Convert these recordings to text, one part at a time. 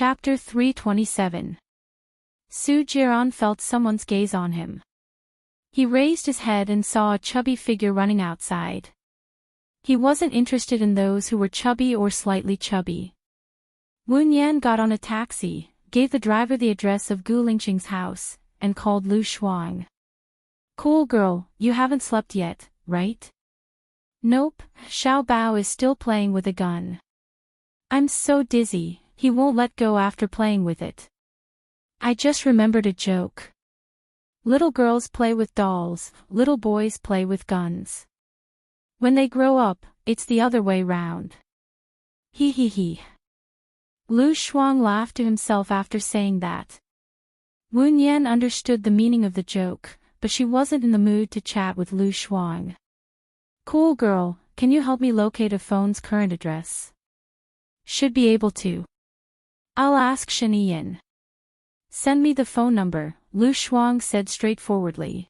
Chapter 327. Su Jiran felt someone's gaze on him. He raised his head and saw a chubby figure running outside. He wasn't interested in those who were chubby or slightly chubby. Wu Yan got on a taxi, gave the driver the address of Gu Lingqing's house, and called Lu Shuang. "Cool girl, you haven't slept yet, right?" "Nope, Xiao Bao is still playing with a gun. I'm so dizzy, he won't let go after playing with it. I just remembered a joke. Little girls play with dolls, little boys play with guns. When they grow up, it's the other way round. Hee hee hee." Lu Shuang laughed to himself after saying that. Wu Yan understood the meaning of the joke, but she wasn't in the mood to chat with Lu Shuang. "Cool girl, can you help me locate a phone's current address?" "Should be able to. I'll ask Shaniyan." "Send me the phone number," Lu Shuang said straightforwardly.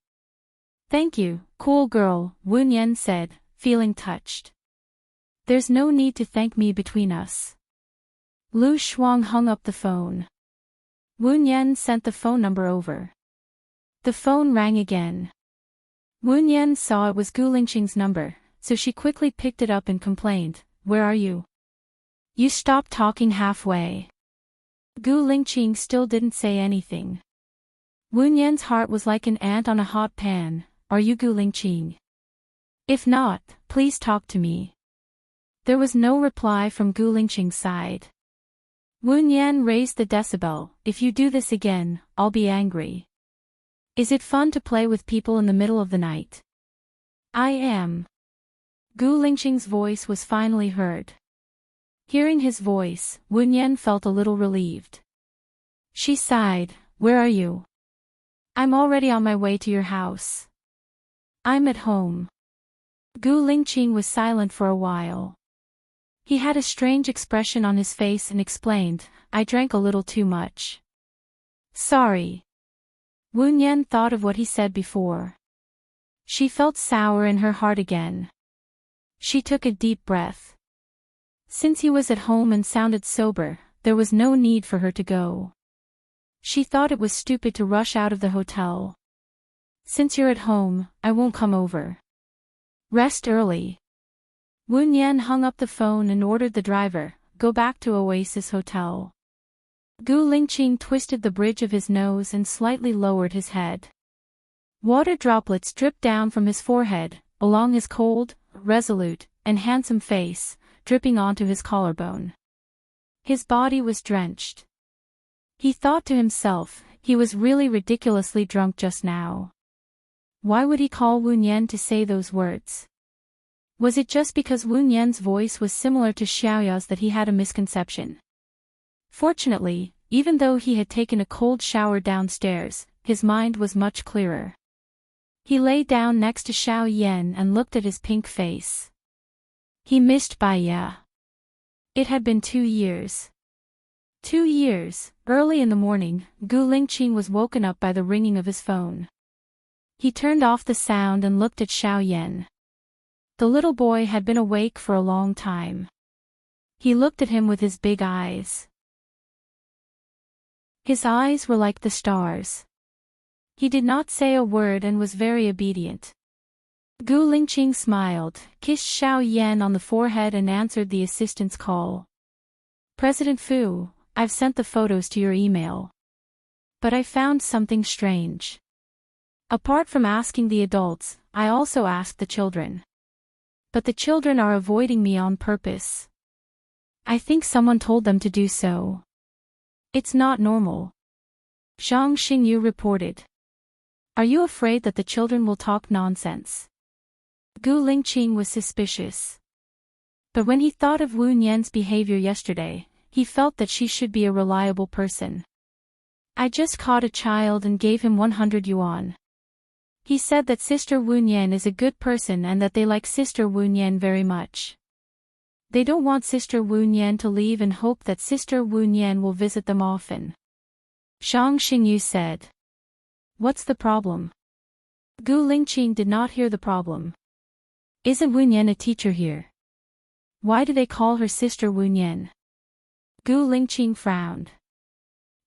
"Thank you, cool girl," Wu Yan said, feeling touched. "There's no need to thank me between us." Lu Shuang hung up the phone. Wu Yan sent the phone number over. The phone rang again. Wu Yan saw it was Gu Lingqing's number, so she quickly picked it up and complained, "Where are you? You stopped talking halfway." Gu Lingqing still didn't say anything. Wu Yan's heart was like an ant on a hot pan. "Are you Gu Lingqing? If not, please talk to me." There was no reply from Gu Lingqing's side. Wu Yan raised the decibel. "If you do this again, I'll be angry. Is it fun to play with people in the middle of the night?" "I am." Gu Lingqing's voice was finally heard. Hearing his voice, Wu Yan felt a little relieved. She sighed, "Where are you?" "I'm already on my way to your house." "I'm at home." Gu Lingqing was silent for a while. He had a strange expression on his face and explained, "I drank a little too much." "Sorry." Wu Yan thought of what he said before. She felt sour in her heart again. She took a deep breath. Since he was at home and sounded sober, there was no need for her to go. She thought it was stupid to rush out of the hotel. "Since you're at home, I won't come over. Rest early." Wu Yan hung up the phone and ordered the driver, "Go back to Oasis Hotel." Gu Lingqing twisted the bridge of his nose and slightly lowered his head. Water droplets dripped down from his forehead, along his cold, resolute, and handsome face, dripping onto his collarbone. His body was drenched. He thought to himself, he was really ridiculously drunk just now. Why would he call Wu Yan to say those words? Was it just because Wu Yan's voice was similar to Xiaoya's that he had a misconception? Fortunately, even though he had taken a cold shower downstairs, his mind was much clearer. He lay down next to Xiao Yan and looked at his pink face. He missed Baiya. It had been 2 years. 2 years. Early in the morning, Gu Lingqing was woken up by the ringing of his phone. He turned off the sound and looked at Xiao Yan. The little boy had been awake for a long time. He looked at him with his big eyes. His eyes were like the stars. He did not say a word and was very obedient. Gu Lingqing smiled, kissed Xiao Yan on the forehead and answered the assistant's call. "President Fu, I've sent the photos to your email. But I found something strange. Apart from asking the adults, I also asked the children. But the children are avoiding me on purpose. I think someone told them to do so. It's not normal." Zhang Xingyu reported. "Are you afraid that the children will talk nonsense?" Gu Lingqing was suspicious. But when he thought of Wu Yan's behavior yesterday, he felt that she should be a reliable person. "I just caught a child and gave him 100 yuan. He said that Sister Wu Yan is a good person and that they like Sister Wu Yan very much. They don't want Sister Wu Yan to leave and hope that Sister Wu Yan will visit them often." Zhang Xingyu said. "What's the problem?" Gu Lingqing did not hear the problem. "Isn't Wu Yan a teacher here? Why do they call her Sister Wu Yan?" Gu Lingqing frowned.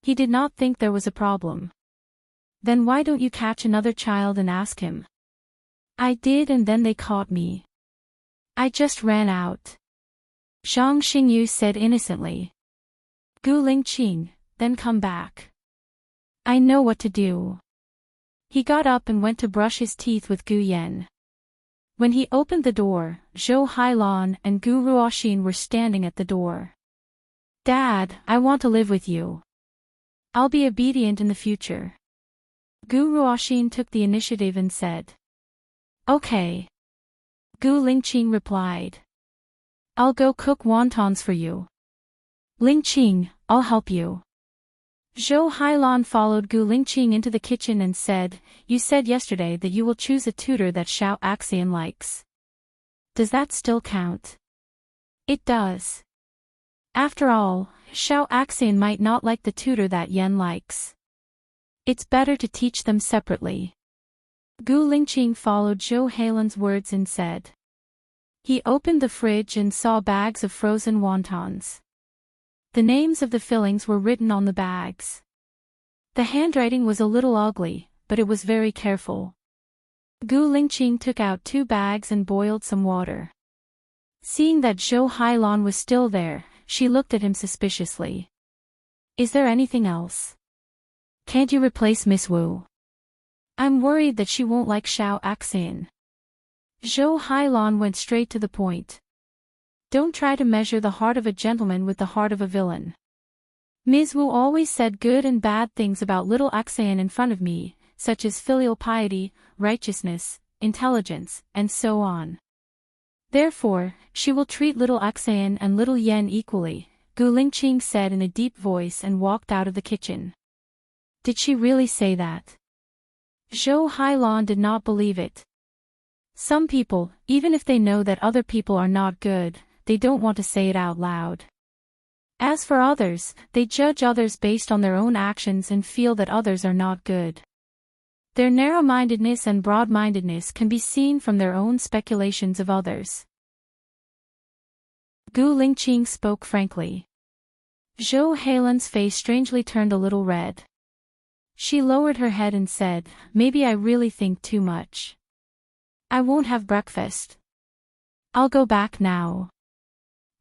He did not think there was a problem. Then why don't you catch another child and ask him? I did and then they caught me. I just ran out. Zhang Xingyu said innocently. Gu Lingqing, then come back. I know what to do. He got up and went to brush his teeth with Gu Yan. When he opened the door, Zhou Hailan and Gu Ruoxin were standing at the door. Dad, I want to live with you. I'll be obedient in the future. Gu Ruoxin took the initiative and said. Okay. Gu Lingqing replied. I'll go cook wontons for you. Lingqing, I'll help you. Zhou Hailan followed Gu Lingqing into the kitchen and said, You said yesterday that you will choose a tutor that Xiao Axian likes. Does that still count? It does. After all, Xiao Axian might not like the tutor that Yan likes. It's better to teach them separately. Gu Lingqing followed Zhou Hailan's words and said. He opened the fridge and saw bags of frozen wontons. The names of the fillings were written on the bags. The handwriting was a little ugly, but it was very careful. Gu Lingqing took out 2 bags and boiled some water. Seeing that Zhou Hailan was still there, she looked at him suspiciously. Is there anything else? Can't you replace Miss Wu? I'm worried that she won't like Xiao Axian. Zhou Hailan went straight to the point. Don't try to measure the heart of a gentleman with the heart of a villain. Ms. Wu always said good and bad things about little Axian in front of me, such as filial piety, righteousness, intelligence, and so on. Therefore, she will treat little Axian and little Yan equally, Gu Lingqing said in a deep voice and walked out of the kitchen. Did she really say that? Zhou Hailan did not believe it. Some people, even if they know that other people are not good, they don't want to say it out loud. As for others, they judge others based on their own actions and feel that others are not good. Their narrow-mindedness and broad-mindedness can be seen from their own speculations of others. Gu Lingqing spoke frankly. Zhou Hailan's face strangely turned a little red. She lowered her head and said, Maybe I really think too much. I won't have breakfast. I'll go back now.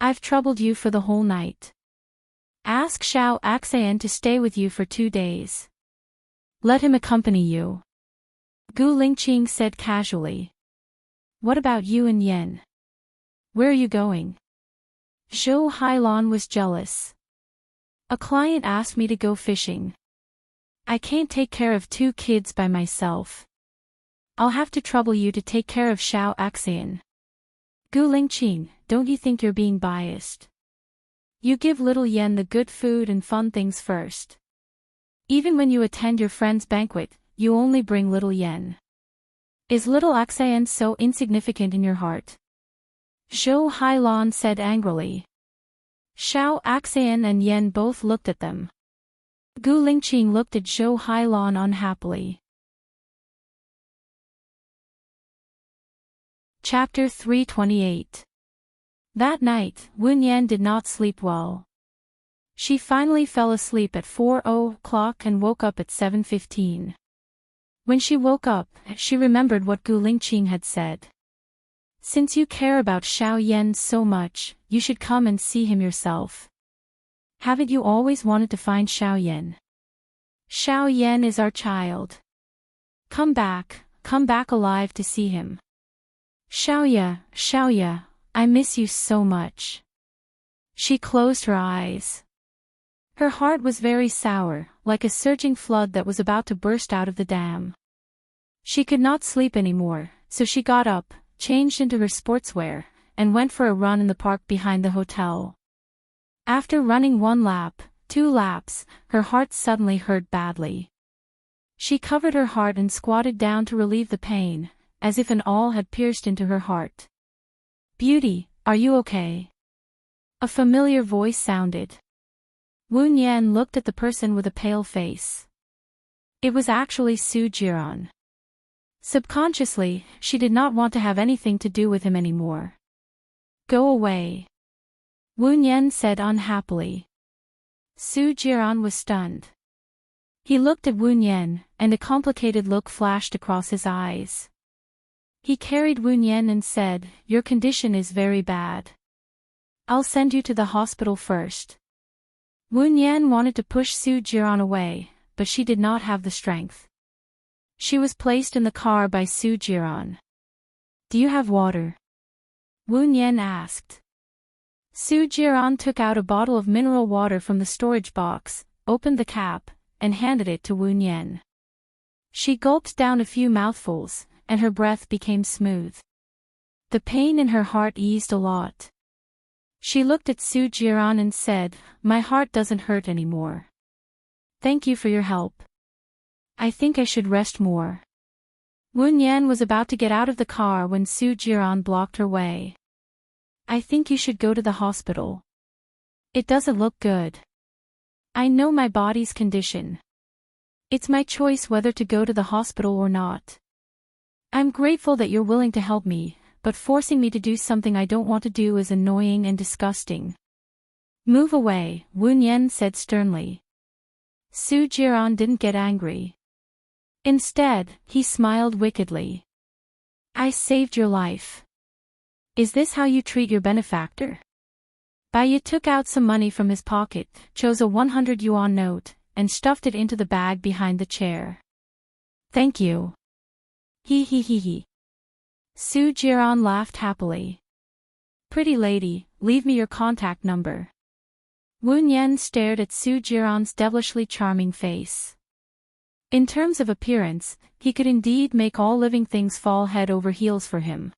I've troubled you for the whole night. Ask Xiao Axian to stay with you for 2 days. Let him accompany you. Gu Lingqing said casually. What about you and Yan? Where are you going? Zhou Hailan was jealous. A client asked me to go fishing. I can't take care of 2 kids by myself. I'll have to trouble you to take care of Xiao Axian. Gu Lingqing, don't you think you're being biased? You give little Yan the good food and fun things first. Even when you attend your friend's banquet, you only bring little Yan. Is little Axian so insignificant in your heart? Zhou Hailan said angrily. Xiao Axian and Yan both looked at them. Gu Lingqing looked at Zhou Hailan unhappily. Chapter 328. That night, Wen Yan did not sleep well. She finally fell asleep at 4:00 and woke up at 7:15. When she woke up, she remembered what Gu Lingqing had said. Since you care about Xiao Yan so much, you should come and see him yourself. Haven't you always wanted to find Xiao Yan? Xiao Yan is our child. Come back alive to see him. Xiaoya, I miss you so much. She closed her eyes. Her heart was very sour, like a surging flood that was about to burst out of the dam. She could not sleep anymore, so she got up, changed into her sportswear, and went for a run in the park behind the hotel. After running 1 lap, 2 laps, her heart suddenly hurt badly. She covered her heart and squatted down to relieve the pain, as if an awl had pierced into her heart. Beauty, are you okay? A familiar voice sounded. Wen Yan looked at the person with a pale face. It was actually Su Jiran. Subconsciously, she did not want to have anything to do with him anymore. Go away. Wen Yan said unhappily. Su Jiran was stunned. He looked at Wu Nian, and a complicated look flashed across his eyes. He carried Wu Nian and said, "Your condition is very bad. I'll send you to the hospital first." Wu Nian wanted to push Su Jiran away, but she did not have the strength. She was placed in the car by Su Jiran. "Do you have water?" Wu Nian asked. Su Jiran took out a bottle of mineral water from the storage box, opened the cap, and handed it to Wu Nian. She gulped down a few mouthfuls, and her breath became smooth. The pain in her heart eased a lot. She looked at Su Jiran and said, "My heart doesn't hurt anymore. Thank you for your help. I think I should rest more." Wu Nian was about to get out of the car when Su Jiran blocked her way. "I think you should go to the hospital. It doesn't look good. I know my body's condition. It's my choice whether to go to the hospital or not. I'm grateful that you're willing to help me, but forcing me to do something I don't want to do is annoying and disgusting." "Move away," Wu Nian said sternly. Su Jiran didn't get angry. Instead, he smiled wickedly. "I saved your life. Is this how you treat your benefactor?" Baiye took out some money from his pocket, chose a 100 yuan note, and stuffed it into the bag behind the chair. "Thank you." He. Su Jiran laughed happily. "Pretty lady, leave me your contact number." Wu Nian stared at Su Jiran's devilishly charming face. In terms of appearance, he could indeed make all living things fall head over heels for him.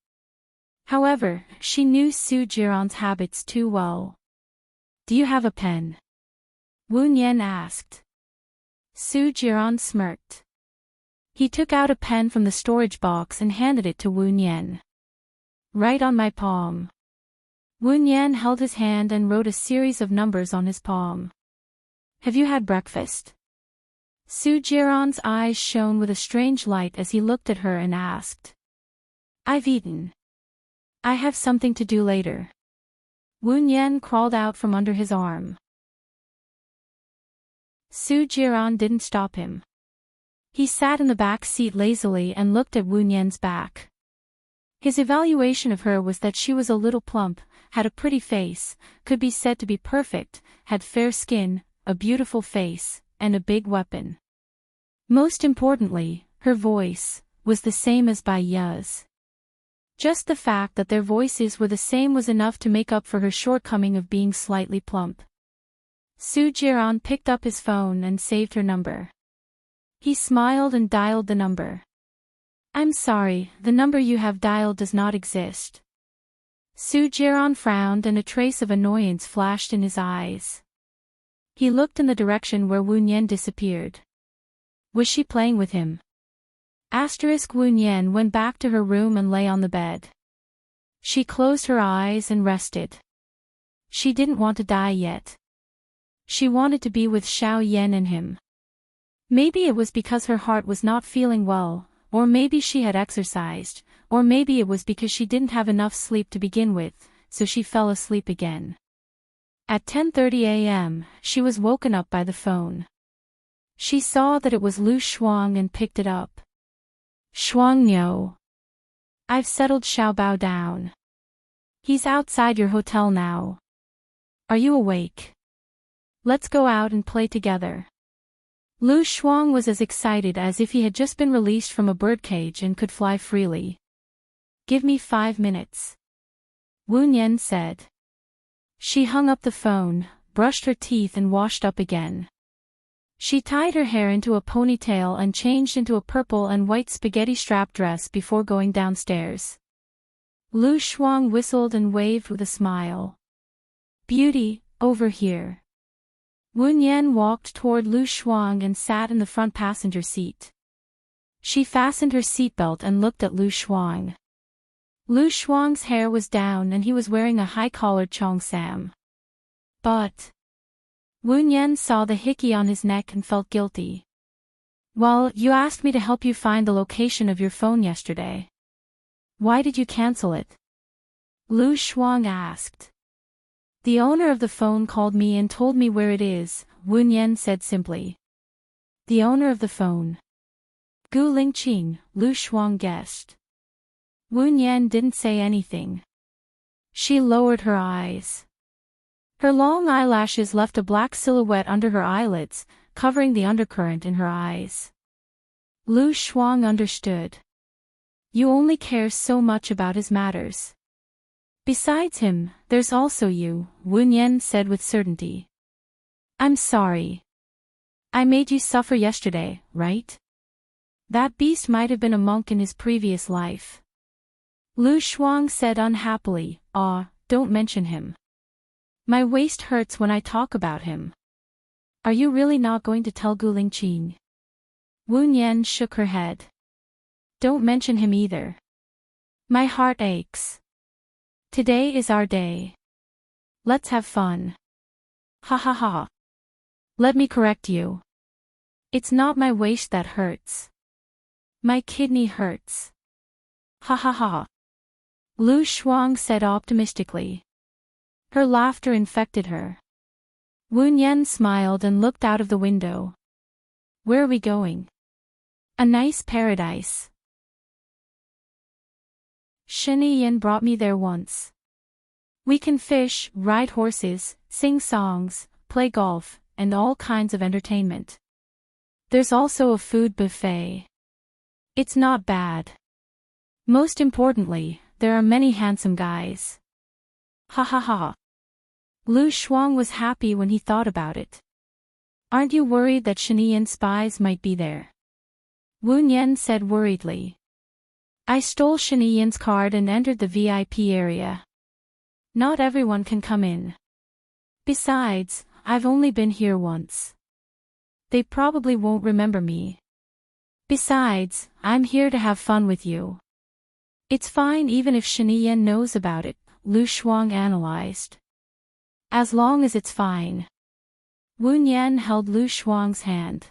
However, she knew Su Jiran's habits too well. "Do you have a pen?" Wu Nian asked. Su Jiran smirked. He took out a pen from the storage box and handed it to Wu Nian. "Write on my palm." Wu Nian held his hand and wrote a series of numbers on his palm. "Have you had breakfast?" Su Jiran's eyes shone with a strange light as he looked at her and asked. "I've eaten. I have something to do later." Wu Nian crawled out from under his arm. Su Jiran didn't stop him. He sat in the back seat lazily and looked at Wu Nian's back. His evaluation of her was that she was a little plump, had a pretty face, could be said to be perfect, had fair skin, a beautiful face, and a big weapon. Most importantly, her voice was the same as Baiye's. Just the fact that their voices were the same was enough to make up for her shortcoming of being slightly plump. Su Jiran picked up his phone and saved her number. He smiled and dialed the number. "I'm sorry, the number you have dialed does not exist." Su Jiran frowned and a trace of annoyance flashed in his eyes. He looked in the direction where Wu Nian disappeared. Was she playing with him? Wu Nian went back to her room and lay on the bed. She closed her eyes and rested. She didn't want to die yet. She wanted to be with Xiao Yan and him. Maybe it was because her heart was not feeling well, or maybe she had exercised, or maybe it was because she didn't have enough sleep to begin with, so she fell asleep again. At 10:30 a.m., she was woken up by the phone. She saw that it was Lu Shuang and picked it up. "Shuang Niu. I've settled Xiaobao down. He's outside your hotel now. Are you awake? Let's go out and play together." Lu Shuang was as excited as if he had just been released from a birdcage and could fly freely. "Give me 5 minutes." Wu Nian said. She hung up the phone, brushed her teeth and washed up again. She tied her hair into a ponytail and changed into a purple and white spaghetti strap dress before going downstairs. Lu Shuang whistled and waved with a smile. "Beauty, over here." Wu Nian walked toward Lu Shuang and sat in the front passenger seat. She fastened her seatbelt and looked at Lu Shuang. Lu Shuang's hair was down and he was wearing a high-collared cheongsam. But Wu Nian saw the hickey on his neck and felt guilty. "Well, you asked me to help you find the location of your phone yesterday. Why did you cancel it?" Lu Shuang asked. "The owner of the phone called me and told me where it is, Wu Nian said simply. The owner of the phone. Gu Lingqing, Lu Shuang guessed. Wu Nian didn't say anything. She lowered her eyes. Her long eyelashes left a black silhouette under her eyelids, covering the undercurrent in her eyes. Lu Shuang understood. You only care so much about his matters. Besides him, there's also you, Wu Nian said with certainty. I'm sorry. I made you suffer yesterday, right? That beast might have been a monk in his previous life. Lu Shuang said unhappily, don't mention him. My waist hurts when I talk about him. Are you really not going to tell Gu Lingqing? Wu Nian shook her head. Don't mention him either. My heart aches. Today is our day. Let's have fun. Ha ha ha. Let me correct you. It's not my waist that hurts. My kidney hurts. Ha ha ha. Lu Shuang said optimistically. Her laughter infected her. Wu Nian smiled and looked out of the window. Where are we going? A nice paradise. Shani Yin brought me there once. We can fish, ride horses, sing songs, play golf, and all kinds of entertainment. There's also a food buffet. It's not bad. Most importantly, there are many handsome guys. Ha ha ha. Lu Shuang was happy when he thought about it. Aren't you worried that Shaniyan spies might be there? Wu Nian said worriedly. I stole Shaniyan's card and entered the VIP area. Not everyone can come in. Besides, I've only been here once. They probably won't remember me. Besides, I'm here to have fun with you. It's fine even if Shaniyan knows about it, Lu Shuang analyzed. As long as it's fine. Wu Nian held Lu Shuang's hand.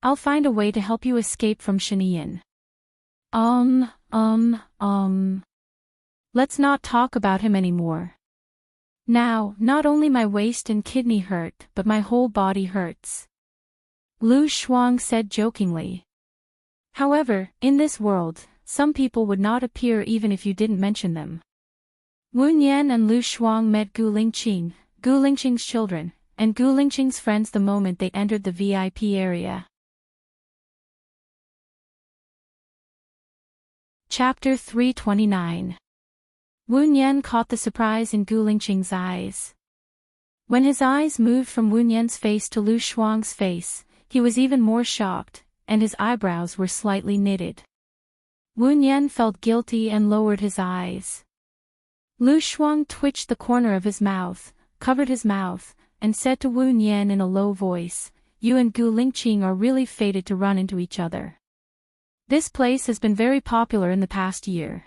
I'll find a way to help you escape from Shaniyan. Let's not talk about him anymore. Now, not only my waist and kidney hurt, but my whole body hurts. Lu Shuang said jokingly. However, in this world, some people would not appear even if you didn't mention them. Wu Nian and Lu Shuang met Gu Lingqing, Gu Lingqing's children, and Gu Lingqing's friends the moment they entered the VIP area. Chapter 329. Wu Nian caught the surprise in Gu Lingqing's eyes. When his eyes moved from Wu Nian's face to Lu Shuang's face, he was even more shocked, and his eyebrows were slightly knitted. Wu Nian felt guilty and lowered his eyes. Lu Shuang twitched the corner of his mouth, covered his mouth, and said to Wu Nian in a low voice, You and Gu Lingqing are really fated to run into each other. This place has been very popular in the past year.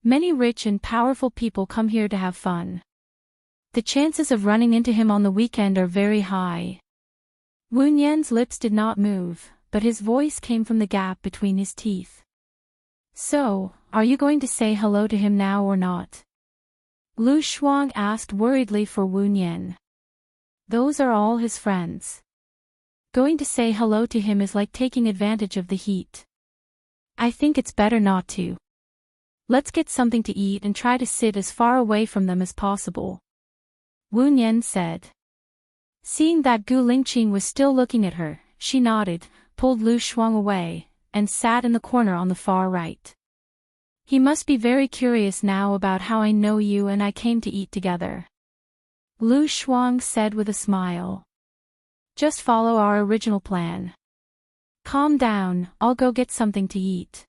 Many rich and powerful people come here to have fun. The chances of running into him on the weekend are very high. Wu Nian's lips did not move, but his voice came from the gap between his teeth. So, are you going to say hello to him now or not? Lu Shuang asked worriedly for Wu Nian. Those are all his friends. Going to say hello to him is like taking advantage of the heat. I think it's better not to. Let's get something to eat and try to sit as far away from them as possible. Wu Nian said. Seeing that Gu Lingqing was still looking at her, she nodded, pulled Lu Shuang away, and sat in the corner on the far right. He must be very curious now about how I know you and I came to eat together. Lu Shuang said with a smile. Just follow our original plan. Calm down, I'll go get something to eat.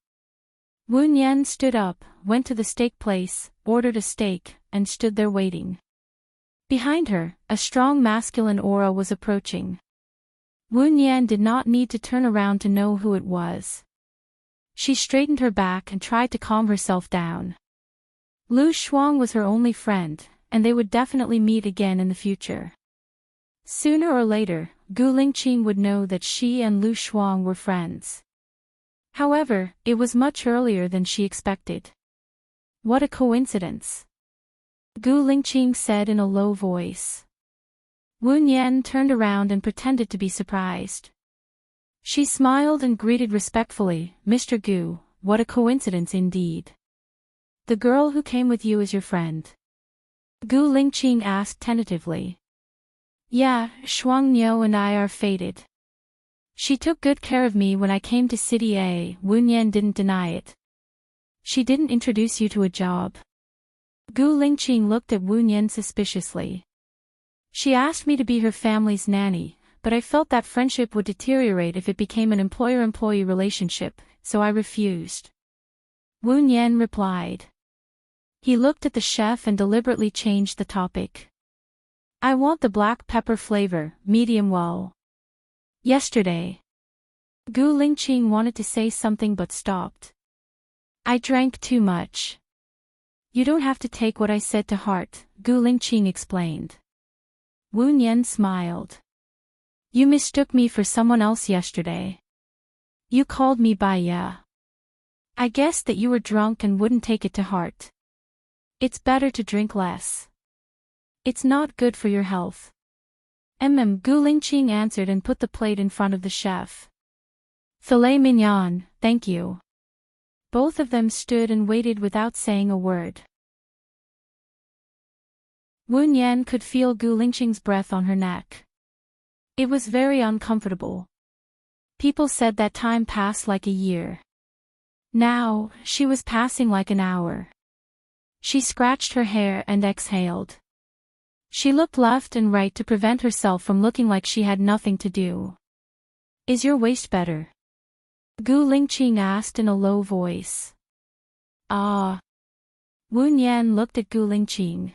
Wu Nian stood up, went to the steak place, ordered a steak, and stood there waiting. Behind her, a strong masculine aura was approaching. Wu Nian did not need to turn around to know who it was. She straightened her back and tried to calm herself down. Lu Shuang was her only friend, and they would definitely meet again in the future. Sooner or later, Gu Lingqing would know that she and Lu Shuang were friends. However, it was much earlier than she expected. What a coincidence. Gu Lingqing said in a low voice. Wu Nian turned around and pretended to be surprised. She smiled and greeted respectfully, "Mr. Gu, what a coincidence indeed. The girl who came with you is your friend?" Gu Lingqing asked tentatively. "Yeah, Shuang Niu and I are fated. She took good care of me when I came to City A." Wu Nian didn't deny it. "She didn't introduce you to a job?" Gu Lingqing looked at Wu Nian suspiciously. "She asked me to be her family's nanny, but I felt that friendship would deteriorate if it became an employer-employee relationship, so I refused." Wu Nian replied. He looked at the chef and deliberately changed the topic. "I want the black pepper flavor, medium well." "Yesterday." Gu Lingqing wanted to say something but stopped. "I drank too much." "You don't have to take what I said to heart," Gu Lingqing explained. Wu Nian smiled. "You mistook me for someone else yesterday. You called me by ya. I guessed that you were drunk and wouldn't take it to heart. It's better to drink less. It's not good for your health." Gu Lingqing answered and put the plate in front of the chef. "Filet mignon, thank you." Both of them stood and waited without saying a word. Wu Nian could feel Gu Lingqing's breath on her neck. It was very uncomfortable. People said that time passed like a year. Now, she was passing like an hour. She scratched her hair and exhaled. She looked left and right to prevent herself from looking like she had nothing to do. "Is your waist better?" Gu Lingqing asked in a low voice. "Ah." Wu Nian looked at Gu Lingqing.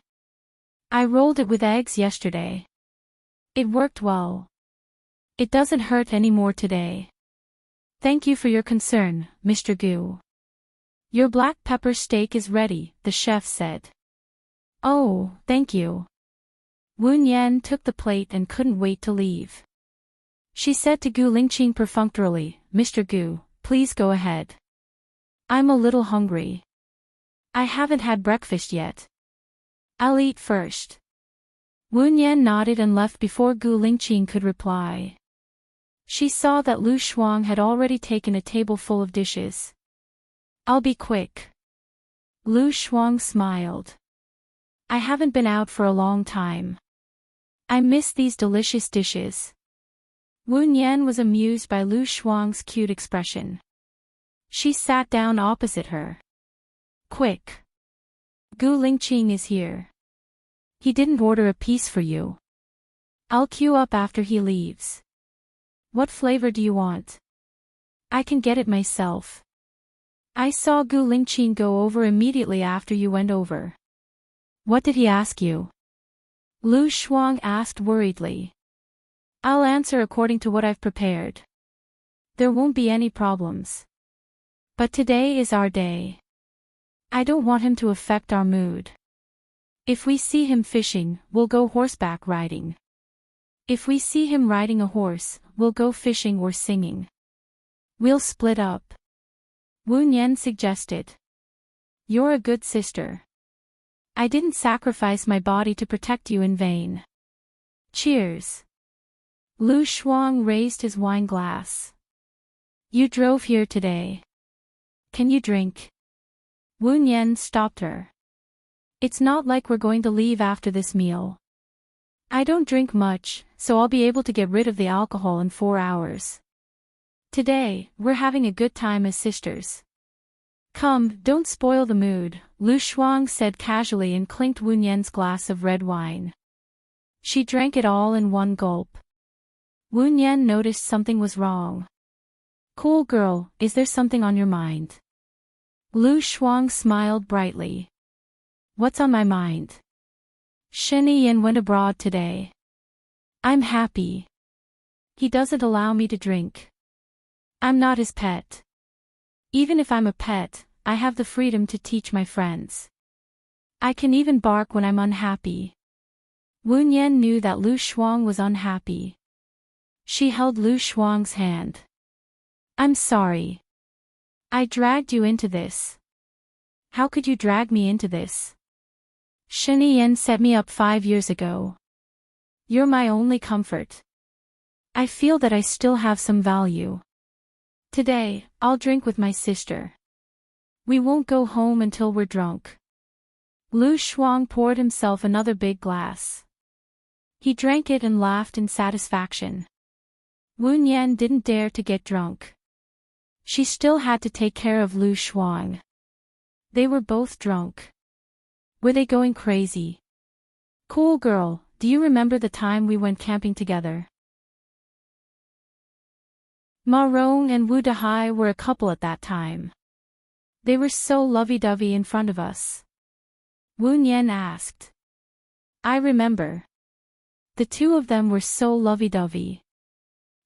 "I rolled it with eggs yesterday. It worked well. It doesn't hurt anymore today." "Thank you for your concern, Mr. Gu. Your black pepper steak is ready," the chef said. "Oh, thank you." Wu Nian took the plate and couldn't wait to leave. She said to Gu Lingqing perfunctorily, "Mr. Gu, please go ahead. I'm a little hungry. I haven't had breakfast yet. I'll eat first." Wu Nian nodded and left before Gu Lingqing could reply. She saw that Lu Shuang had already taken a table full of dishes. "I'll be quick." Lu Shuang smiled. "I haven't been out for a long time. I miss these delicious dishes." Wu Nian was amused by Lu Shuang's cute expression. She sat down opposite her. "Quick. Gu Lingqing is here. He didn't order a piece for you. I'll queue up after he leaves. What flavor do you want? I can get it myself." "I saw Gu Lingqing go over immediately after you went over." "What did he ask you?" Lu Shuang asked worriedly. "I'll answer according to what I've prepared. There won't be any problems. But today is our day. I don't want him to affect our mood. If we see him fishing, we'll go horseback riding. If we see him riding a horse, we'll go fishing or singing. We'll split up." Wu Nian suggested. "You're a good sister. I didn't sacrifice my body to protect you in vain. Cheers." Lu Shuang raised his wine glass. "You drove here today. Can you drink?" Wu Nian stopped her. "It's not like we're going to leave after this meal. I don't drink much, so I'll be able to get rid of the alcohol in 4 hours. Today, we're having a good time as sisters. Come, don't spoil the mood," Lu Shuang said casually and clinked Wu Nian's glass of red wine. She drank it all in one gulp. Wu Nian noticed something was wrong. "Cool girl, is there something on your mind?" Lu Shuang smiled brightly. "What's on my mind? Shen Yan went abroad today. I'm happy. He doesn't allow me to drink. I'm not his pet. Even if I'm a pet, I have the freedom to teach my friends. I can even bark when I'm unhappy." Wu Nian knew that Lu Shuang was unhappy. She held Lu Shuang's hand. "I'm sorry. I dragged you into this." "How could you drag me into this? Shen Yan set me up 5 years ago. You're my only comfort. I feel that I still have some value. Today, I'll drink with my sister. We won't go home until we're drunk. Lu Shuang poured himself another big glass. He drank it and laughed in satisfaction. Wu Nian didn't dare to get drunk. She still had to take care of Lu Shuang. They were both drunk. Were they going crazy? Cool girl, do you remember the time we went camping together? Ma Rong and Wu Dehai were a couple at that time. They were so lovey-dovey in front of us. Wu Nian asked. I remember. The two of them were so lovey-dovey.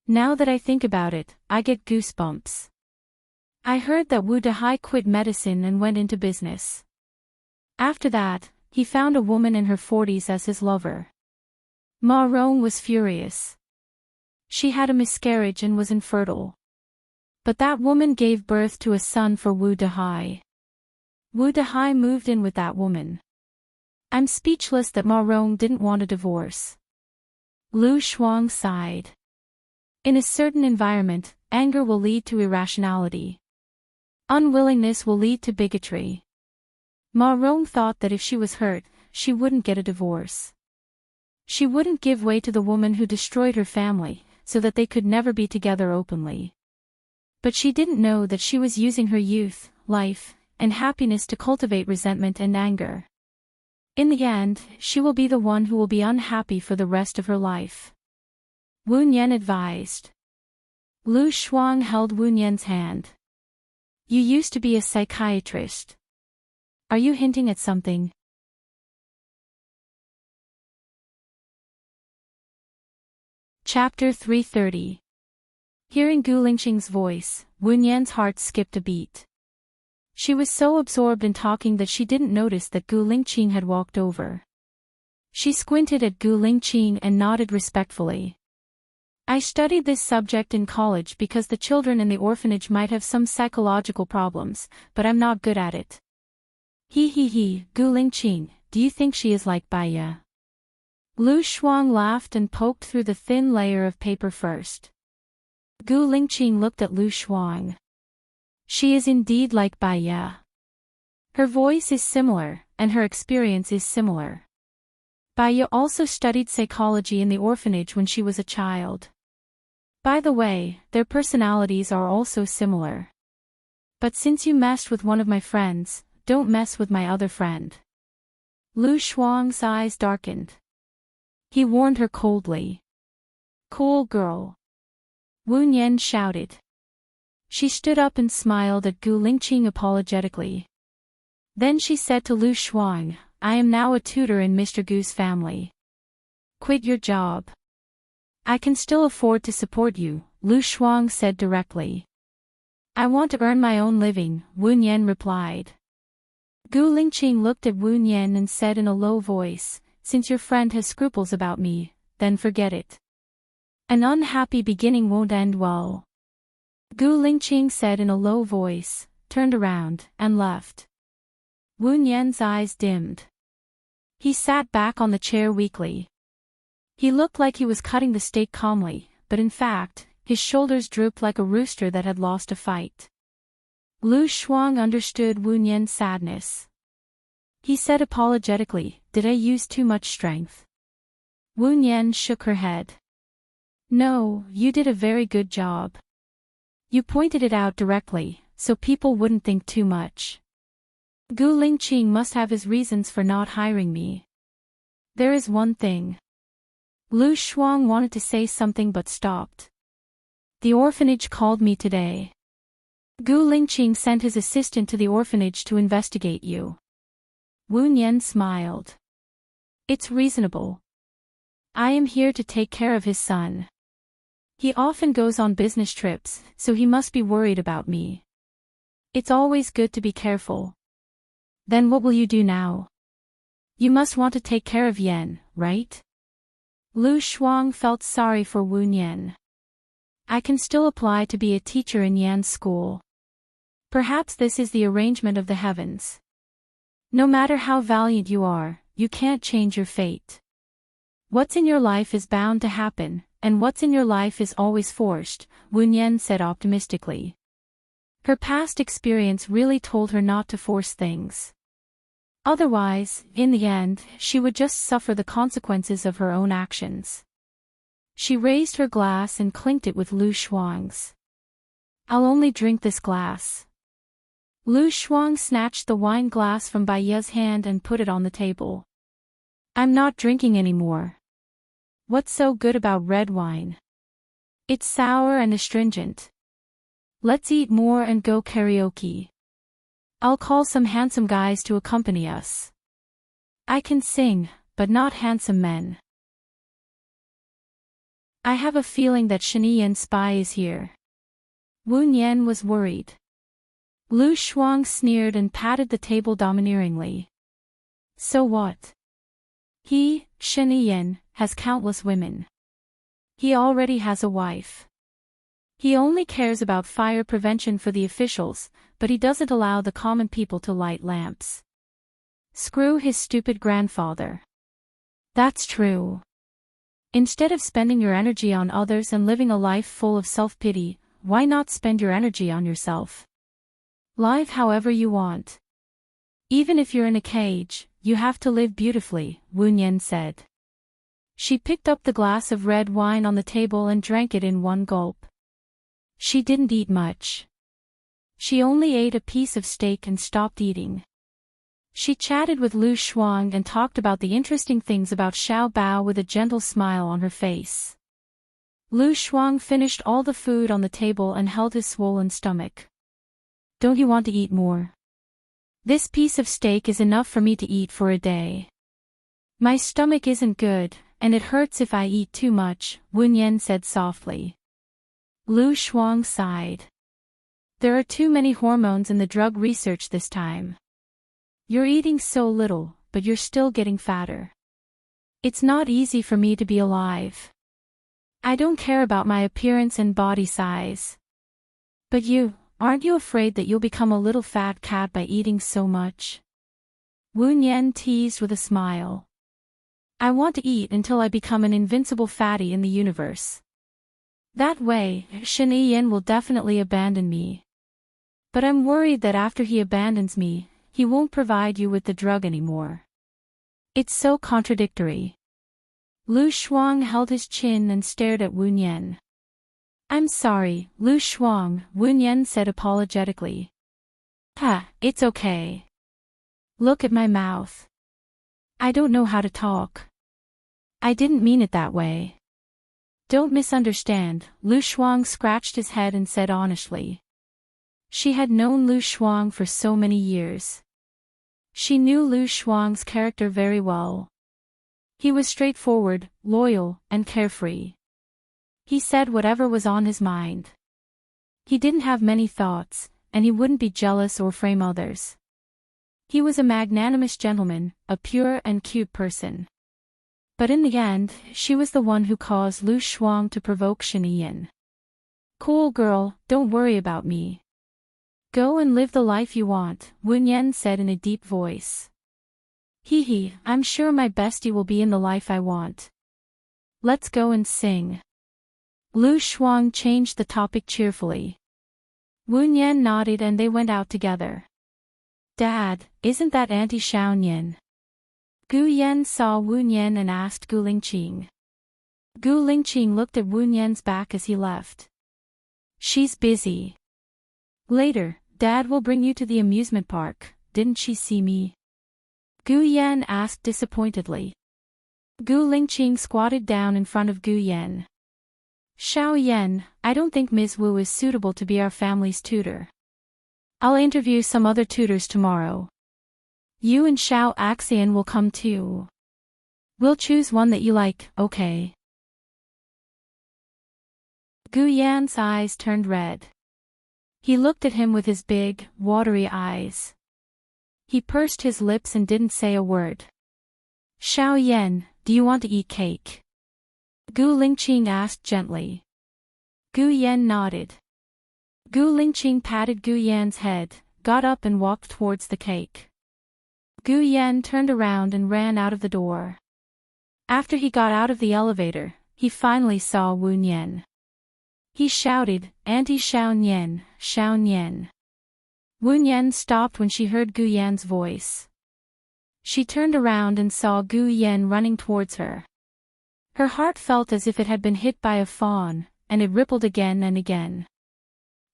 Now that I think about it, I get goosebumps. I heard that Wu Dehai quit medicine and went into business. After that, he found a woman in her 40s as his lover. Ma Rong was furious. She had a miscarriage and was infertile. But that woman gave birth to a son for Wu Dehai. Wu Dehai moved in with that woman. I'm speechless that Ma Rong didn't want a divorce. Lu Shuang sighed. In a certain environment, anger will lead to irrationality. Unwillingness will lead to bigotry. Ma Rong thought that if she was hurt, she wouldn't get a divorce. She wouldn't give way to the woman who destroyed her family, so that they could never be together openly. But she didn't know that she was using her youth, life, and happiness to cultivate resentment and anger. In the end, she will be the one who will be unhappy for the rest of her life. Wu Nian advised. Lu Shuang held Wu Nian's hand. You used to be a psychiatrist. Are you hinting at something? Chapter 330. Hearing Gu Lingqing's voice, Wu Nian's heart skipped a beat. She was so absorbed in talking that she didn't notice that Gu Lingqing had walked over. She squinted at Gu Lingqing and nodded respectfully. I studied this subject in college because the children in the orphanage might have some psychological problems, but I'm not good at it. He, Gu Lingqing, do you think she is like Baiya? Lu Shuang laughed and poked through the thin layer of paper first. Gu Lingqing looked at Lu Shuang. She is indeed like Baiya. Her voice is similar, and her experience is similar. Baiya also studied psychology in the orphanage when she was a child. By the way, their personalities are also similar. But since you messed with one of my friends, don't mess with my other friend. Lu Shuang's eyes darkened. He warned her coldly. Cool girl. Wu Nian shouted. She stood up and smiled at Gu Lingqing apologetically. Then she said to Lu Shuang, I am now a tutor in Mr. Gu's family. Quit your job. I can still afford to support you, Lu Shuang said directly. I want to earn my own living, Wu Nian replied. Gu Lingqing looked at Wu Nian and said in a low voice, since your friend has scruples about me, then forget it. An unhappy beginning won't end well. Gu Lingqing said in a low voice, turned around, and left. Wu Nian's eyes dimmed. He sat back on the chair weakly. He looked like he was cutting the steak calmly, but in fact, his shoulders drooped like a rooster that had lost a fight. Lu Shuang understood Wu Nian's sadness. He said apologetically, did I use too much strength? Wu Nian shook her head. No, you did a very good job. You pointed it out directly, so people wouldn't think too much. Gu Lingqing must have his reasons for not hiring me. There is one thing. Lu Shuang wanted to say something but stopped. The orphanage called me today. Gu Lingqing sent his assistant to the orphanage to investigate you. Wu Nian smiled. It's reasonable. I am here to take care of his son. He often goes on business trips, so he must be worried about me. It's always good to be careful. Then what will you do now? You must want to take care of Yan, right? Lu Shuang felt sorry for Wu Nian. I can still apply to be a teacher in Yan's school. Perhaps this is the arrangement of the heavens. No matter how valiant you are, you can't change your fate. What's in your life is bound to happen, and what's in your life is always forced, Wu Nian said optimistically. Her past experience really told her not to force things. Otherwise, in the end, she would just suffer the consequences of her own actions. She raised her glass and clinked it with Lu Shuang's. I'll only drink this glass. Lu Shuang snatched the wine glass from Bai Ye's hand and put it on the table. I'm not drinking anymore. What's so good about red wine? It's sour and astringent. Let's eat more and go karaoke. I'll call some handsome guys to accompany us. I can sing, but not handsome men. I have a feeling that Shiniyan's spy is here. Wu Nian was worried. Lu Shuang sneered and patted the table domineeringly. So what? He, Shiniyan, has countless women. He already has a wife. He only cares about fire prevention for the officials, but he doesn't allow the common people to light lamps. Screw his stupid grandfather. That's true. Instead of spending your energy on others and living a life full of self-pity, why not spend your energy on yourself? Live however you want. Even if you're in a cage, you have to live beautifully, Wu Nian said. She picked up the glass of red wine on the table and drank it in one gulp. She didn't eat much. She only ate a piece of steak and stopped eating. She chatted with Lu Shuang and talked about the interesting things about Xiao Bao with a gentle smile on her face. Lu Shuang finished all the food on the table and held his swollen stomach. Don't you want to eat more? This piece of steak is enough for me to eat for a day. My stomach isn't good, and it hurts if I eat too much, Wu Nian said softly. Lu Shuang sighed. There are too many hormones in the drug research this time. You're eating so little, but you're still getting fatter. It's not easy for me to be alive. I don't care about my appearance and body size. But aren't you afraid that you'll become a little fat cat by eating so much? Wu Nian teased with a smile. I want to eat until I become an invincible fatty in the universe. That way, Shen Yiyan will definitely abandon me. But I'm worried that after he abandons me, he won't provide you with the drug anymore. It's so contradictory. Lu Shuang held his chin and stared at Wu Nian. I'm sorry, Lu Shuang, Wu Nian said apologetically. It's okay. Look at my mouth. I don't know how to talk. I didn't mean it that way. Don't misunderstand, Lu Shuang scratched his head and said honestly. She had known Lu Shuang for so many years. She knew Lu Shuang's character very well. He was straightforward, loyal, and carefree. He said whatever was on his mind. He didn't have many thoughts, and he wouldn't be jealous or frame others. He was a magnanimous gentleman, a pure and cute person. But in the end, she was the one who caused Lu Shuang to provoke Shen Yiyan. Cool girl, don't worry about me. Go and live the life you want, Wu Nian said in a deep voice. I'm sure my bestie will be in the life I want. Let's go and sing. Lu Shuang changed the topic cheerfully. Wu Nian nodded and they went out together. Dad, isn't that Auntie Xiaonian? Gu Yan saw Wu Nian and asked Gu Lingqing. Gu Lingqing looked at Wu Nian's back as he left. She's busy. Later, Dad will bring you to the amusement park, didn't she see me? Gu Yan asked disappointedly. Gu Lingqing squatted down in front of Gu Yan. Xiao Yan, I don't think Ms. Wu is suitable to be our family's tutor. I'll interview some other tutors tomorrow. You and Xiao Axian will come too. We'll choose one that you like, okay? Gu Yan's eyes turned red. He looked at him with his big, watery eyes. He pursed his lips and didn't say a word. Xiao Yan, do you want to eat cake? Gu Lingqing asked gently. Gu Yan nodded. Gu Lingqing patted Gu Yan's head, got up and walked towards the cake. Gu Yan turned around and ran out of the door. After he got out of the elevator, he finally saw Wu Nian. He shouted, "Auntie Xiao Nian, Xiao Nian." Wu Nian stopped when she heard Gu Yan's voice. She turned around and saw Gu Yan running towards her. Her heart felt as if it had been hit by a fawn, and it rippled again and again.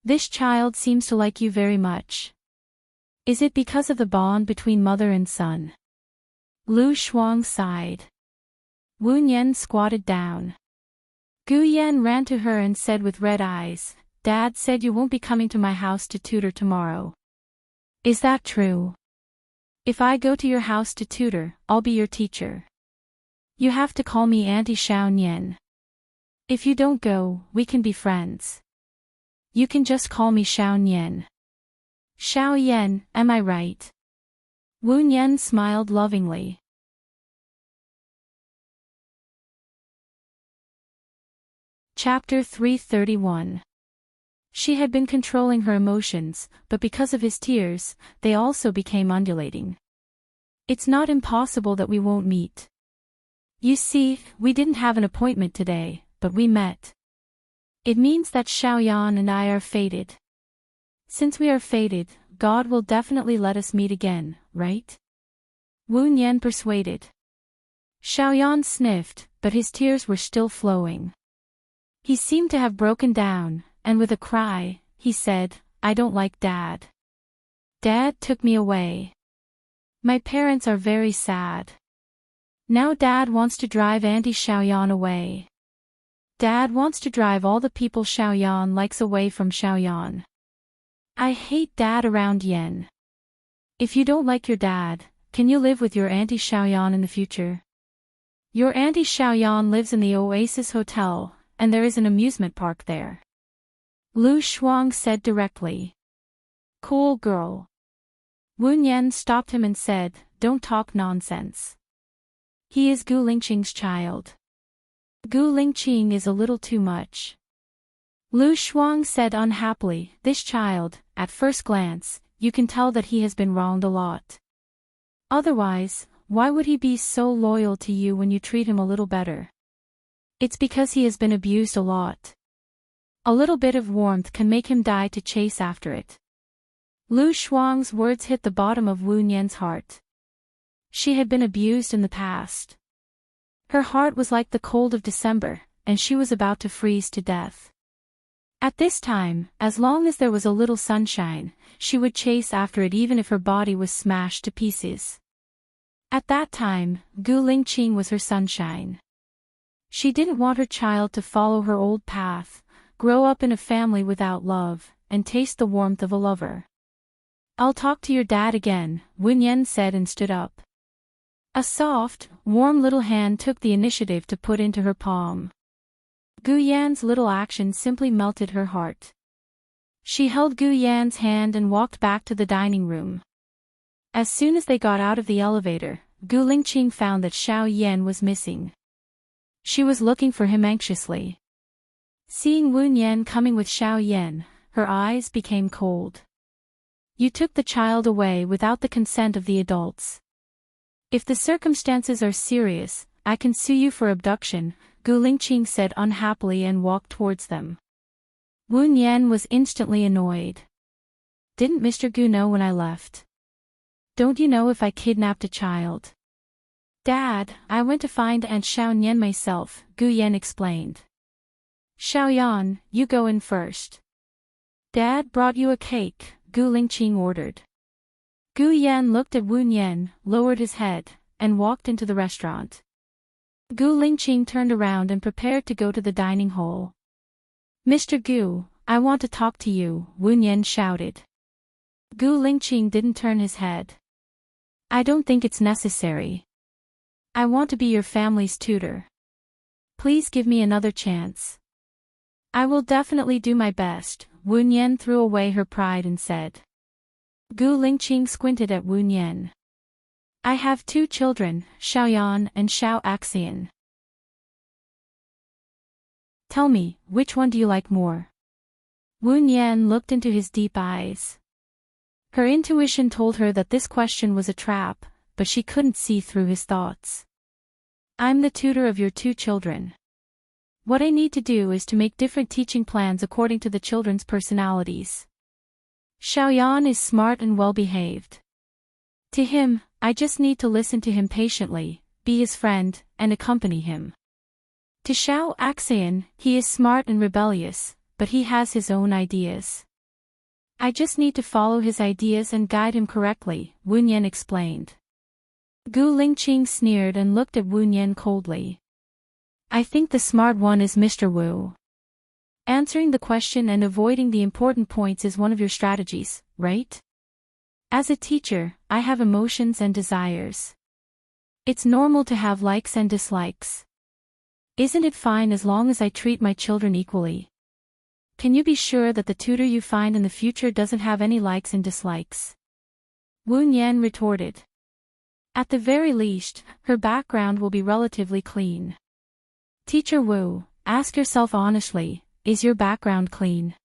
"This child seems to like you very much. Is it because of the bond between mother and son?" Lu Shuang sighed. Wu Nian squatted down. Gu Yan ran to her and said with red eyes, "Dad said you won't be coming to my house to tutor tomorrow. Is that true? If I go to your house to tutor, I'll be your teacher. You have to call me Auntie Xiao Nian. If you don't go, we can be friends. You can just call me Xiao Nian. Xiao Yan, am I right?" Wu Nian smiled lovingly. Chapter 331. She had been controlling her emotions, but because of his tears, they also became undulating. "It's not impossible that we won't meet. You see, we didn't have an appointment today, but we met. It means that Xiaoyan and I are fated. Since we are fated, God will definitely let us meet again, right?" Wu Nian persuaded. Xiaoyan sniffed, but his tears were still flowing. He seemed to have broken down, and with a cry, he said, "I don't like Dad. Dad took me away. My parents are very sad. Now Dad wants to drive Auntie Xiaoyan away. Dad wants to drive all the people Xiaoyan likes away from Xiaoyan. I hate Dad around Yen. If you don't like your dad, can you live with your Auntie Xiaoyan in the future? Your Auntie Xiaoyan lives in the Oasis Hotel, and there is an amusement park there." Lu Shuang said directly. "Cool girl." Wu Nian stopped him and said, "Don't talk nonsense. He is Gu Lingqing's child. Gu Lingqing is a little too much." Lu Shuang said unhappily, "This child, at first glance, you can tell that he has been wronged a lot. Otherwise, why would he be so loyal to you when you treat him a little better? It's because he has been abused a lot. A little bit of warmth can make him die to chase after it." Lu Shuang's words hit the bottom of Wu Nian's heart. She had been abused in the past. Her heart was like the cold of December, and she was about to freeze to death. At this time, as long as there was a little sunshine, she would chase after it even if her body was smashed to pieces. At that time, Gu Lingqing was her sunshine. She didn't want her child to follow her old path, grow up in a family without love, and taste the warmth of a lover. "I'll talk to your dad again," Wu Nian said and stood up. A soft, warm little hand took the initiative to put into her palm. Gu Yan's little action simply melted her heart. She held Gu Yan's hand and walked back to the dining room. As soon as they got out of the elevator, Gu Lingqing found that Xiao Yan was missing. She was looking for him anxiously. Seeing Wu Nian coming with Xiao Yan, her eyes became cold. "You took the child away without the consent of the adults. If the circumstances are serious, I can sue you for abduction," Gu Lingqing said unhappily and walked towards them. Wu Nian was instantly annoyed. "Didn't Mr. Gu know when I left? Don't you know if I kidnapped a child?" "Dad, I went to find Aunt Xiao Nian myself," Gu Yan explained. "Xiaoyan, you go in first. Dad brought you a cake," Gu Lingqing ordered. Gu Yan looked at Wu Nian, lowered his head, and walked into the restaurant. Gu Lingqing turned around and prepared to go to the dining hall. "Mr. Gu, I want to talk to you," Wu Nian shouted. Gu Lingqing didn't turn his head. "I don't think it's necessary. I want to be your family's tutor. Please give me another chance." "I will definitely do my best," Wu Nian threw away her pride and said. Gu Lingqing squinted at Wu Nian. "I have 2 children, Xiaoyan and Xiao Axian. Tell me, which one do you like more?" Wu Nian looked into his deep eyes. Her intuition told her that this question was a trap, but she couldn't see through his thoughts. I'm the tutor of your 2 children. What I need to do is to make different teaching plans according to the children's personalities. Xiaoyan is smart and well-behaved. To him, I just need to listen to him patiently, be his friend, and accompany him. To Xiao Axayan, he is smart and rebellious, but he has his own ideas. I just need to follow his ideas and guide him correctly, Wu Yan explained. Gu Lingqing sneered and looked at Wu Yan coldly. I think the smart one is Mr. Wu. Answering the question and avoiding the important points is one of your strategies, right? As a teacher, I have emotions and desires. It's normal to have likes and dislikes. Isn't it fine as long as I treat my children equally? Can you be sure that the tutor you find in the future doesn't have any likes and dislikes? Wu Yan retorted. At the very least, her background will be relatively clean. Teacher Wu, ask yourself honestly, is your background clean?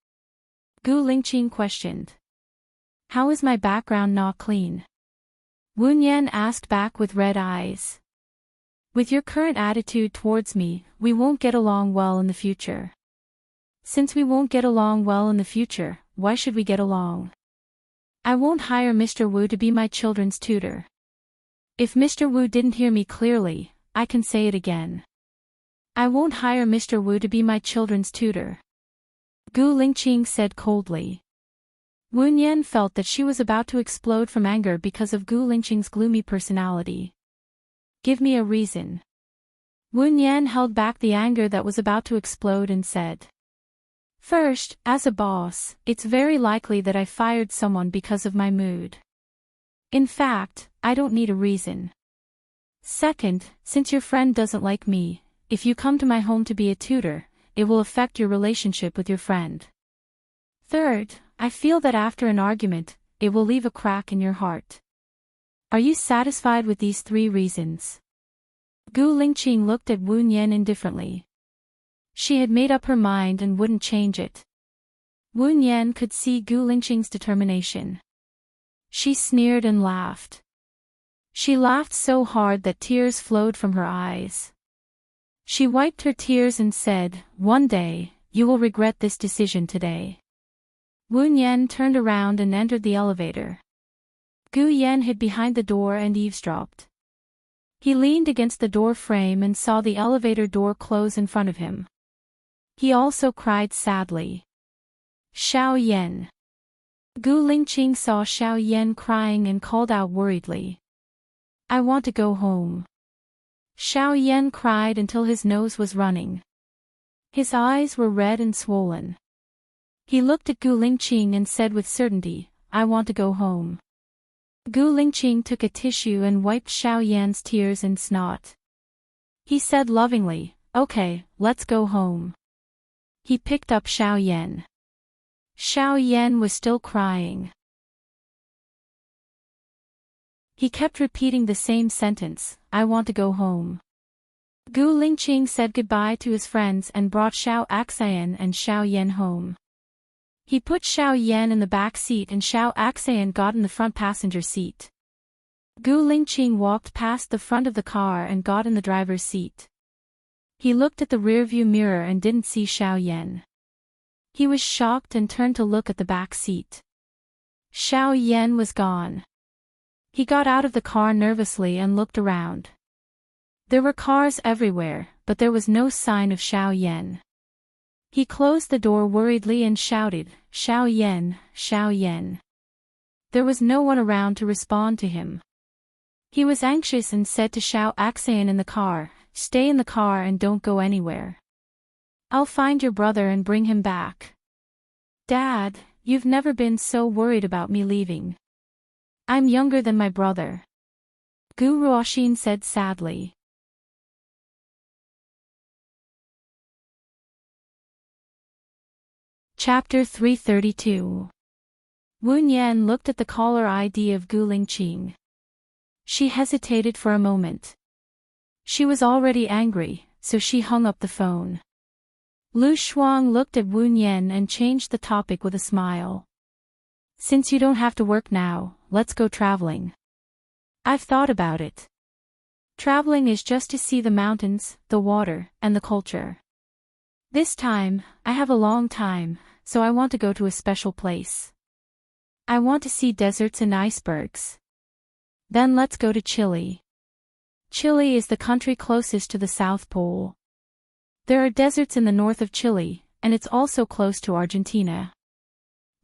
Gu Lingqing questioned. How is my background not clean? Wu Yan asked back with red eyes. With your current attitude towards me, we won't get along well in the future. Since we won't get along well in the future, why should we get along? I won't hire Mr. Wu to be my children's tutor. If Mr. Wu didn't hear me clearly, I can say it again. I won't hire Mr. Wu to be my children's tutor. Gu Lingqing said coldly. Wu Yan felt that she was about to explode from anger because of Gu Lingqing's gloomy personality. Give me a reason. Wu Yan held back the anger that was about to explode and said. First, as a boss, it's very likely that I fired someone because of my mood. In fact, I don't need a reason. Second, since your friend doesn't like me, if you come to my home to be a tutor, it will affect your relationship with your friend. Third, I feel that after an argument, it will leave a crack in your heart. Are you satisfied with these 3 reasons? Gu Lingqing looked at Wu Yan indifferently. She had made up her mind and wouldn't change it. Wu Yan could see Gu Lingqing's determination. She sneered and laughed. She laughed so hard that tears flowed from her eyes. She wiped her tears and said, One day, you will regret this decision today. Wu Yan turned around and entered the elevator. Gu Yan hid behind the door and eavesdropped. He leaned against the door frame and saw the elevator door close in front of him. He also cried sadly. Xiao Yan. Gu Lingqing saw Xiao Yan crying and called out worriedly. I want to go home. Xiao Yan cried until his nose was running. His eyes were red and swollen. He looked at Gu Lingqing and said with certainty, I want to go home. Gu Lingqing took a tissue and wiped Xiao Yan's tears and snot. He said lovingly, Okay, let's go home. He picked up Xiao Yan. Xiao Yan was still crying. He kept repeating the same sentence, I want to go home. Gu Lingqing said goodbye to his friends and brought Xiao Axayan and Xiao Yan home. He put Xiao Yan in the back seat and Xiao Axayan got in the front passenger seat. Gu Lingqing walked past the front of the car and got in the driver's seat. He looked at the rearview mirror and didn't see Xiao Yan. He was shocked and turned to look at the back seat. Xiao Yan was gone. He got out of the car nervously and looked around. There were cars everywhere, but there was no sign of Xiao Yan. He closed the door worriedly and shouted, Xiao Yan, Xiao Yan. There was no one around to respond to him. He was anxious and said to Xiao Axayan in the car, Stay in the car and don't go anywhere. I'll find your brother and bring him back. Dad, you've never been so worried about me leaving. I'm younger than my brother. Gu Ruoxin said sadly. Chapter 332. Wu Yan looked at the caller ID of Gu Lingqing. She hesitated for a moment. She was already angry, so she hung up the phone. Lu Shuang looked at Wu Yan and changed the topic with a smile. Since you don't have to work now, let's go traveling. I've thought about it. Traveling is just to see the mountains, the water, and the culture. This time, I have a long time, so I want to go to a special place. I want to see deserts and icebergs. Then let's go to Chile. Chile is the country closest to the South Pole. There are deserts in the north of Chile, and it's also close to Argentina.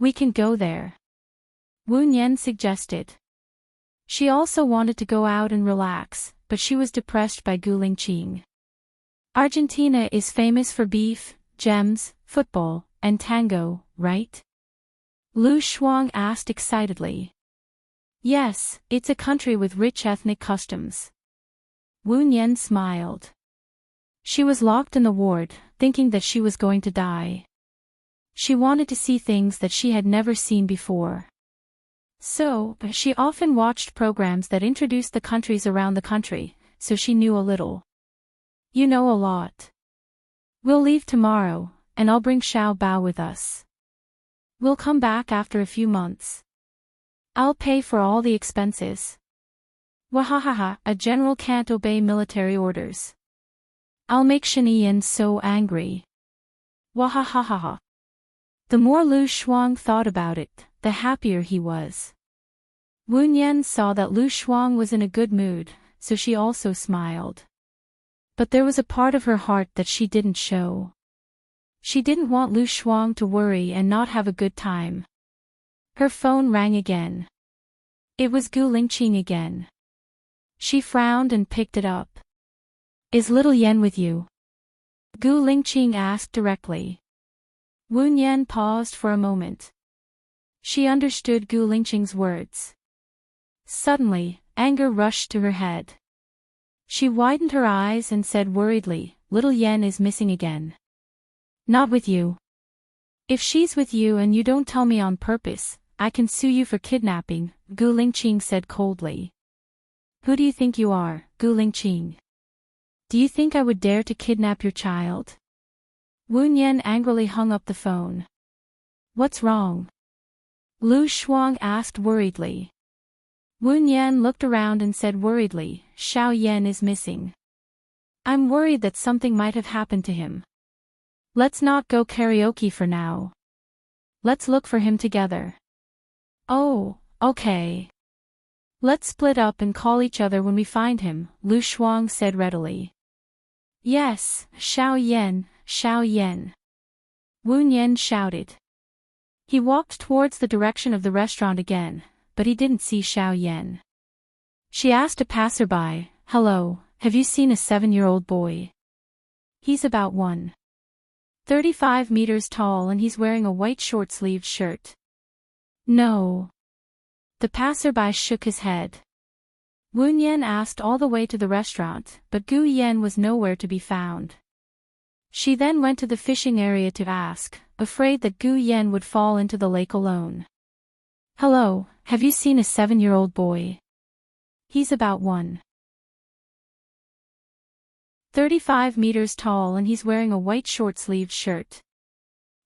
We can go there. Wu Nian suggested. She also wanted to go out and relax, but she was depressed by Guilingqing. Argentina is famous for beef, gems, football, and tango, right? Lu Shuang asked excitedly. Yes, it's a country with rich ethnic customs. Wu Nian smiled. She was locked in the ward, thinking that she was going to die. She wanted to see things that she had never seen before. So, she often watched programs that introduced the countries around the country, so she knew a little. You know a lot. We'll leave tomorrow, and I'll bring Xiao Bao with us. We'll come back after a few months. I'll pay for all the expenses. Wahahaha, a general can't obey military orders. I'll make Shinian so angry. Wahahaha. The more Lu Shuang thought about it, the happier he was. Wu Nian saw that Lu Shuang was in a good mood, so she also smiled. But there was a part of her heart that she didn't show. She didn't want Lu Shuang to worry and not have a good time. Her phone rang again. It was Guilingqing again. She frowned and picked it up. Is little Yen with you? Guilingqing asked directly. Wu Nian paused for a moment. She understood Guilingqing's words. Suddenly, anger rushed to her head. She widened her eyes and said worriedly, Little Yen is missing again. Not with you. If she's with you and you don't tell me on purpose, I can sue you for kidnapping, Guilingqing said coldly. Who do you think you are, Guilingqing? Do you think I would dare to kidnap your child? Wu Nian angrily hung up the phone. What's wrong? Lu Shuang asked worriedly. Wu Nian looked around and said worriedly, Xiao Yan is missing. I'm worried that something might have happened to him. Let's not go karaoke for now. Let's look for him together. Oh, okay. Let's split up and call each other when we find him, Lu Shuang said readily. Yes, Xiao Yan, Xiao Yan. Wu Nian shouted. He walked towards the direction of the restaurant again, but he didn't see Xiao Yan. She asked a passerby, Hello, have you seen a 7-year-old boy? He's about 1.35 meters tall and he's wearing a white short-sleeved shirt. No. The passerby shook his head. Wu Nian asked all the way to the restaurant, but Gu Yan was nowhere to be found. She then went to the fishing area to ask, afraid that Gu Yan would fall into the lake alone. Hello, have you seen a 7-year-old boy? He's about 1.35 meters tall and he's wearing a white short-sleeved shirt.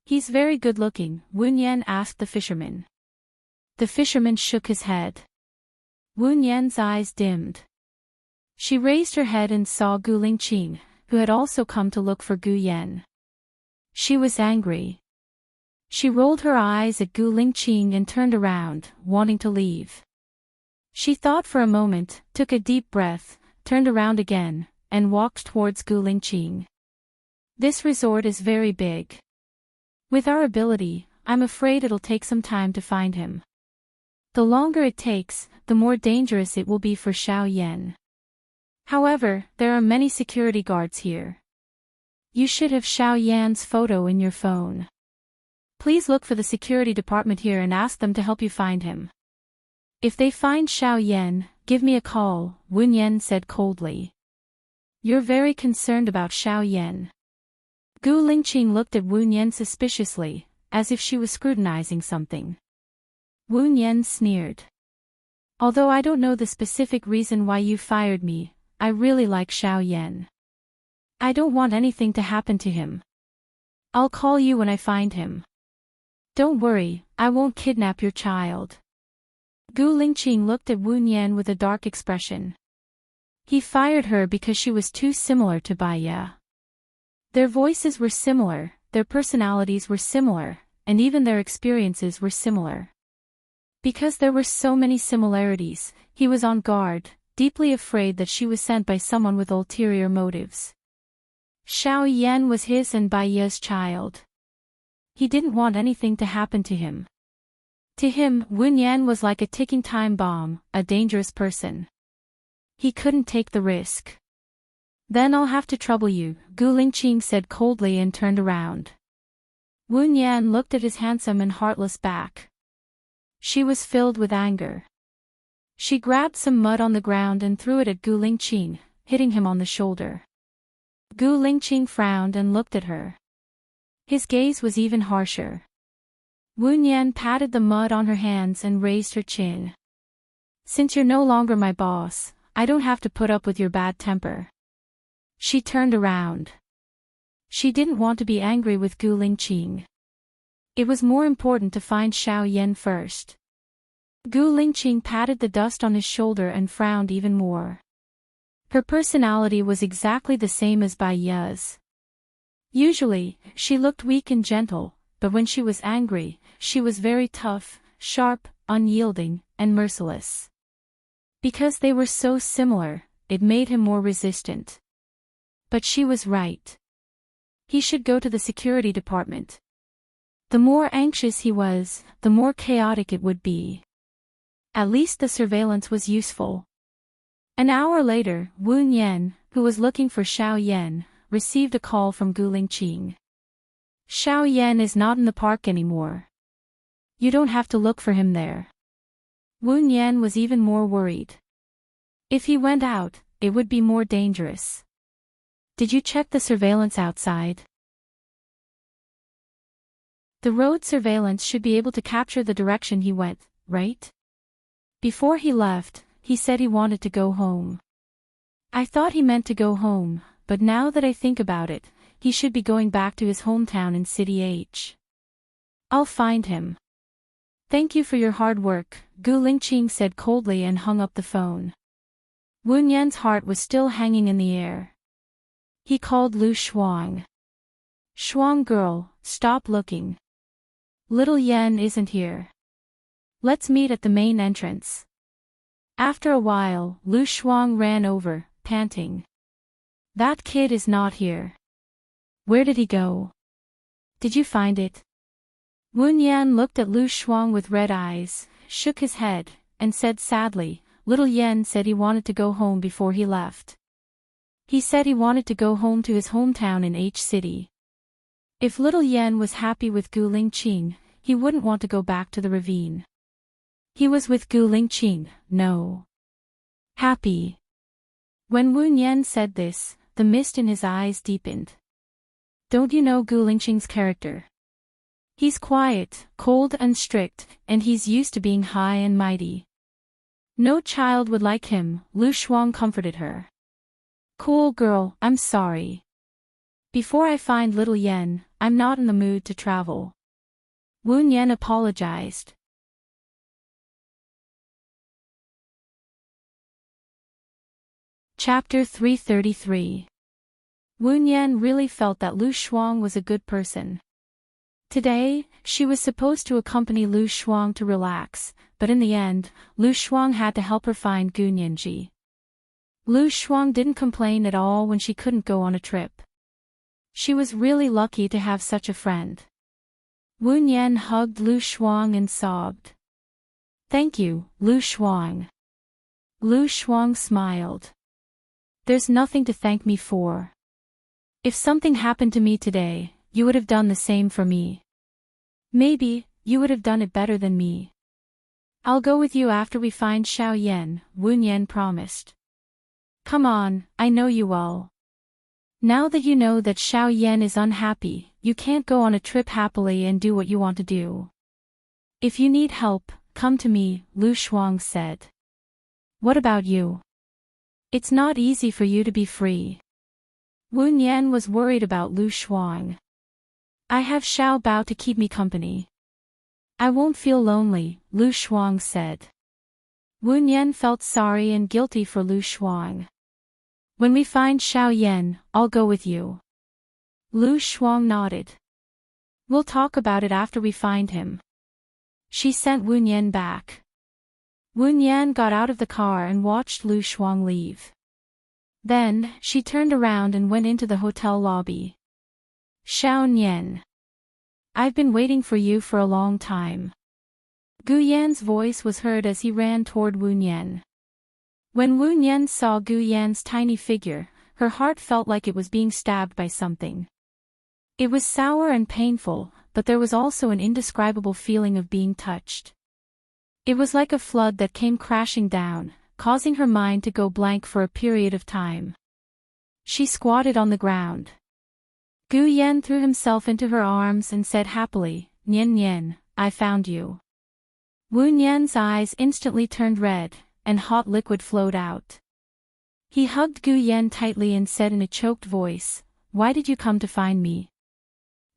He's very good-looking, Wu Nian asked the fisherman. The fisherman shook his head. Wu Nian's eyes dimmed. She raised her head and saw Guilingqing, who had also come to look for Gu Yan. She was angry. She rolled her eyes at Guilingqing and turned around, wanting to leave. She thought for a moment, took a deep breath, turned around again, and walked towards Guilingqing. This resort is very big. With our ability, I'm afraid it'll take some time to find him. The longer it takes, the more dangerous it will be for Xiao Yan. However, there are many security guards here. You should have Xiao Yan's photo in your phone. Please look for the security department here and ask them to help you find him. If they find Xiao Yan, give me a call, Wu Nian said coldly. You're very concerned about Xiao Yan. Guilingqing looked at Wu Nian suspiciously, as if she was scrutinizing something. Wu Nian sneered. Although I don't know the specific reason why you fired me, I really like Xiao Yan. I don't want anything to happen to him. I'll call you when I find him. Don't worry, I won't kidnap your child. Guilingqing looked at Wu Nian with a dark expression. He fired her because she was too similar to Bai Ye. Their voices were similar, their personalities were similar, and even their experiences were similar. Because there were so many similarities, he was on guard, deeply afraid that she was sent by someone with ulterior motives. Xiao Yan was his and Bai Ye's child. He didn't want anything to happen to him. To him, Wen Yan was like a ticking time bomb, a dangerous person. He couldn't take the risk. Then I'll have to trouble you, Gu Lingqing said coldly and turned around. Wen Yan looked at his handsome and heartless back. She was filled with anger. She grabbed some mud on the ground and threw it at Gu Lingqing, hitting him on the shoulder. Gu Lingqing frowned and looked at her. His gaze was even harsher. Wen Yan patted the mud on her hands and raised her chin. Since you're no longer my boss, I don't have to put up with your bad temper. She turned around. She didn't want to be angry with Gu Lingqing. It was more important to find Xiao Yan first. Gu Lingqing patted the dust on his shoulder and frowned even more. Her personality was exactly the same as Bai Ye's. Usually, she looked weak and gentle, but when she was angry, she was very tough, sharp, unyielding, and merciless. Because they were so similar, it made him more resistant. But she was right. He should go to the security department. The more anxious he was, the more chaotic it would be. At least the surveillance was useful. An hour later, Wen Yan, who was looking for Xiao Yan, received a call from Gu Lingqing. Xiao Yan is not in the park anymore. You don't have to look for him there. Wen Yan was even more worried. If he went out, it would be more dangerous. Did you check the surveillance outside? The road surveillance should be able to capture the direction he went, right? Before he left, he said he wanted to go home. I thought he meant to go home, but now that I think about it, he should be going back to his hometown in City H. I'll find him. Thank you for your hard work, Gu Lingqing said coldly and hung up the phone. Wen Yan's heart was still hanging in the air. He called Lu Shuang. Shuang girl, stop looking. Little Yan isn't here. Let's meet at the main entrance. After a while, Lu Shuang ran over, panting. That kid is not here. Where did he go? Did you find it? Wen Yan looked at Lu Shuang with red eyes, shook his head, and said sadly, Little Yan said he wanted to go home before he left. He said he wanted to go home to his hometown in H City. If Little Yan was happy with Gu Lingqing, he wouldn't want to go back to the ravine. He was with Gu Lingqing, no. Happy. When Wen Yan said this, the mist in his eyes deepened. Don't you know Gu Lingqing's character? He's quiet, cold and strict, and he's used to being high and mighty. No child would like him, Lu Shuang comforted her. Cool girl, I'm sorry. Before I find Little Yan, I'm not in the mood to travel. Wen Yan apologized. Chapter 333. Wen Yan really felt that Lu Shuang was a good person. Today, she was supposed to accompany Lu Shuang to relax, but in the end, Lu Shuang had to help her find Gu Nianji. Lu Shuang didn't complain at all when she couldn't go on a trip. She was really lucky to have such a friend. Wen Yan hugged Lu Shuang and sobbed. Thank you, Lu Shuang. Lu Shuang smiled. There's nothing to thank me for. If something happened to me today, you would have done the same for me. Maybe, you would have done it better than me. I'll go with you after we find Xiao Yan, Wen Yan promised. Come on, I know you all. Now that you know that Xiao Yan is unhappy, you can't go on a trip happily and do what you want to do. If you need help, come to me, Lu Shuang said. What about you? It's not easy for you to be free. Wen Yan was worried about Lu Shuang. I have Xiao Bao to keep me company. I won't feel lonely, Lu Shuang said. Wen Yan felt sorry and guilty for Lu Shuang. When we find Xiao Yan, I'll go with you. Lu Shuang nodded. We'll talk about it after we find him. She sent Wu Nian back. Wu Nian got out of the car and watched Lu Shuang leave. Then, she turned around and went into the hotel lobby. Xiao Nian. I've been waiting for you for a long time. Gu Yan's voice was heard as he ran toward Wu Nian. When Wu Nian saw Gu Yan's tiny figure, her heart felt like it was being stabbed by something. It was sour and painful, but there was also an indescribable feeling of being touched. It was like a flood that came crashing down, causing her mind to go blank for a period of time. She squatted on the ground. Gu Yan threw himself into her arms and said happily, Nian Nian, I found you. Wu Nian's eyes instantly turned red, and hot liquid flowed out. He hugged Gu Yan tightly and said in a choked voice, Why did you come to find me?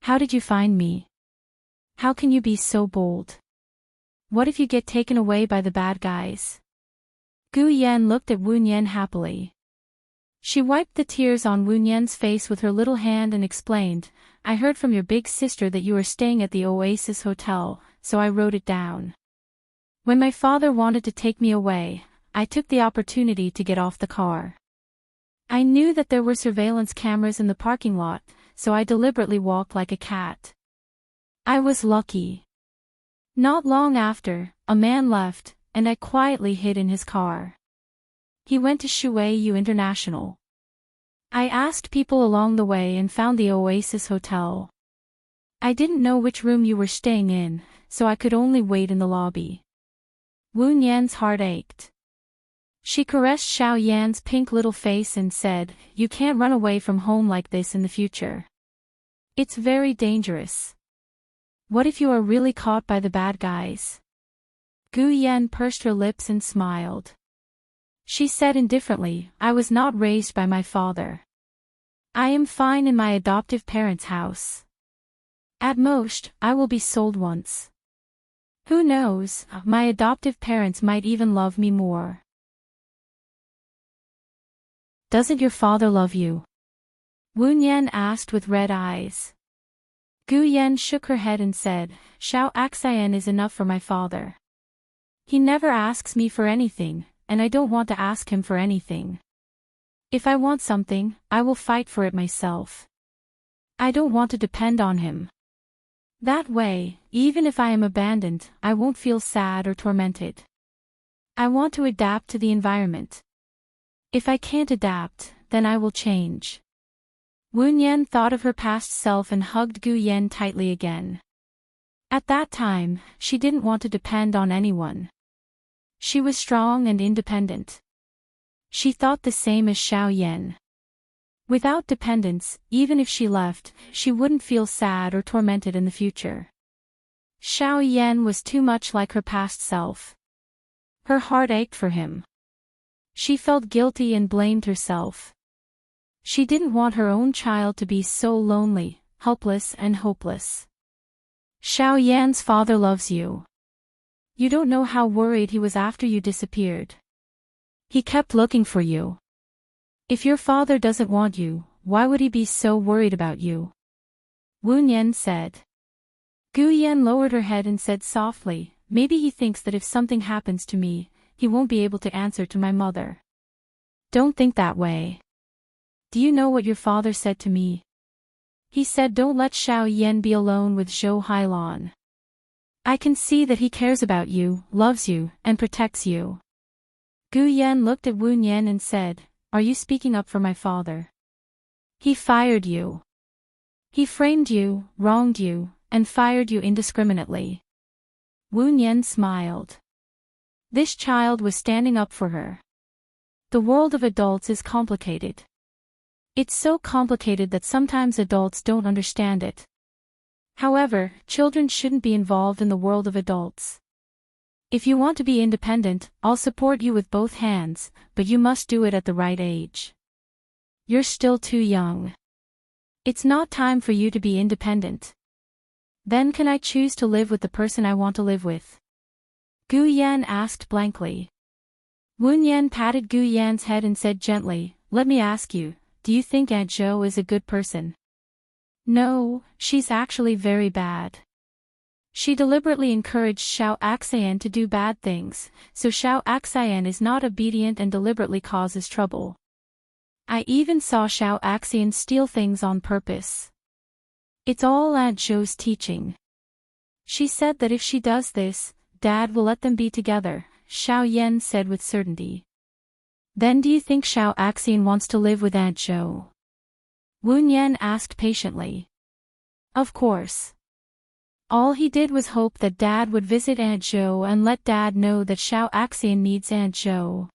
How did you find me? How can you be so bold? What if you get taken away by the bad guys? Gu Yan looked at Wu Nian happily. She wiped the tears on Wu Nian's face with her little hand and explained, I heard from your big sister that you are staying at the Oasis Hotel, so I wrote it down. When my father wanted to take me away, I took the opportunity to get off the car. I knew that there were surveillance cameras in the parking lot, so I deliberately walked like a cat. I was lucky. Not long after, a man left, and I quietly hid in his car. He went to Shuiyu International. I asked people along the way and found the Oasis Hotel. I didn't know which room you were staying in, so I could only wait in the lobby. Wu Nian's heart ached. She caressed Xiao Yan's pink little face and said, You can't run away from home like this in the future. It's very dangerous. What if you are really caught by the bad guys? Gu Yan pursed her lips and smiled. She said indifferently, I was not raised by my father. I am fine in my adoptive parents' house. At most, I will be sold once. Who knows, my adoptive parents might even love me more. Doesn't your father love you? Wu Nian asked with red eyes. Gu Yan shook her head and said, Xiao Axian is enough for my father. He never asks me for anything, and I don't want to ask him for anything. If I want something, I will fight for it myself. I don't want to depend on him. That way, even if I am abandoned, I won't feel sad or tormented. I want to adapt to the environment. If I can't adapt, then I will change. Wu Nian thought of her past self and hugged Gu Yan tightly again. At that time, she didn't want to depend on anyone. She was strong and independent. She thought the same as Xiao Yan. Without dependence, even if she left, she wouldn't feel sad or tormented in the future. Xiao Yan was too much like her past self. Her heart ached for him. She felt guilty and blamed herself. She didn't want her own child to be so lonely, helpless and hopeless. Xiao Yan's father loves you. You don't know how worried he was after you disappeared. He kept looking for you. If your father doesn't want you, why would he be so worried about you? Wu Nian said. Gu Yan lowered her head and said softly, Maybe he thinks that if something happens to me, he won't be able to answer to my mother. Don't think that way. Do you know what your father said to me? He said don't let Xiao Yan be alone with Zhou Hailan. I can see that he cares about you, loves you, and protects you. Gu Yan looked at Wu Nian and said, Are you speaking up for my father? He fired you. He framed you, wronged you, and fired you indiscriminately. Wu Nian smiled. This child was standing up for her. The world of adults is complicated. It's so complicated that sometimes adults don't understand it. However, children shouldn't be involved in the world of adults. If you want to be independent, I'll support you with both hands, but you must do it at the right age. You're still too young. It's not time for you to be independent. Then can I choose to live with the person I want to live with? Gu Yan asked blankly. Wu Nian patted Gu Yan's head and said gently, let me ask you, do you think Aunt Jo is a good person? No, she's actually very bad. She deliberately encouraged Xiao Axian to do bad things, so Xiao Axian is not obedient and deliberately causes trouble. I even saw Xiao Axian steal things on purpose. It's all Aunt Jo's teaching. She said that if she does this, Dad will let them be together, Xiao Yan said with certainty. Then do you think Xiao Axian wants to live with Aunt Jo? Wu Yan asked patiently. Of course. All he did was hope that Dad would visit Aunt Jo and let Dad know that Xiao Axian needs Aunt Jo.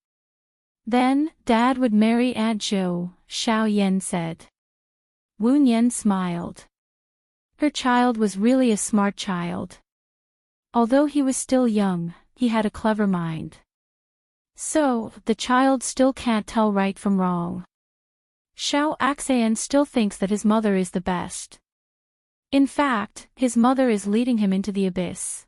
Then, Dad would marry Aunt Jo, Xiao Yan said. Wu Yan smiled. Her child was really a smart child. Although he was still young, he had a clever mind. So, the child still can't tell right from wrong. Xiao Axian still thinks that his mother is the best. In fact, his mother is leading him into the abyss.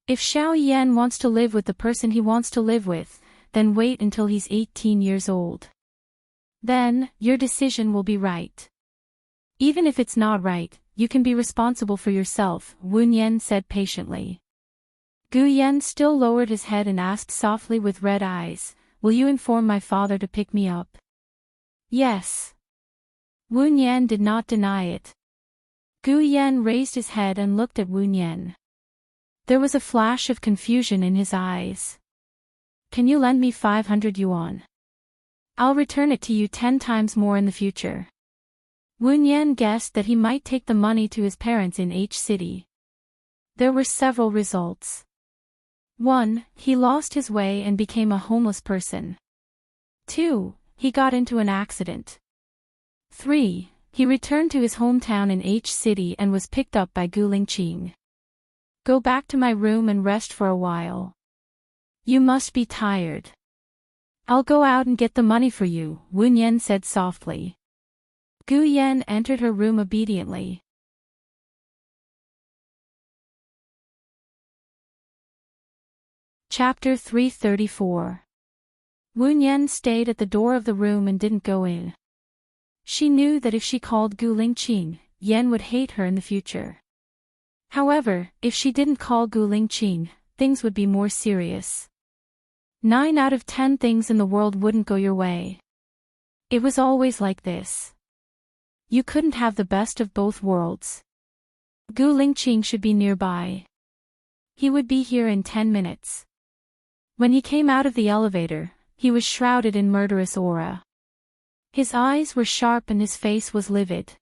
If Xiao Yan wants to live with the person he wants to live with, then wait until he's 18 years old. Then, your decision will be right. Even if it's not right, you can be responsible for yourself, Wu Yan said patiently. Gu Yan still lowered his head and asked softly with red eyes, will you inform my father to pick me up? Yes. Wu Yan did not deny it. Gu Yan raised his head and looked at Wu Yan. There was a flash of confusion in his eyes. Can you lend me 500 yuan? I'll return it to you 10 times more in the future. Wu Yan guessed that he might take the money to his parents in H City. There were several results. 1. He lost his way and became a homeless person. 2. He got into an accident. 3. He returned to his hometown in H City and was picked up by Gu Lingqing. Go back to my room and rest for a while. You must be tired. I'll go out and get the money for you, Wu Yan said softly. Gu Yan entered her room obediently. Chapter 334. Wu Yan stayed at the door of the room and didn't go in. She knew that if she called Gu Lingqing, Yan would hate her in the future. However, if she didn't call Gu Lingqing, things would be more serious. 9 out of 10 things in the world wouldn't go your way. It was always like this. You couldn't have the best of both worlds. Gu Lingqing should be nearby. He would be here in 10 minutes. When he came out of the elevator, he was shrouded in murderous aura. His eyes were sharp and his face was livid.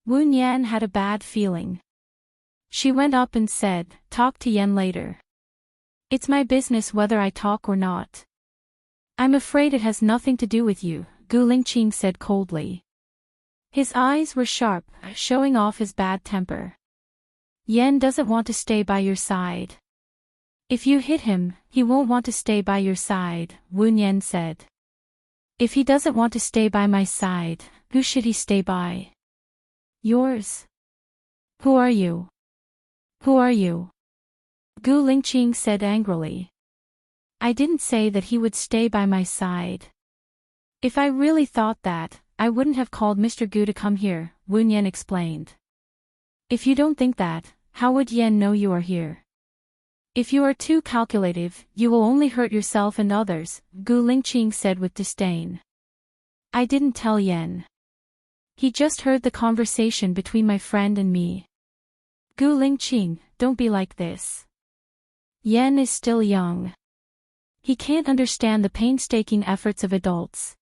Wu Yan had a bad feeling. She went up and said, talk to Yan later. It's my business whether I talk or not. I'm afraid it has nothing to do with you, Gu Lingqing said coldly. His eyes were sharp, showing off his bad temper. Yan doesn't want to stay by your side. If you hit him, he won't want to stay by your side, Wu Yan said. If he doesn't want to stay by my side, who should he stay by? Yours. Who are you? Who are you? Gu Lingqing said angrily. I didn't say that he would stay by my side. If I really thought that, I wouldn't have called Mr. Gu to come here, Wu Yan explained. If you don't think that, how would Yan know you are here? If you are too calculative, you will only hurt yourself and others, Gu Lingqing said with disdain. I didn't tell Yan. He just heard the conversation between my friend and me. Gu Lingqing, don't be like this. Yan is still young. He can't understand the painstaking efforts of adults.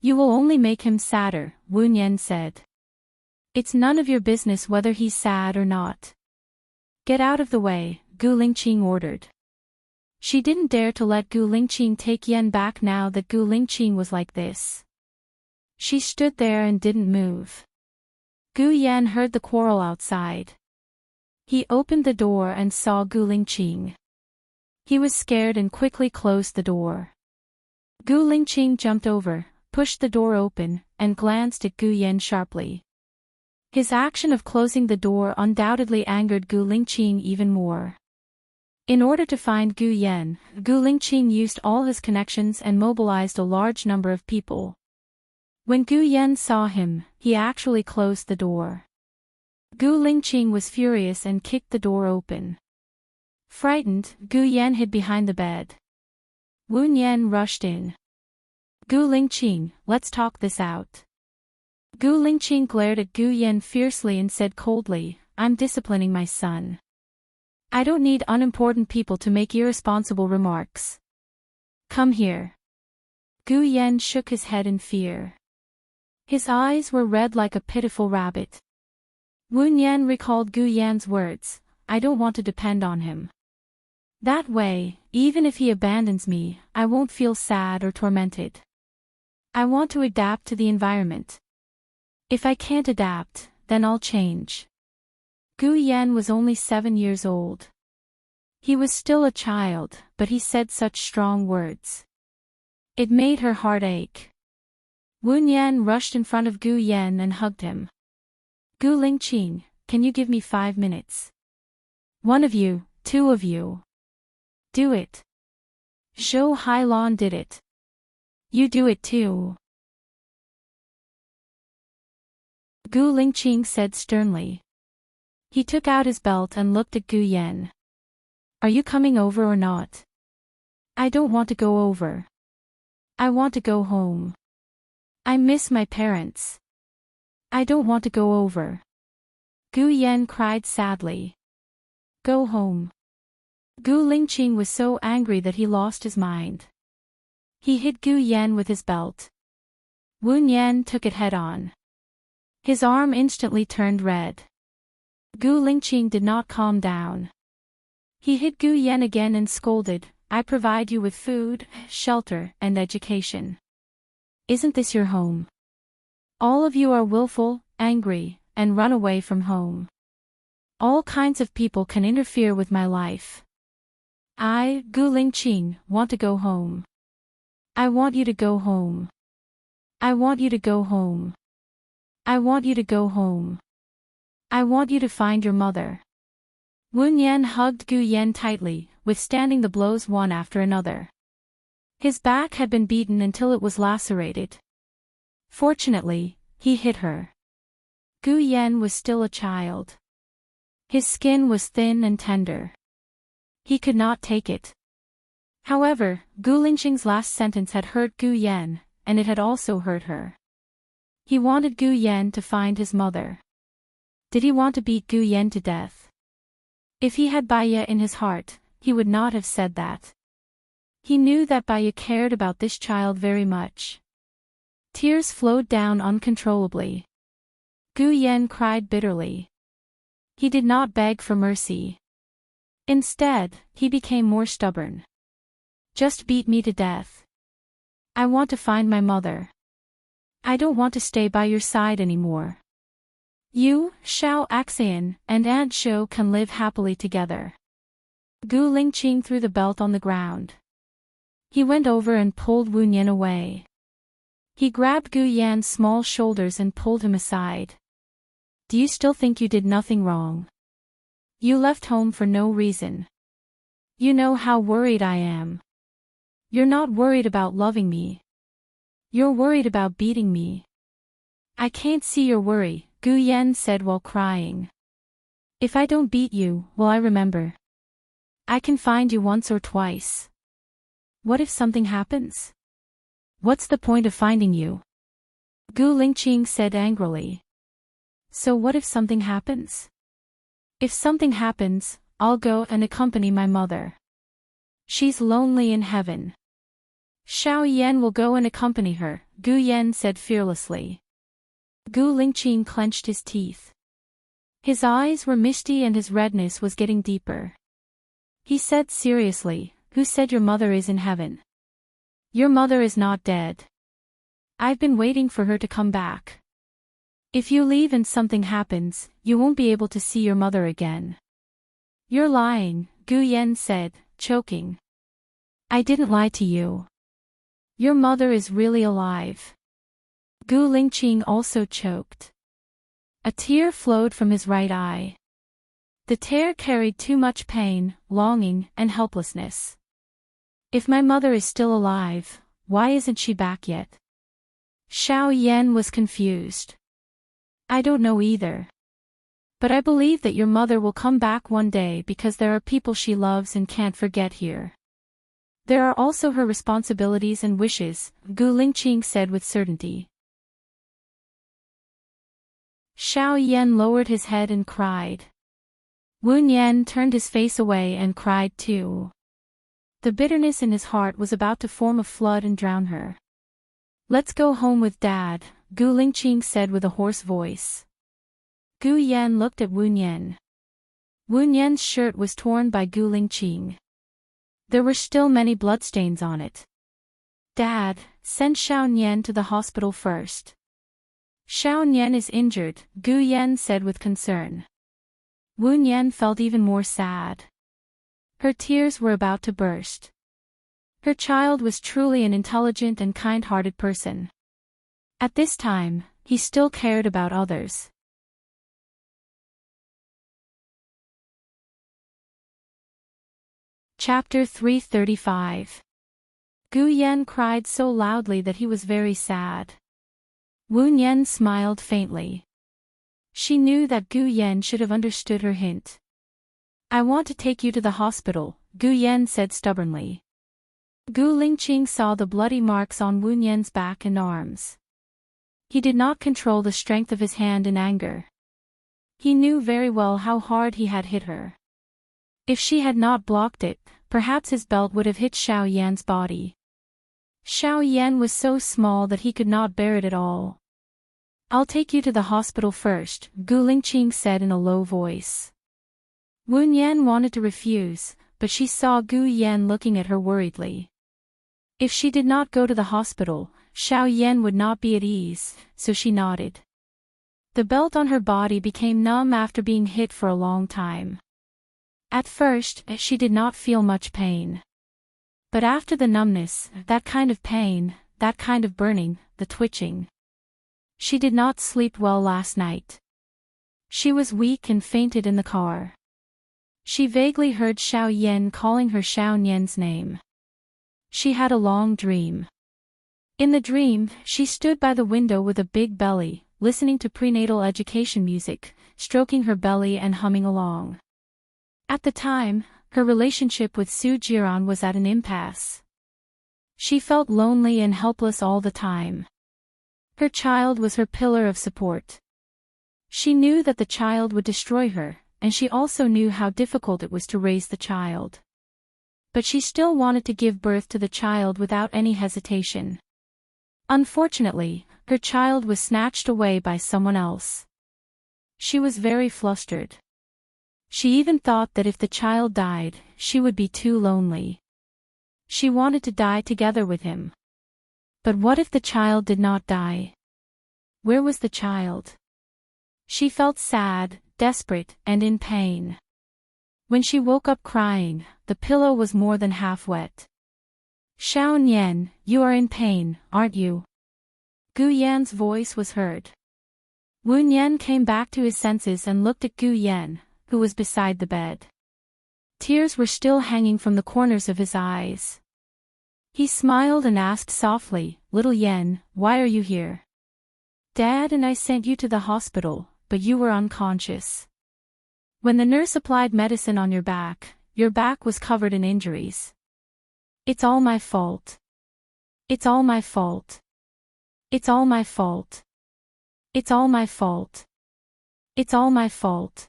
You will only make him sadder, Wu Yan said. It's none of your business whether he's sad or not. Get out of the way, Gu Lingqing ordered. She didn't dare to let Gu Lingqing take Yan back now that Gu Lingqing was like this. She stood there and didn't move. Gu Yan heard the quarrel outside. He opened the door and saw Gu Lingqing. He was scared and quickly closed the door. Gu Lingqing jumped over, pushed the door open, and glanced at Gu Yan sharply. His action of closing the door undoubtedly angered Gu Lingqing even more. In order to find Gu Yan, Gu Lingqing used all his connections and mobilized a large number of people. When Gu Yan saw him, he actually closed the door. Gu Lingqing was furious and kicked the door open. Frightened, Gu Yan hid behind the bed. Wu Yan rushed in. Gu Lingqing, let's talk this out. Gu Lingqing glared at Gu Yan fiercely and said coldly, I'm disciplining my son. I don't need unimportant people to make irresponsible remarks. Come here. Gu Yan shook his head in fear. His eyes were red like a pitiful rabbit. Wu Yan recalled Gu Yan's words, I don't want to depend on him. That way, even if he abandons me, I won't feel sad or tormented. I want to adapt to the environment. If I can't adapt, then I'll change. Gu Yan was only 7 years old. He was still a child, but he said such strong words. It made her heart ache. Wu Yan rushed in front of Gu Yan and hugged him. Gu Lingqing, can you give me 5 minutes? One of you, 2 of you. Do it. Zhou Hailan did it. You do it too. Gu Lingqing said sternly. He took out his belt and looked at Gu Yan. Are you coming over or not? I don't want to go over. I want to go home. I miss my parents. I don't want to go over. Gu Yan cried sadly. Go home. Gu Lingqing was so angry that he lost his mind. He hit Gu Yan with his belt. Wu Yan took it head on. His arm instantly turned red. Gu Lingqing did not calm down. He hit Gu Yan again and scolded, I provide you with food, shelter, and education. Isn't this your home? All of you are willful, angry, and run away from home. All kinds of people can interfere with my life. I, Gu Lingqing, want to go home. I want you to go home. I want you to go home. I want you to go home. I want you to find your mother. Wu Yan hugged Gu Yan tightly, withstanding the blows one after another. His back had been beaten until it was lacerated. Fortunately, he hit her. Gu Yan was still a child. His skin was thin and tender. He could not take it. However, Gu Lingqing's last sentence had hurt Gu Yan, and it had also hurt her. He wanted Gu Yan to find his mother. Did he want to beat Gu Yan to death? If he had Baiya in his heart, he would not have said that. He knew that Baiya cared about this child very much. Tears flowed down uncontrollably. Gu Yan cried bitterly. He did not beg for mercy. Instead, he became more stubborn. Just beat me to death. I want to find my mother. I don't want to stay by your side anymore. You, Xiao Axian, and Aunt Shou can live happily together. Gu Lingqing threw the belt on the ground. He went over and pulled Wu Yan away. He grabbed Gu Yan's small shoulders and pulled him aside. Do you still think you did nothing wrong? You left home for no reason. You know how worried I am. You're not worried about loving me. You're worried about beating me. I can't see your worry, Gu Yan said while crying. If I don't beat you, will I remember? I can find you once or twice. What if something happens? What's the point of finding you? Gu Lingqing said angrily. So what if something happens? If something happens, I'll go and accompany my mother. She's lonely in heaven. Xiao Yan will go and accompany her, Gu Yan said fearlessly. Gu Lingqing clenched his teeth. His eyes were misty and his redness was getting deeper. He said seriously, Who said your mother is in heaven? Your mother is not dead. I've been waiting for her to come back. If you leave and something happens, you won't be able to see your mother again. You're lying, Gu Yan said, choking. I didn't lie to you. Your mother is really alive. Gu Lingqing also choked. A tear flowed from his right eye. The tear carried too much pain, longing, and helplessness. If my mother is still alive, why isn't she back yet? Xiao Yan was confused. I don't know either. But I believe that your mother will come back one day because there are people she loves and can't forget here. There are also her responsibilities and wishes, Gu Lingqing said with certainty. Xiao Yan lowered his head and cried. Wu Yan turned his face away and cried too. The bitterness in his heart was about to form a flood and drown her. Let's go home with Dad, Gu Lingqing said with a hoarse voice. Gu Yan looked at Wu Yan. Wu Yan's shirt was torn by Gu Lingqing. There were still many bloodstains on it. Dad, send Xiao Yan to the hospital first. Xiao Yan is injured, Gu Yan said with concern. Wu Yan felt even more sad. Her tears were about to burst. Her child was truly an intelligent and kind-hearted person. At this time, he still cared about others. Chapter 335. Gu Yan cried so loudly that he was very sad. Wu Yan smiled faintly. She knew that Gu Yan should have understood her hint. I want to take you to the hospital, Gu Yan said stubbornly. Gu Lingqing saw the bloody marks on Wu Yan's back and arms. He did not control the strength of his hand in anger. He knew very well how hard he had hit her. If she had not blocked it, perhaps his belt would have hit Xiao Yan's body. Xiao Yan was so small that he could not bear it at all. I'll take you to the hospital first, Gu Lingqing said in a low voice. Wu Yan wanted to refuse, but she saw Gu Yan looking at her worriedly. If she did not go to the hospital, Xiao Yan would not be at ease, so she nodded. The belt on her body became numb after being hit for a long time. At first, she did not feel much pain. But after the numbness, that kind of pain, that kind of burning, the twitching. She did not sleep well last night. She was weak and fainted in the car. She vaguely heard Xiao Yan calling her Xiao Yan's name. She had a long dream. In the dream, she stood by the window with a big belly, listening to prenatal education music, stroking her belly and humming along. At the time, her relationship with Su Jiran was at an impasse. She felt lonely and helpless all the time. Her child was her pillar of support. She knew that the child would destroy her, and she also knew how difficult it was to raise the child. But she still wanted to give birth to the child without any hesitation. Unfortunately, her child was snatched away by someone else. She was very flustered. She even thought that if the child died, she would be too lonely. She wanted to die together with him. But what if the child did not die? Where was the child? She felt sad, desperate, and in pain. When she woke up crying, the pillow was more than half wet. Xiao Yan, you are in pain, aren't you? Gu Yan's voice was heard. Wu Yan came back to his senses and looked at Gu Yan, who was beside the bed. Tears were still hanging from the corners of his eyes. He smiled and asked softly, Little Yan, why are you here? Dad and I sent you to the hospital, but you were unconscious. When the nurse applied medicine on your back was covered in injuries. It's all my fault. It's all my fault. It's all my fault. It's all my fault. It's all my fault.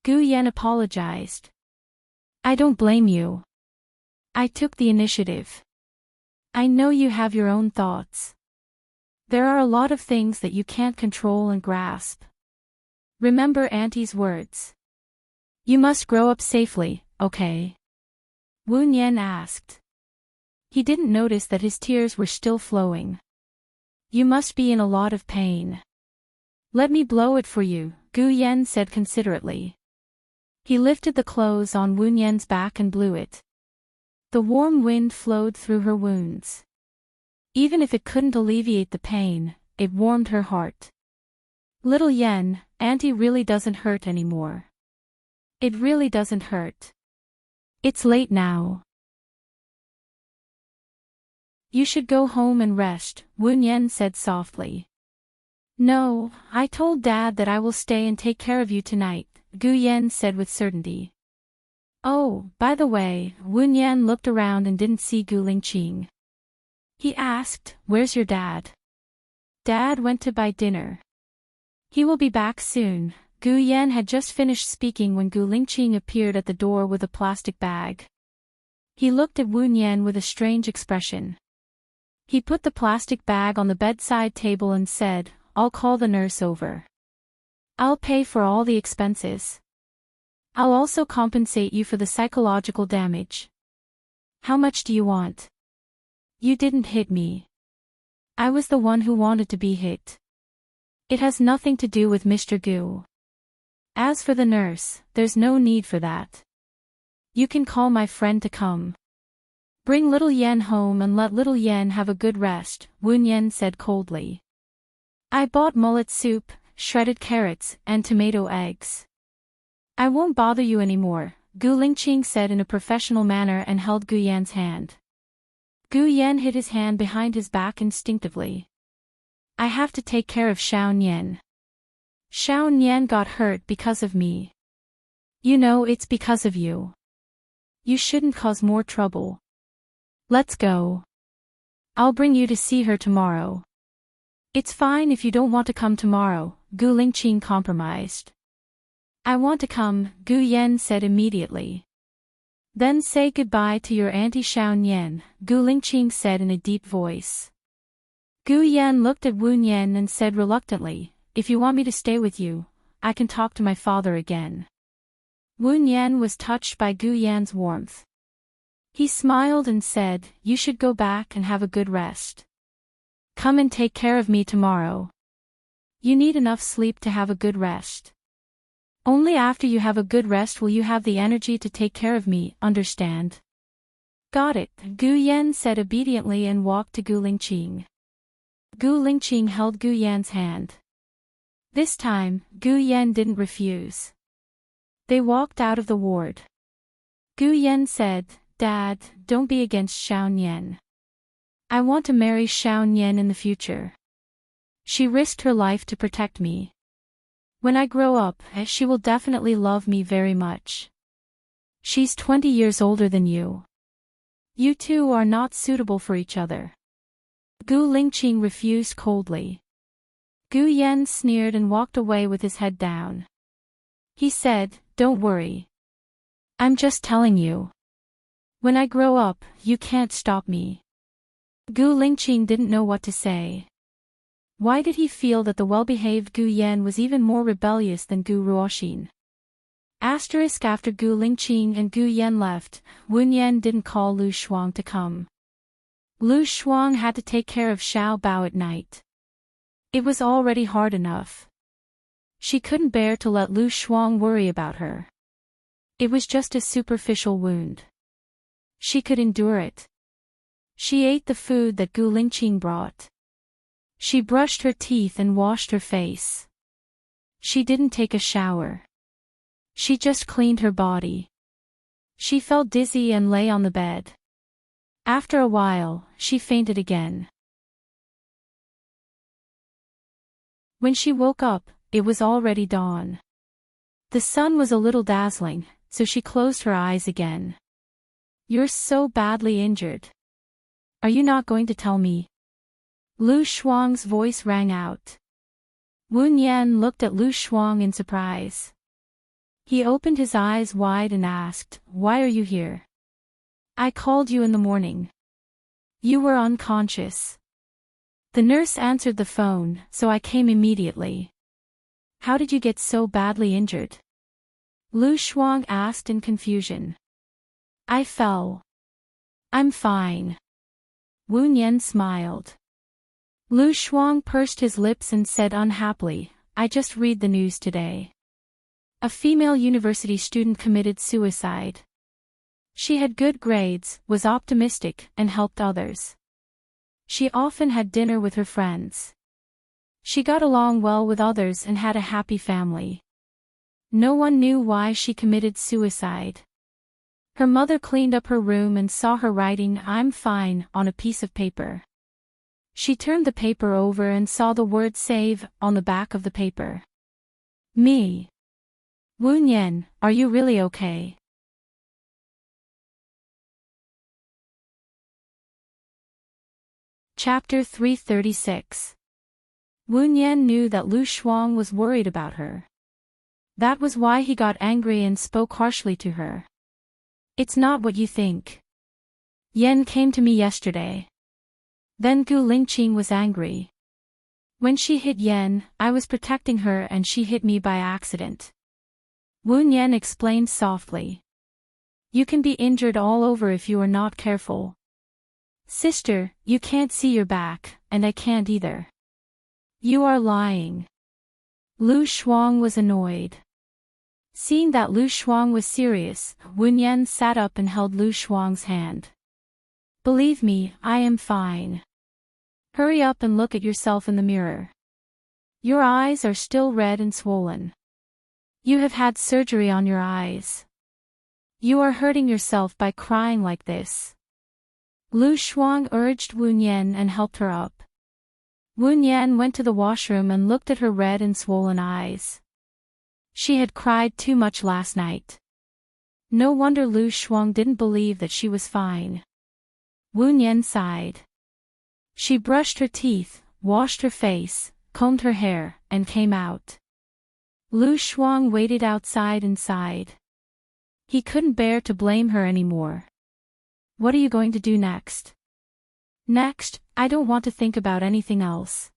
Gu Yan apologized. I don't blame you. I took the initiative. I know you have your own thoughts. There are a lot of things that you can't control and grasp. Remember Auntie's words. You must grow up safely, okay? Wu Yan asked. He didn't notice that his tears were still flowing. You must be in a lot of pain. Let me blow it for you, Gu Yan said considerately. He lifted the clothes on Wu Yan's back and blew it. The warm wind flowed through her wounds. Even if it couldn't alleviate the pain, it warmed her heart. Little Yan, Auntie really doesn't hurt anymore. It really doesn't hurt. It's late now. You should go home and rest, Wu Yan said softly. No, I told Dad that I will stay and take care of you tonight, Gu Yan said with certainty. Oh, by the way, Wu Yan looked around and didn't see Gu Lingqing. He asked, where's your dad? Dad went to buy dinner. He will be back soon. Gu Yan had just finished speaking when Gu Lingqing appeared at the door with a plastic bag. He looked at Wu Yan with a strange expression. He put the plastic bag on the bedside table and said, I'll call the nurse over. I'll pay for all the expenses. I'll also compensate you for the psychological damage. How much do you want? You didn't hit me. I was the one who wanted to be hit. It has nothing to do with Mr. Gu. As for the nurse, there's no need for that. You can call my friend to come. Bring little Yan home and let little Yan have a good rest, Wu Yan said coldly. I bought mullet soup, shredded carrots, and tomato eggs. I won't bother you anymore, Gu Lingqing said in a professional manner and held Gu Yan's hand. Gu Yan hid his hand behind his back instinctively. I have to take care of Xiao Nian. Xiao Nian got hurt because of me. You know it's because of you. You shouldn't cause more trouble. Let's go. I'll bring you to see her tomorrow. It's fine if you don't want to come tomorrow, Gu Lingqing compromised. I want to come, Gu Yan said immediately. Then say goodbye to your auntie Xiao Nian, Gu Lingqing said in a deep voice. Gu Yan looked at Wu Yan and said reluctantly, if you want me to stay with you, I can talk to my father again. Wu Yan was touched by Gu Yan's warmth. He smiled and said, you should go back and have a good rest. Come and take care of me tomorrow. You need enough sleep to have a good rest. Only after you have a good rest will you have the energy to take care of me, understand? Got it, Gu Yan said obediently and walked to Gu Lingqing. Gu Lingqing held Gu Yan's hand. This time, Gu Yan didn't refuse. They walked out of the ward. Gu Yan said, Dad, don't be against Xiao Nian. I want to marry Xiao Nian in the future. She risked her life to protect me. When I grow up, she will definitely love me very much. She's 20 years older than you. You two are not suitable for each other. Gu Lingqing refused coldly. Gu Yan sneered and walked away with his head down. He said, don't worry. I'm just telling you. When I grow up, you can't stop me. Gu Lingqing didn't know what to say. Why did he feel that the well-behaved Gu Yan was even more rebellious than Gu Ruoxin? After Gu Lingqing and Gu Yan left, Wu Yan didn't call Lu Shuang to come. Lu Shuang had to take care of Xiao Bao at night. It was already hard enough. She couldn't bear to let Lu Shuang worry about her. It was just a superficial wound. She could endure it. She ate the food that Gu Lingqing brought. She brushed her teeth and washed her face. She didn't take a shower. She just cleaned her body. She felt dizzy and lay on the bed. After a while, she fainted again. When she woke up, it was already dawn. The sun was a little dazzling, so she closed her eyes again. You're so badly injured. Are you not going to tell me? Lu Shuang's voice rang out. Wu Yan looked at Lu Shuang in surprise. He opened his eyes wide and asked, why are you here? I called you in the morning. You were unconscious. The nurse answered the phone, so I came immediately. How did you get so badly injured? Lu Shuang asked in confusion. I fell. I'm fine. Wu Yan smiled. Lu Shuang pursed his lips and said unhappily, I just read the news today. A female university student committed suicide. She had good grades, was optimistic, and helped others. She often had dinner with her friends. She got along well with others and had a happy family. No one knew why she committed suicide. Her mother cleaned up her room and saw her writing "I'm fine" on a piece of paper. She turned the paper over and saw the word "save" on the back of the paper. Me. Woon-yen, are you really okay? Chapter 336. Woon-yen knew that Lu Shuang was worried about her. That was why he got angry and spoke harshly to her. It's not what you think. Yen came to me yesterday. Then Gu Lingqing was angry. When she hit Yen, I was protecting her and she hit me by accident. Woon-yen explained softly. You can be injured all over if you are not careful. Sister, you can't see your back, and I can't either. You are lying. Lu Shuang was annoyed. Seeing that Lu Shuang was serious, Woon-yen sat up and held Lu Shuang's hand. Believe me, I am fine. Hurry up and look at yourself in the mirror. Your eyes are still red and swollen. You have had surgery on your eyes. You are hurting yourself by crying like this. Lu Shuang urged Woon-yen and helped her up. Woon-yen went to the washroom and looked at her red and swollen eyes. She had cried too much last night. No wonder Lu Shuang didn't believe that she was fine. Woon-yen sighed. She brushed her teeth, washed her face, combed her hair, and came out. Lu Shuang waited outside and sighed. He couldn't bear to blame her anymore. What are you going to do next? Next, I don't want to think about anything else.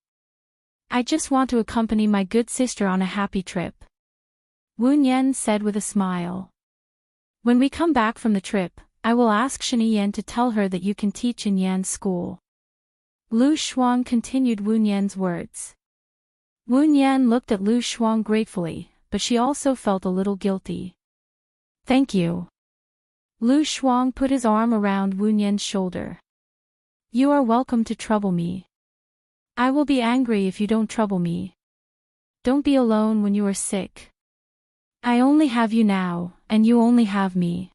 I just want to accompany my good sister on a happy trip. Woon-yen said with a smile. When we come back from the trip, I will ask Shen-yen to tell her that you can teach in Yan's school. Lu Shuang continued Woon-yen's words. Woon-yen looked at Lu Shuang gratefully, but she also felt a little guilty. Thank you. Lu Shuang put his arm around Woon-yen's shoulder. You are welcome to trouble me. I will be angry if you don't trouble me. Don't be alone when you are sick. I only have you now, and you only have me.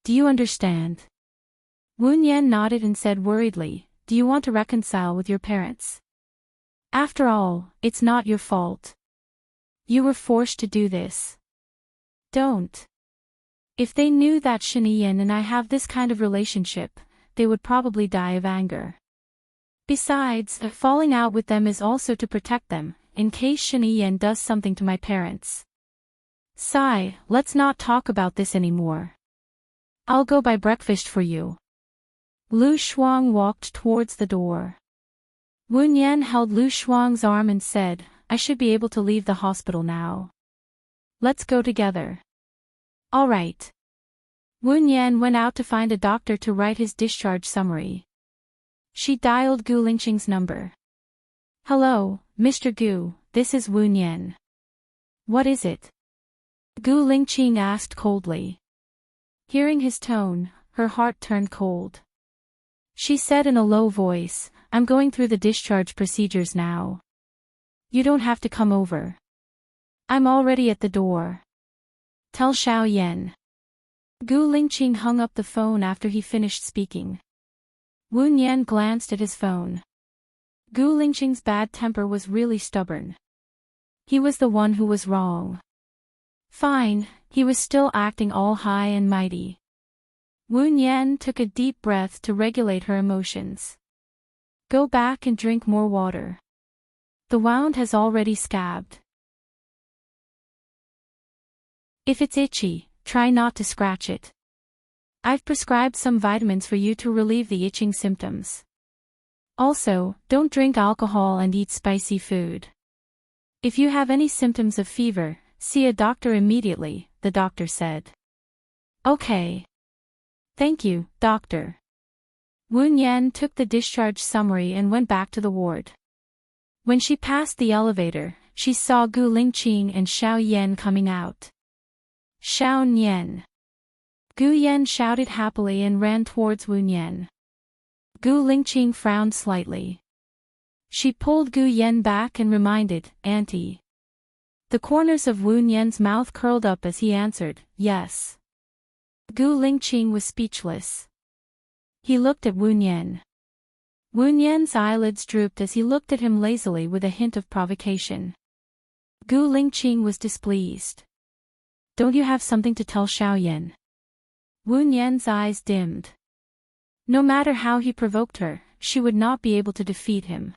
Do you understand? Woon-yen nodded and said worriedly, do you want to reconcile with your parents? After all, it's not your fault. You were forced to do this. Don't. If they knew that Shen-yen and I have this kind of relationship, they would probably die of anger. Besides, falling out with them is also to protect them, in case Shen-yen does something to my parents. Sigh, let's not talk about this anymore. I'll go buy breakfast for you. Lu Shuang walked towards the door. Woon-yen held Lu Shuang's arm and said, I should be able to leave the hospital now. Let's go together. All right. Woon-yen went out to find a doctor to write his discharge summary. She dialed Gu Lingqing's number. Hello, Mr. Gu, this is Woon-yen. What is it? Gu Lingqing asked coldly. Hearing his tone, her heart turned cold. She said in a low voice, I'm going through the discharge procedures now. You don't have to come over. I'm already at the door. Tell Xiao Yan. Gu Lingqing hung up the phone after he finished speaking. Woon-yen glanced at his phone. Gu Lingqing's bad temper was really stubborn. He was the one who was wrong. Fine, he was still acting all high and mighty. Woon-yen took a deep breath to regulate her emotions. Go back and drink more water. The wound has already scabbed. If it's itchy, try not to scratch it. I've prescribed some vitamins for you to relieve the itching symptoms. Also, don't drink alcohol and eat spicy food. If you have any symptoms of fever, see a doctor immediately, the doctor said. Okay. Thank you, doctor. Woon-yen took the discharge summary and went back to the ward. When she passed the elevator, she saw Gu Lingqing and Xiao Yan coming out. Xiao Nian. Gu Yan shouted happily and ran towards Woon-yen. Gu Lingqing frowned slightly. She pulled Gu Yan back and reminded, Auntie. The corners of Wu Nian's mouth curled up as he answered, yes. Gu Lingqing was speechless. He looked at Wu Nian. Wu Nian's eyelids drooped as he looked at him lazily with a hint of provocation. Gu Lingqing was displeased. Don't you have something to tell Xiaoyan? Wu Nian's eyes dimmed. No matter how he provoked her, she would not be able to defeat him.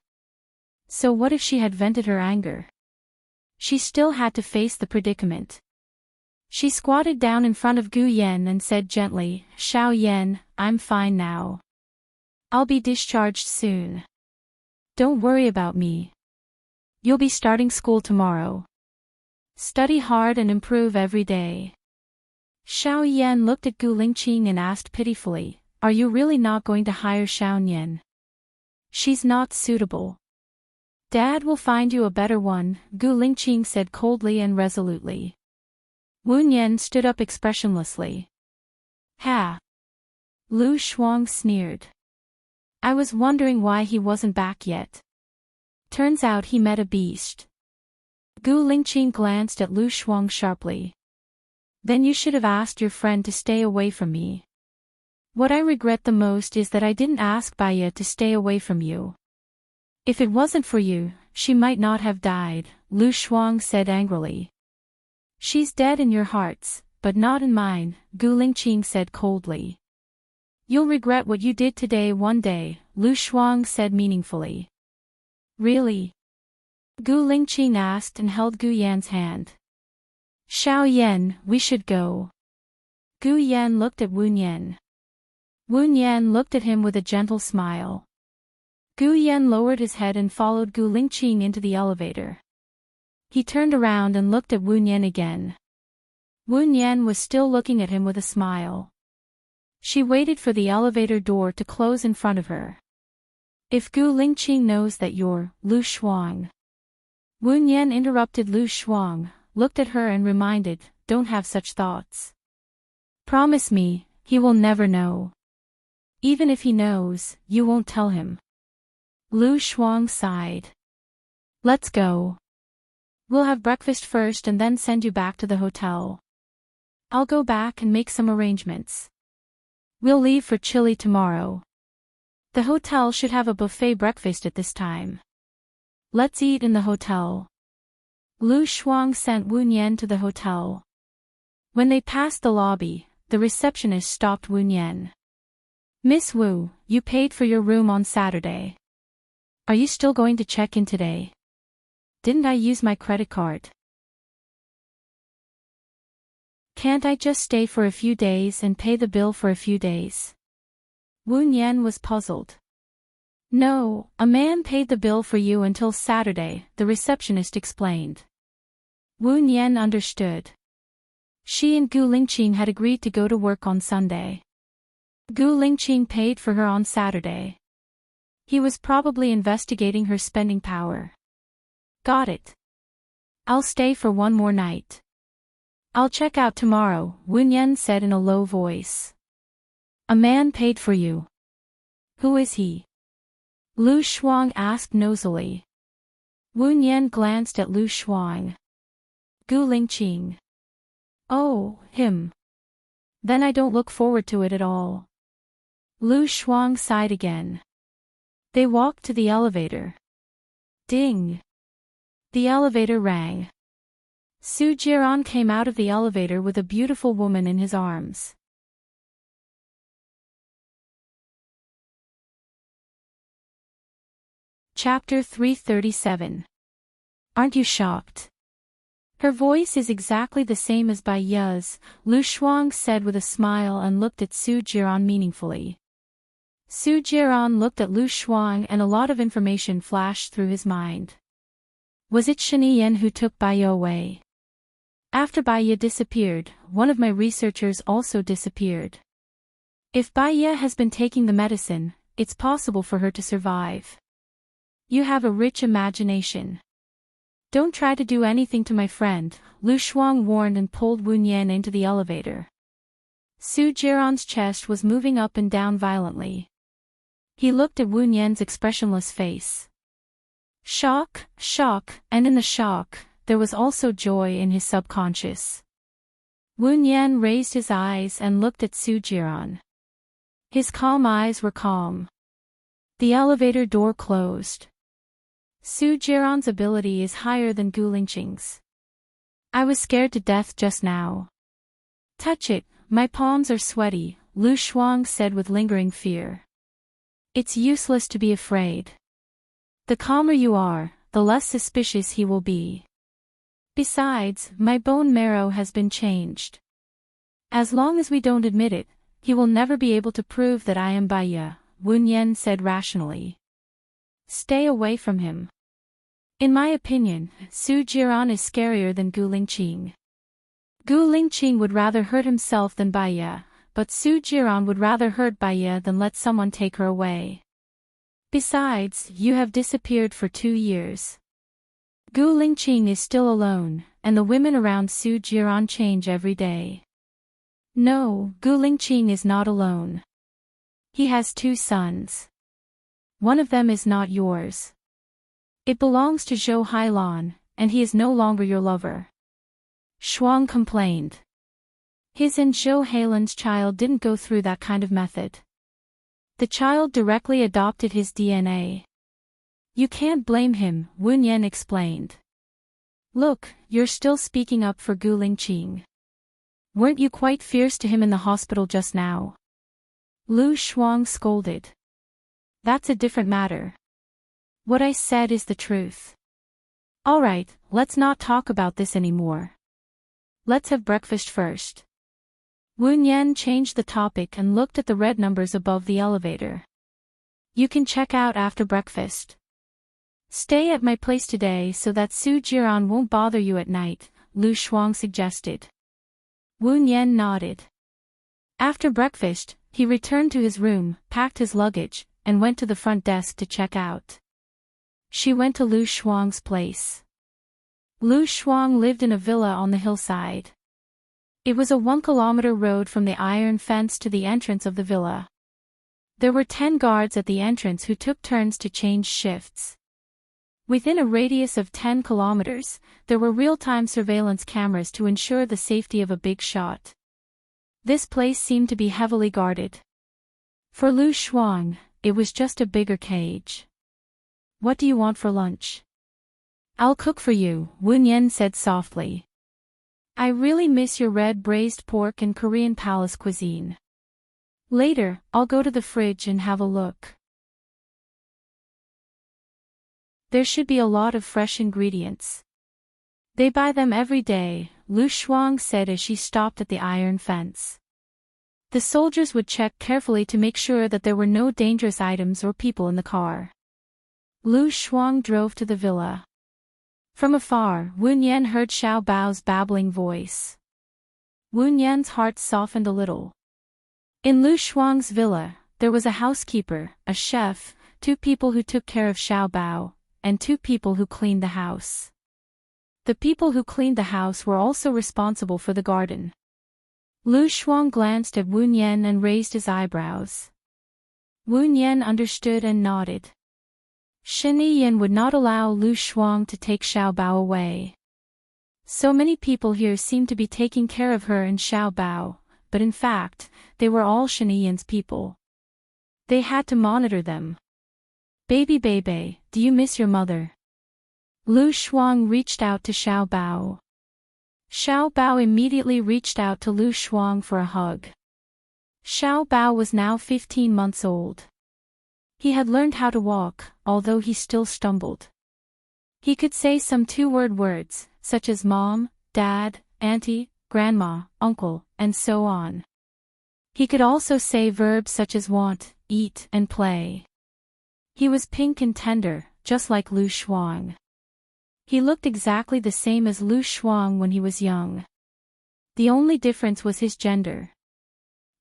So what if she had vented her anger? She still had to face the predicament. She squatted down in front of Gu Yan and said gently, Xiaoyan, I'm fine now. I'll be discharged soon. Don't worry about me. You'll be starting school tomorrow. Study hard and improve every day. Xiaoyan looked at Gu Lingqing and asked pitifully, are you really not going to hire Xiaoyan? She's not suitable. Dad will find you a better one, Gu Lingqing said coldly and resolutely. Wu Nian stood up expressionlessly. Ha! Lu Shuang sneered. I was wondering why he wasn't back yet. Turns out he met a beast. Gu Lingqing glanced at Lu Shuang sharply. Then you should have asked your friend to stay away from me. What I regret the most is that I didn't ask Baiya to stay away from you. If it wasn't for you, she might not have died, Lu Shuang said angrily. She's dead in your hearts, but not in mine, Gu Lingqing said coldly. You'll regret what you did today one day, Lu Shuang said meaningfully. Really? Gu Lingqing asked and held Gu Yan's hand. Xiaoyan, we should go. Gu Yan looked at Wu Nian. Wu Nian looked at him with a gentle smile. Gu Yan lowered his head and followed Gu Lingqing into the elevator. He turned around and looked at Wu Nian again. Wu Nian was still looking at him with a smile. She waited for the elevator door to close in front of her. If Gu Lingqing knows that you're Lu Shuang. Wu Nian interrupted Lu Shuang, looked at her and reminded, don't have such thoughts. Promise me, he will never know. Even if he knows, you won't tell him. Lu Shuang sighed. Let's go. We'll have breakfast first and then send you back to the hotel. I'll go back and make some arrangements. We'll leave for Chile tomorrow. The hotel should have a buffet breakfast at this time. Let's eat in the hotel. Lu Shuang sent Wu Nian to the hotel. When they passed the lobby, the receptionist stopped Wu Nian. Miss Wu, you paid for your room on Saturday. Are you still going to check in today? Didn't I use my credit card? Can't I just stay for a few days and pay the bill for a few days? Wu Nian was puzzled. No, a man paid the bill for you until Saturday, the receptionist explained. Wu Nian understood. She and Gu Lingqing had agreed to go to work on Sunday. Gu Lingqing paid for her on Saturday. He was probably investigating her spending power. Got it. I'll stay for one more night. I'll check out tomorrow, Wu Nian said in a low voice. A man paid for you. Who is he? Lu Shuang asked nosily. Wu Nian glanced at Lu Shuang. Gu Lingqing. Oh, him. Then I don't look forward to it at all. Lu Shuang sighed again. They walked to the elevator. Ding. The elevator rang. Su Jiran came out of the elevator with a beautiful woman in his arms. Chapter 337. Aren't you shocked? Her voice is exactly the same as Bai Ye's, Lu Shuang said with a smile and looked at Su Jiran meaningfully. Su Jiran looked at Lu Shuang and a lot of information flashed through his mind. Was it Shiniyan who took Bai Ye away? After Bai Ye disappeared, one of my researchers also disappeared. If Bai Ye has been taking the medicine, it's possible for her to survive. You have a rich imagination. Don't try to do anything to my friend, Lu Shuang warned and pulled Wu Nian into the elevator. Su Jiran's chest was moving up and down violently. He looked at Wu Nian's expressionless face. Shock, and in the shock, there was also joy in his subconscious. Wu Nian raised his eyes and looked at Su Jiran. His calm eyes were calm. The elevator door closed. Su Jiran's ability is higher than Gu Lingqing's. I was scared to death just now. Touch it, my palms are sweaty, Lu Shuang said with lingering fear. It's useless to be afraid. The calmer you are, the less suspicious he will be. Besides, my bone marrow has been changed. As long as we don't admit it, he will never be able to prove that I am Baiya, Wu Nian said rationally. Stay away from him. In my opinion, Su Jiran is scarier than Gu Lingqing. Gu Lingqing would rather hurt himself than Baiya, but Su Jiran would rather hurt Baiya than let someone take her away. Besides, you have disappeared for 2 years. Gu Lingqing is still alone, and the women around Su Jiran change every day. No, Gu Lingqing is not alone. He has 2 sons. One of them is not yours. It belongs to Zhou Hailan, and he is no longer your lover. Shuang complained. His and Zhou Hailan's child didn't go through that kind of method. The child directly adopted his DNA. You can't blame him, Wu Nian explained. Look, you're still speaking up for Gu Lingqing. Weren't you quite fierce to him in the hospital just now? Lu Shuang scolded. That's a different matter. What I said is the truth. Alright, let's not talk about this anymore. Let's have breakfast first. Wu Nian changed the topic and looked at the red numbers above the elevator. You can check out after breakfast. Stay at my place today so that Su Jiran won't bother you at night, Lu Shuang suggested. Wu Nian nodded. After breakfast, he returned to his room, packed his luggage, and went to the front desk to check out. She went to Lu Shuang's place. Lu Shuang lived in a villa on the hillside. It was a 1-kilometer road from the iron fence to the entrance of the villa. There were 10 guards at the entrance who took turns to change shifts. Within a radius of 10 kilometers, there were real-time surveillance cameras to ensure the safety of a big shot. This place seemed to be heavily guarded. For Lu Shuang, it was just a bigger cage. What do you want for lunch? I'll cook for you, Wu Nian said softly. I really miss your red braised pork and Korean palace cuisine. Later, I'll go to the fridge and have a look. There should be a lot of fresh ingredients. They buy them every day, Lu Shuang said as she stopped at the iron fence. The soldiers would check carefully to make sure that there were no dangerous items or people in the car. Lu Shuang drove to the villa. From afar, Wu Nian heard Xiao Bao's babbling voice. Wu Nian's heart softened a little. In Lu Shuang's villa, there was a housekeeper, a chef, 2 people who took care of Xiao Bao, and 2 people who cleaned the house. The people who cleaned the house were also responsible for the garden. Lu Shuang glanced at Wu Nian and raised his eyebrows. Wu Nian understood and nodded. Shen Yiyan would not allow Lu Shuang to take Xiao Bao away. So many people here seemed to be taking care of her and Xiao Bao, but in fact, they were all Shen Yiyan's people. They had to monitor them. Baby, do you miss your mother? Lu Shuang reached out to Xiao Bao. Xiao Bao immediately reached out to Lu Shuang for a hug. Xiao Bao was now 15 months old. He had learned how to walk, although he still stumbled. He could say some 2-word words, such as mom, dad, auntie, grandma, uncle, and so on. He could also say verbs such as want, eat, and play. He was pink and tender, just like Lu Shuang. He looked exactly the same as Lu Shuang when he was young. The only difference was his gender.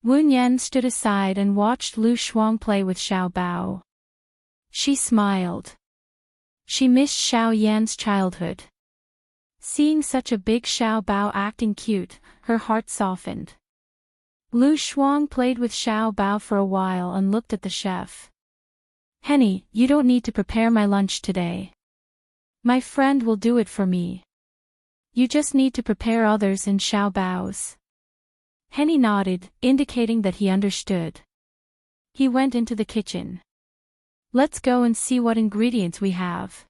Wu Nian stood aside and watched Lu Shuang play with Xiao Bao. She smiled. She missed Xiao Yan's childhood. Seeing such a big Xiao Bao acting cute, her heart softened. Lu Shuang played with Xiao Bao for a while and looked at the chef. Henny, you don't need to prepare my lunch today. My friend will do it for me. You just need to prepare others in Xiao Bao's. Henny nodded, indicating that he understood. He went into the kitchen. Let's go and see what ingredients we have.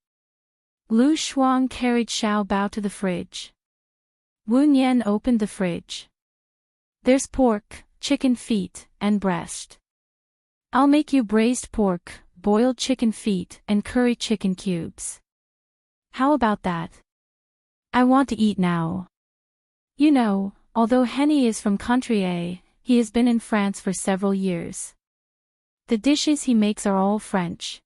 Lu Shuang carried Xiao Bao to the fridge. Wu Nian opened the fridge. There's pork, chicken feet, and breast. I'll make you braised pork, boiled chicken feet, and curry chicken cubes. How about that? I want to eat now. You know, although Henny is from country A, he has been in France for several years. The dishes he makes are all French.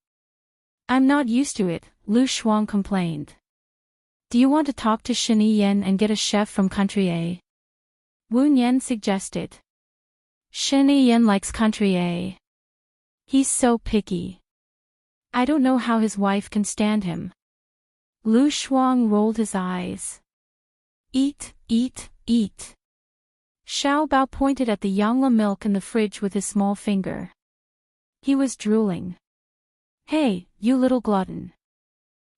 I'm not used to it, Lu Shuang complained. Do you want to talk to Shini Yen and get a chef from country A? Wu Nian suggested. Shini Yen likes country A. He's so picky. I don't know how his wife can stand him. Lu Shuang rolled his eyes. Eat, eat, eat. Xiao Bao pointed at the Yangla milk in the fridge with his small finger. He was drooling. Hey, you little glutton.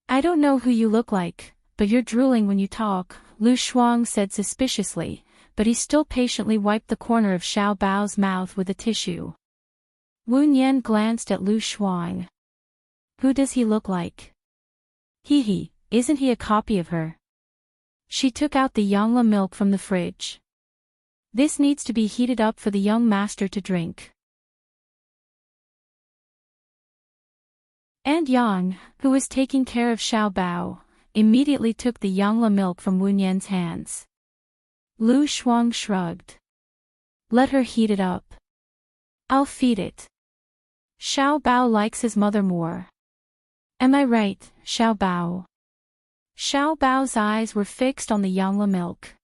I don't know who you look like, but you're drooling when you talk, Lu Shuang said suspiciously, but he still patiently wiped the corner of Xiao Bao's mouth with a tissue. Wu Nian glanced at Lu Shuang. Who does he look like? Hee, isn't he a copy of her? She took out the Yangla milk from the fridge. This needs to be heated up for the young master to drink. And Yang, who was taking care of Xiao Bao, immediately took the Yangla milk from Wu Nian's hands. Lu Shuang shrugged. Let her heat it up. I'll feed it. Xiao Bao likes his mother more. Am I right, Xiao Bao? Xiao Bao's eyes were fixed on the Yangla milk.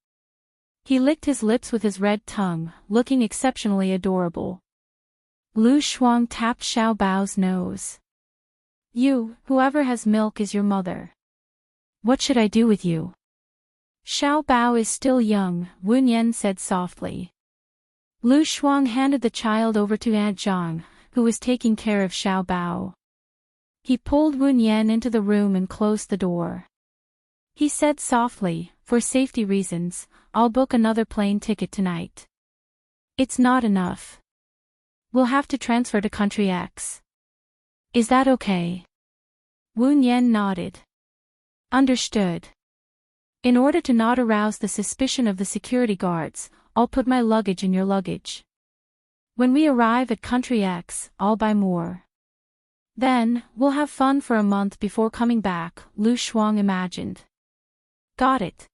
He licked his lips with his red tongue, looking exceptionally adorable. Lu Shuang tapped Xiao Bao's nose. You, whoever has milk is your mother. What should I do with you? Xiao Bao is still young, Wu Nian said softly. Lu Shuang handed the child over to Aunt Zhang, who was taking care of Xiao Bao. He pulled Wu Nian into the room and closed the door. He said softly, for safety reasons, I'll book another plane ticket tonight. It's not enough. We'll have to transfer to country X. Is that okay? Wu Nian nodded. Understood. In order to not arouse the suspicion of the security guards, I'll put my luggage in your luggage. When we arrive at country X, I'll buy more. Then, we'll have fun for a month before coming back, Lu Shuang imagined. Got it.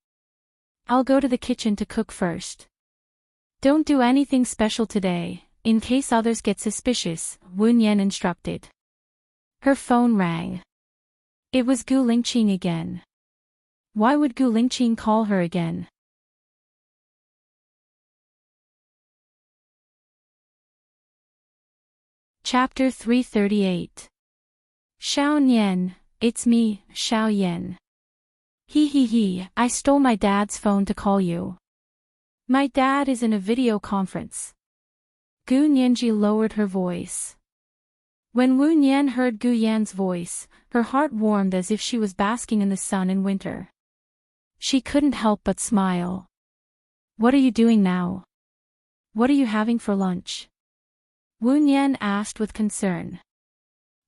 I'll go to the kitchen to cook first. Don't do anything special today, in case others get suspicious, Wu Nian instructed. Her phone rang. It was Gu Lingqing again. Why would Gu Lingqing call her again? Chapter 338. Xiao Nian, it's me, Xiao Yan. I stole my dad's phone to call you. My dad is in a video conference. Gu Nianji lowered her voice. When Wu Nian heard Gu Yan's voice, her heart warmed as if she was basking in the sun in winter. She couldn't help but smile. What are you doing now? What are you having for lunch? Wu Nian asked with concern.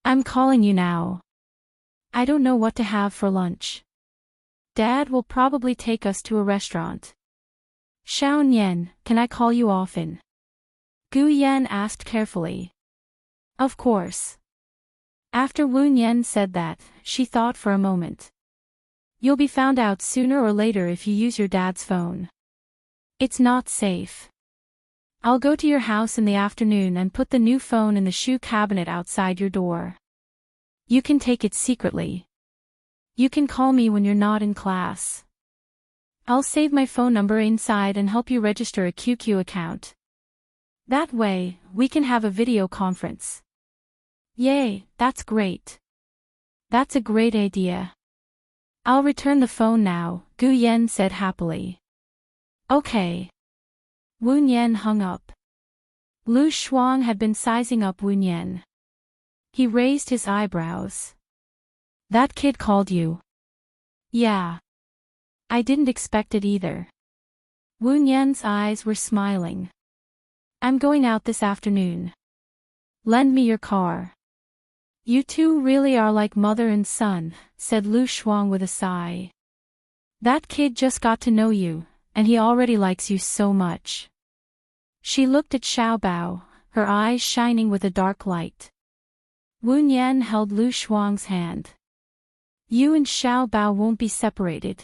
I'm calling you now. I don't know what to have for lunch. Dad will probably take us to a restaurant. Xiao Nian, can I call you often? Gu Yan asked carefully. Of course. After Wu Nian said that, she thought for a moment. You'll be found out sooner or later if you use your dad's phone. It's not safe. I'll go to your house in the afternoon and put the new phone in the shoe cabinet outside your door. You can take it secretly. You can call me when you're not in class. I'll save my phone number inside and help you register a QQ account. That way, we can have a video conference. Yay, that's great. That's a great idea. I'll return the phone now, Gu Yan said happily. Okay. Wu Nian hung up. Lu Shuang had been sizing up Wu Nian. He raised his eyebrows. That kid called you? Yeah. I didn't expect it either. Wu Nian's eyes were smiling. I'm going out this afternoon. Lend me your car. You two really are like mother and son, said Lu Shuang with a sigh. That kid just got to know you, and he already likes you so much. She looked at Xiao Bao, her eyes shining with a dark light. Wu Nian held Lu Shuang's hand. You and Xiao Bao won't be separated.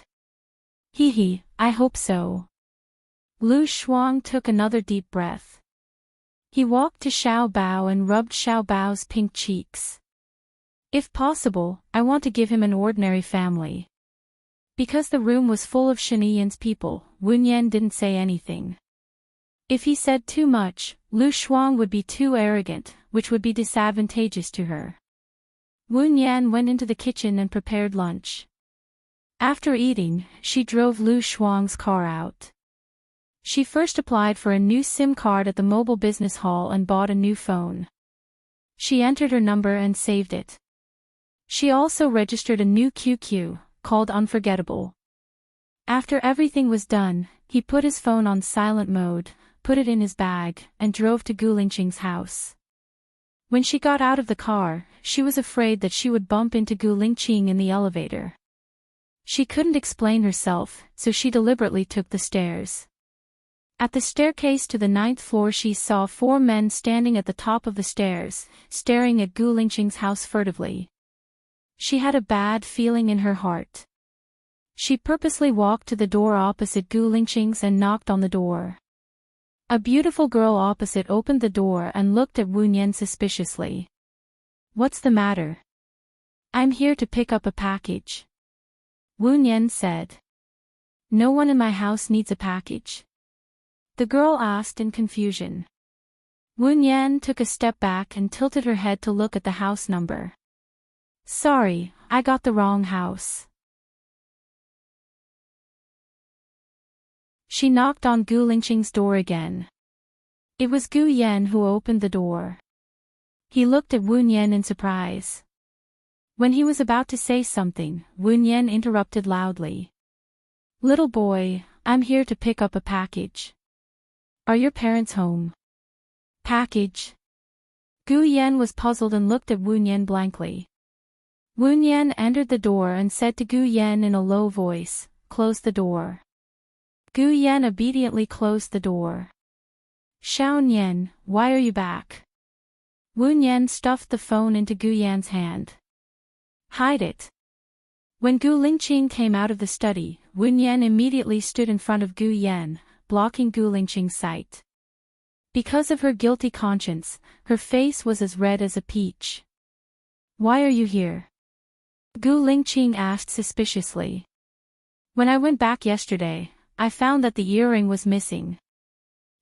Hee, I hope so. Lu Shuang took another deep breath. He walked to Xiao Bao and rubbed Xiao Bao's pink cheeks. If possible, I want to give him an ordinary family. Because the room was full of Shaniyan's people, Wu Nian didn't say anything. If he said too much, Lu Shuang would be too arrogant, which would be disadvantageous to her. Wu Nian went into the kitchen and prepared lunch. After eating, she drove Lu Shuang's car out. She first applied for a new SIM card at the mobile business hall and bought a new phone. She entered her number and saved it. She also registered a new QQ, called Unforgettable. After everything was done, he put his phone on silent mode, put it in his bag, and drove to Gu Lingqing's house. When she got out of the car, she was afraid that she would bump into Gu Lingqing in the elevator. She couldn't explain herself, so she deliberately took the stairs. At the staircase to the 9th floor she saw 4 men standing at the top of the stairs, staring at Gu Lingqing's house furtively. She had a bad feeling in her heart. She purposely walked to the door opposite Gu Lingqing's and knocked on the door. A beautiful girl opposite opened the door and looked at Wu Nian suspiciously. What's the matter? I'm here to pick up a package. Wu Nian said. No one in my house needs a package. The girl asked in confusion. Wu Nian took a step back and tilted her head to look at the house number. Sorry, I got the wrong house. She knocked on Gu Lingqing's door again. It was Gu Yan who opened the door. He looked at Wu Nian in surprise. When he was about to say something, Wu Nian interrupted loudly. Little boy, I'm here to pick up a package. Are your parents home? Package? Gu Yan was puzzled and looked at Wu Nian blankly. Wu Nian entered the door and said to Gu Yan in a low voice, close the door. Gu Yan obediently closed the door. Xiao Nian, why are you back? Wu Nian stuffed the phone into Gu Yan's hand. Hide it. When Gu Lingqing came out of the study, Wu Nian immediately stood in front of Gu Yan, blocking Gu Lingqing's sight. Because of her guilty conscience, her face was as red as a peach. Why are you here? Gu Lingqing asked suspiciously. When I went back yesterday, I found that the earring was missing.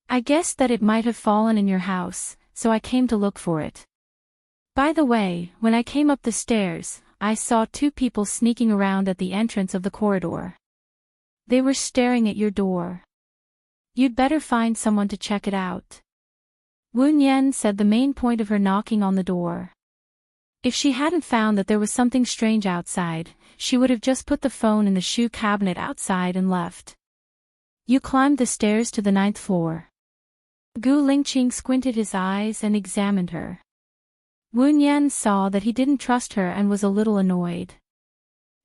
I guessed that it might have fallen in your house, so I came to look for it. By the way, when I came up the stairs, I saw 2 people sneaking around at the entrance of the corridor. They were staring at your door. You'd better find someone to check it out. Wu Nian said the main point of her knocking on the door. If she hadn't found that there was something strange outside, she would have just put the phone in the shoe cabinet outside and left. You climbed the stairs to the 9th floor. Gu Lingqing squinted his eyes and examined her. Wu Nian saw that he didn't trust her and was a little annoyed.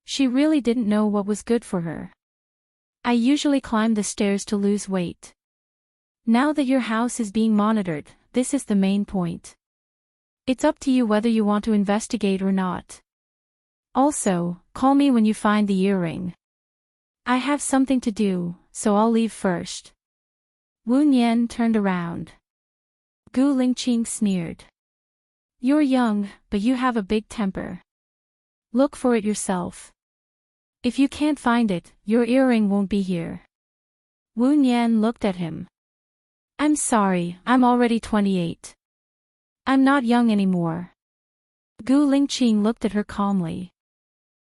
She really didn't know what was good for her. I usually climb the stairs to lose weight. Now that your house is being monitored, this is the main point. It's up to you whether you want to investigate or not. Also, call me when you find the earring. I have something to do, so I'll leave first. Wu Nian turned around. Gu Lingqing sneered. You're young, but you have a big temper. Look for it yourself. If you can't find it, your earring won't be here. Wu Nian looked at him. I'm sorry, I'm already 28. I'm not young anymore. Gu Lingqing looked at her calmly.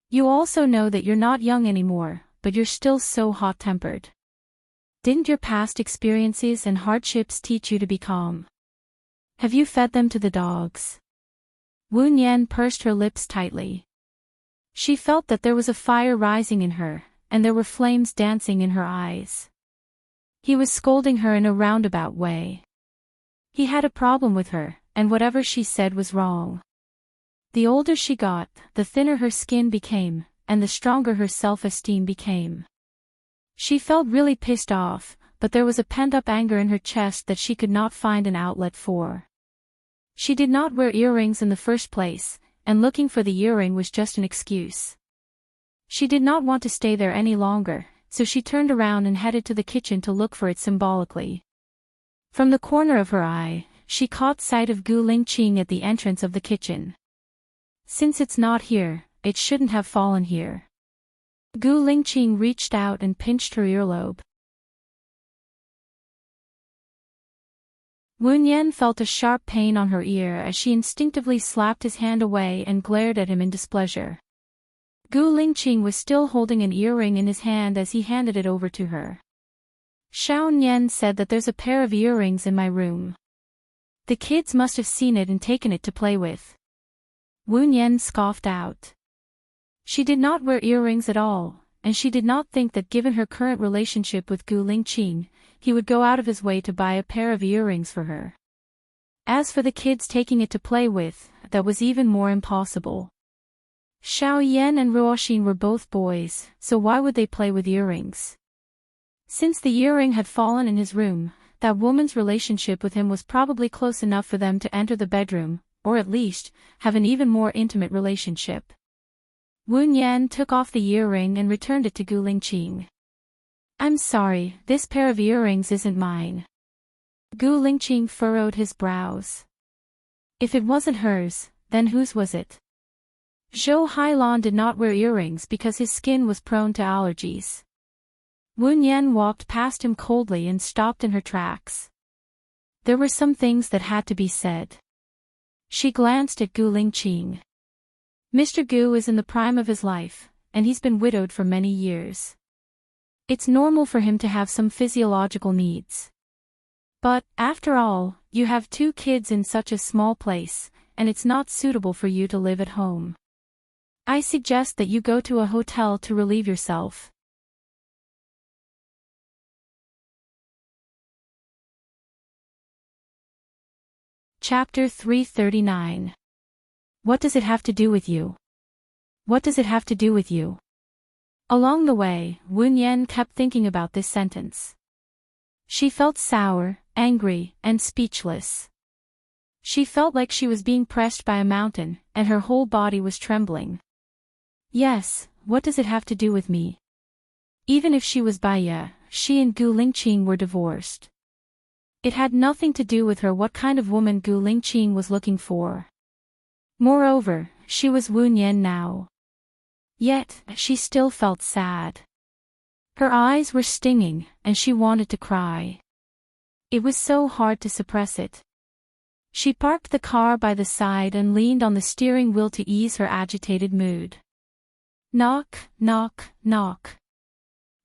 You also know that you're not young anymore, but you're still so hot-tempered. Didn't your past experiences and hardships teach you to be calm? Have you fed them to the dogs? Wu Nian pursed her lips tightly. She felt that there was a fire rising in her, and there were flames dancing in her eyes. He was scolding her in a roundabout way. He had a problem with her, and whatever she said was wrong. The older she got, the thinner her skin became, and the stronger her self-esteem became. She felt really pissed off, but there was a pent-up anger in her chest that she could not find an outlet for. She did not wear earrings in the first place, and looking for the earring was just an excuse. She did not want to stay there any longer, so she turned around and headed to the kitchen to look for it symbolically. From the corner of her eye, she caught sight of Gu Lingqing at the entrance of the kitchen. Since it's not here, it shouldn't have fallen here. Gu Lingqing reached out and pinched her earlobe. Wen Yan felt a sharp pain on her ear as she instinctively slapped his hand away and glared at him in displeasure. Gu Lingqing was still holding an earring in his hand as he handed it over to her. Xiao Nian said that there's a pair of earrings in my room. The kids must have seen it and taken it to play with. Wen Yan scoffed out. She did not wear earrings at all, and she did not think that given her current relationship with Gu Lingqing, he would go out of his way to buy a pair of earrings for her. As for the kids taking it to play with, that was even more impossible. Xiao Yan and Ruoxin were both boys, so why would they play with earrings? Since the earring had fallen in his room, that woman's relationship with him was probably close enough for them to enter the bedroom, or at least, have an even more intimate relationship. Wen Yan took off the earring and returned it to Gu Lingqing. I'm sorry, this pair of earrings isn't mine. Gu Lingqing furrowed his brows. If it wasn't hers, then whose was it? Zhou Hailan did not wear earrings because his skin was prone to allergies. Wen Yan walked past him coldly and stopped in her tracks. There were some things that had to be said. She glanced at Gu Lingqing. Mr. Gu is in the prime of his life, and he's been widowed for many years. It's normal for him to have some physiological needs. But, after all, you have 2 kids in such a small place, and it's not suitable for you to live at home. I suggest that you go to a hotel to relieve yourself. Chapter 339. What does it have to do with you? What does it have to do with you? Along the way, Wen Yan kept thinking about this sentence. She felt sour, angry, and speechless. She felt like she was being pressed by a mountain, and her whole body was trembling. Yes, what does it have to do with me? Even if she was Baiya, she and Gu Lingqing were divorced. It had nothing to do with her what kind of woman Gu Lingqing was looking for. Moreover, she was Wen Yan now. Yet, she still felt sad. Her eyes were stinging, and she wanted to cry. It was so hard to suppress it. She parked the car by the side and leaned on the steering wheel to ease her agitated mood. Knock, knock, knock.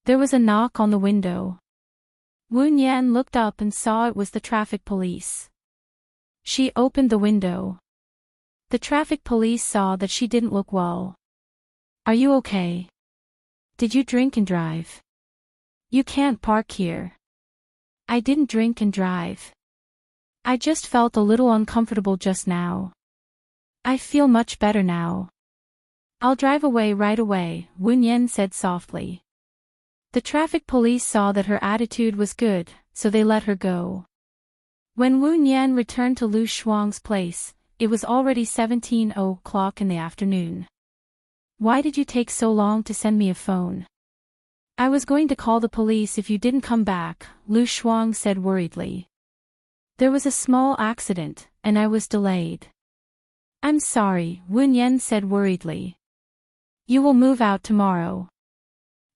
There was a knock on the window. Wen Yan looked up and saw it was the traffic police. She opened the window. The traffic police saw that she didn't look well. Are you okay? Did you drink and drive? You can't park here. I didn't drink and drive. I just felt a little uncomfortable just now. I feel much better now. I'll drive away right away, Wen Yan said softly. The traffic police saw that her attitude was good, so they let her go. When Wen Yan returned to Lu Shuang's place, it was already 17:00 in the afternoon. Why did you take so long to send me a phone? I was going to call the police if you didn't come back, Lu Shuang said worriedly. There was a small accident, and I was delayed. I'm sorry, Wen Yan said worriedly. You will move out tomorrow.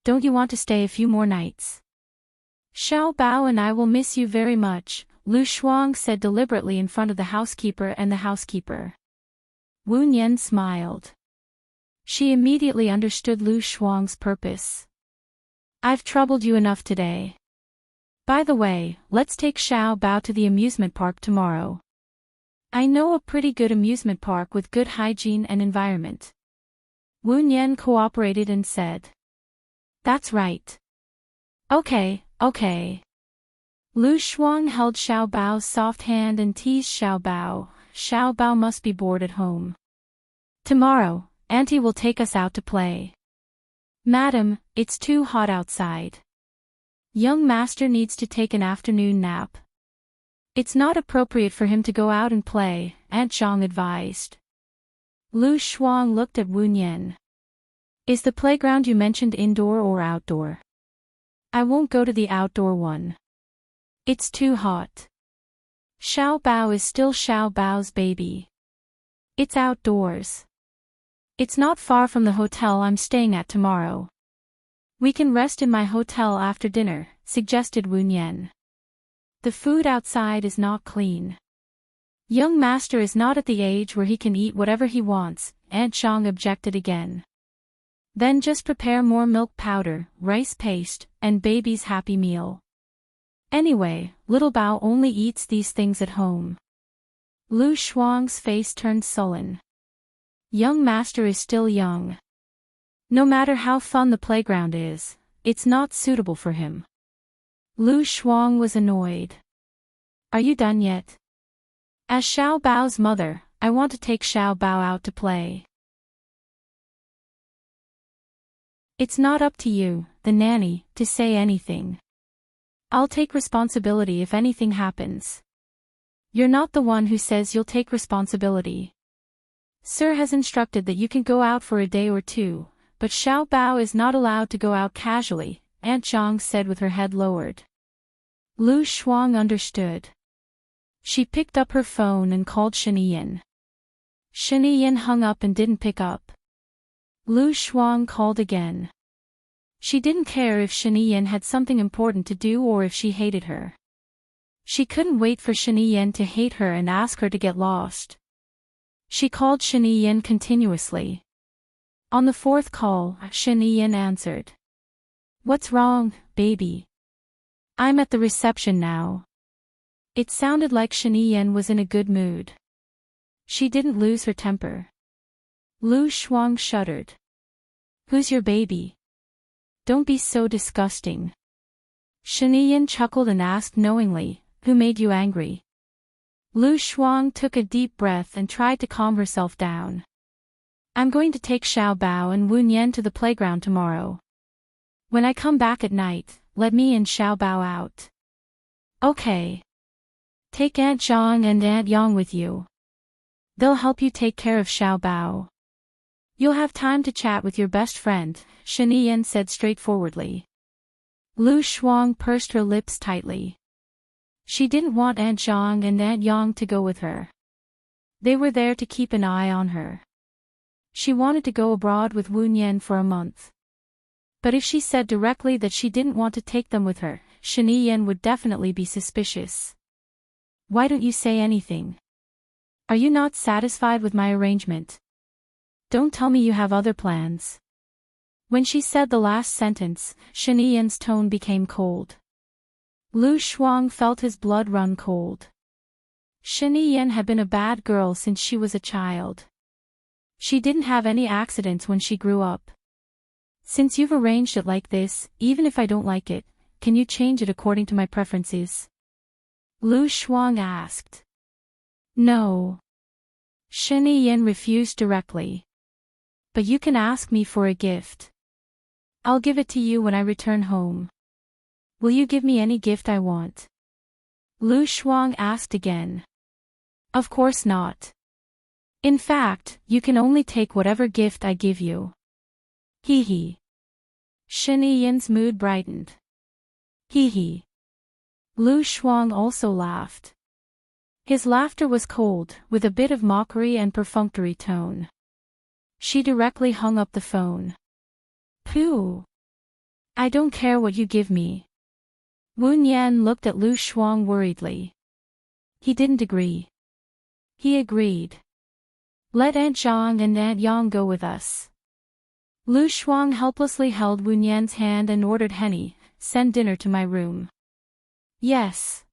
Don't you want to stay a few more nights? Xiao Bao and I will miss you very much, Lu Shuang said deliberately in front of the housekeeper and the housekeeper. Wen Yan smiled. She immediately understood Lu Shuang's purpose. I've troubled you enough today. By the way, let's take Xiao Bao to the amusement park tomorrow. I know a pretty good amusement park with good hygiene and environment. Wen Yan cooperated and said. That's right. Okay, okay. Lu Shuang held Xiao Bao's soft hand and teased Xiao Bao. Xiao Bao must be bored at home. Tomorrow, Auntie will take us out to play. Madam, it's too hot outside. Young master needs to take an afternoon nap. It's not appropriate for him to go out and play, Aunt Zhang advised. Lu Shuang looked at Wu Nian. Is the playground you mentioned indoor or outdoor? I won't go to the outdoor one. It's too hot. Xiao Bao is still Xiao Bao's baby. It's outdoors. It's not far from the hotel I'm staying at tomorrow. We can rest in my hotel after dinner, suggested Wu Nian. The food outside is not clean. Young master is not at the age where he can eat whatever he wants, Aunt Zhang objected again. Then just prepare more milk powder, rice paste, and baby's happy meal. Anyway, little Bao only eats these things at home. Lu Shuang's face turned sullen. Young master is still young. No matter how fun the playground is, it's not suitable for him. Lu Shuang was annoyed. Are you done yet? As Xiao Bao's mother, I want to take Xiao Bao out to play. It's not up to you, the nanny, to say anything. I'll take responsibility if anything happens. You're not the one who says you'll take responsibility. Sir has instructed that you can go out for a day or two, but Xiao Bao is not allowed to go out casually, Aunt Zhang said with her head lowered. Lu Shuang understood. She picked up her phone and called Shiniyan. Shiniyan hung up and didn't pick up. Lu Shuang called again. She didn't care if Shiniyan had something important to do or if she hated her. She couldn't wait for Shiniyan to hate her and ask her to get lost. She called Shiniyan continuously. On the fourth call, Shiniyan answered. What's wrong, baby? I'm at the reception now. It sounded like Shiniyan was in a good mood. She didn't lose her temper. Lu Shuang shuddered. Who's your baby? Don't be so disgusting. Shiniyan chuckled and asked knowingly, who made you angry? Lu Shuang took a deep breath and tried to calm herself down. I'm going to take Xiao Bao and Wu Nian to the playground tomorrow. When I come back at night, let me and Xiao Bao out. Okay. Take Aunt Zhang and Aunt Yang with you. They'll help you take care of Xiao Bao. You'll have time to chat with your best friend, Shiniyan said straightforwardly. Lu Shuang pursed her lips tightly. She didn't want Aunt Zhang and Aunt Yang to go with her. They were there to keep an eye on her. She wanted to go abroad with Wu Nian for a month. But if she said directly that she didn't want to take them with her, Shiniyan would definitely be suspicious. Why don't you say anything? Are you not satisfied with my arrangement? Don't tell me you have other plans. When she said the last sentence, Shiniyan's tone became cold. Lu Shuang felt his blood run cold. Shiniyan had been a bad girl since she was a child. She didn't have any accidents when she grew up. Since you've arranged it like this, even if I don't like it, can you change it according to my preferences? Lu Shuang asked. No. Shiniyan refused directly. But you can ask me for a gift. I'll give it to you when I return home. Will you give me any gift I want? Lu Shuang asked again. Of course not. In fact, you can only take whatever gift I give you. Hee hee. Shiniyan's mood brightened. Hee hee. Lu Shuang also laughed. His laughter was cold, with a bit of mockery and perfunctory tone. She directly hung up the phone. Pooh. I don't care what you give me. Wu Nian looked at Lu Shuang worriedly. He didn't agree. He agreed. Let Aunt Zhang and Aunt Yang go with us. Lu Shuang helplessly held Wu Nian's hand and ordered Henny, send dinner to my room. Yes.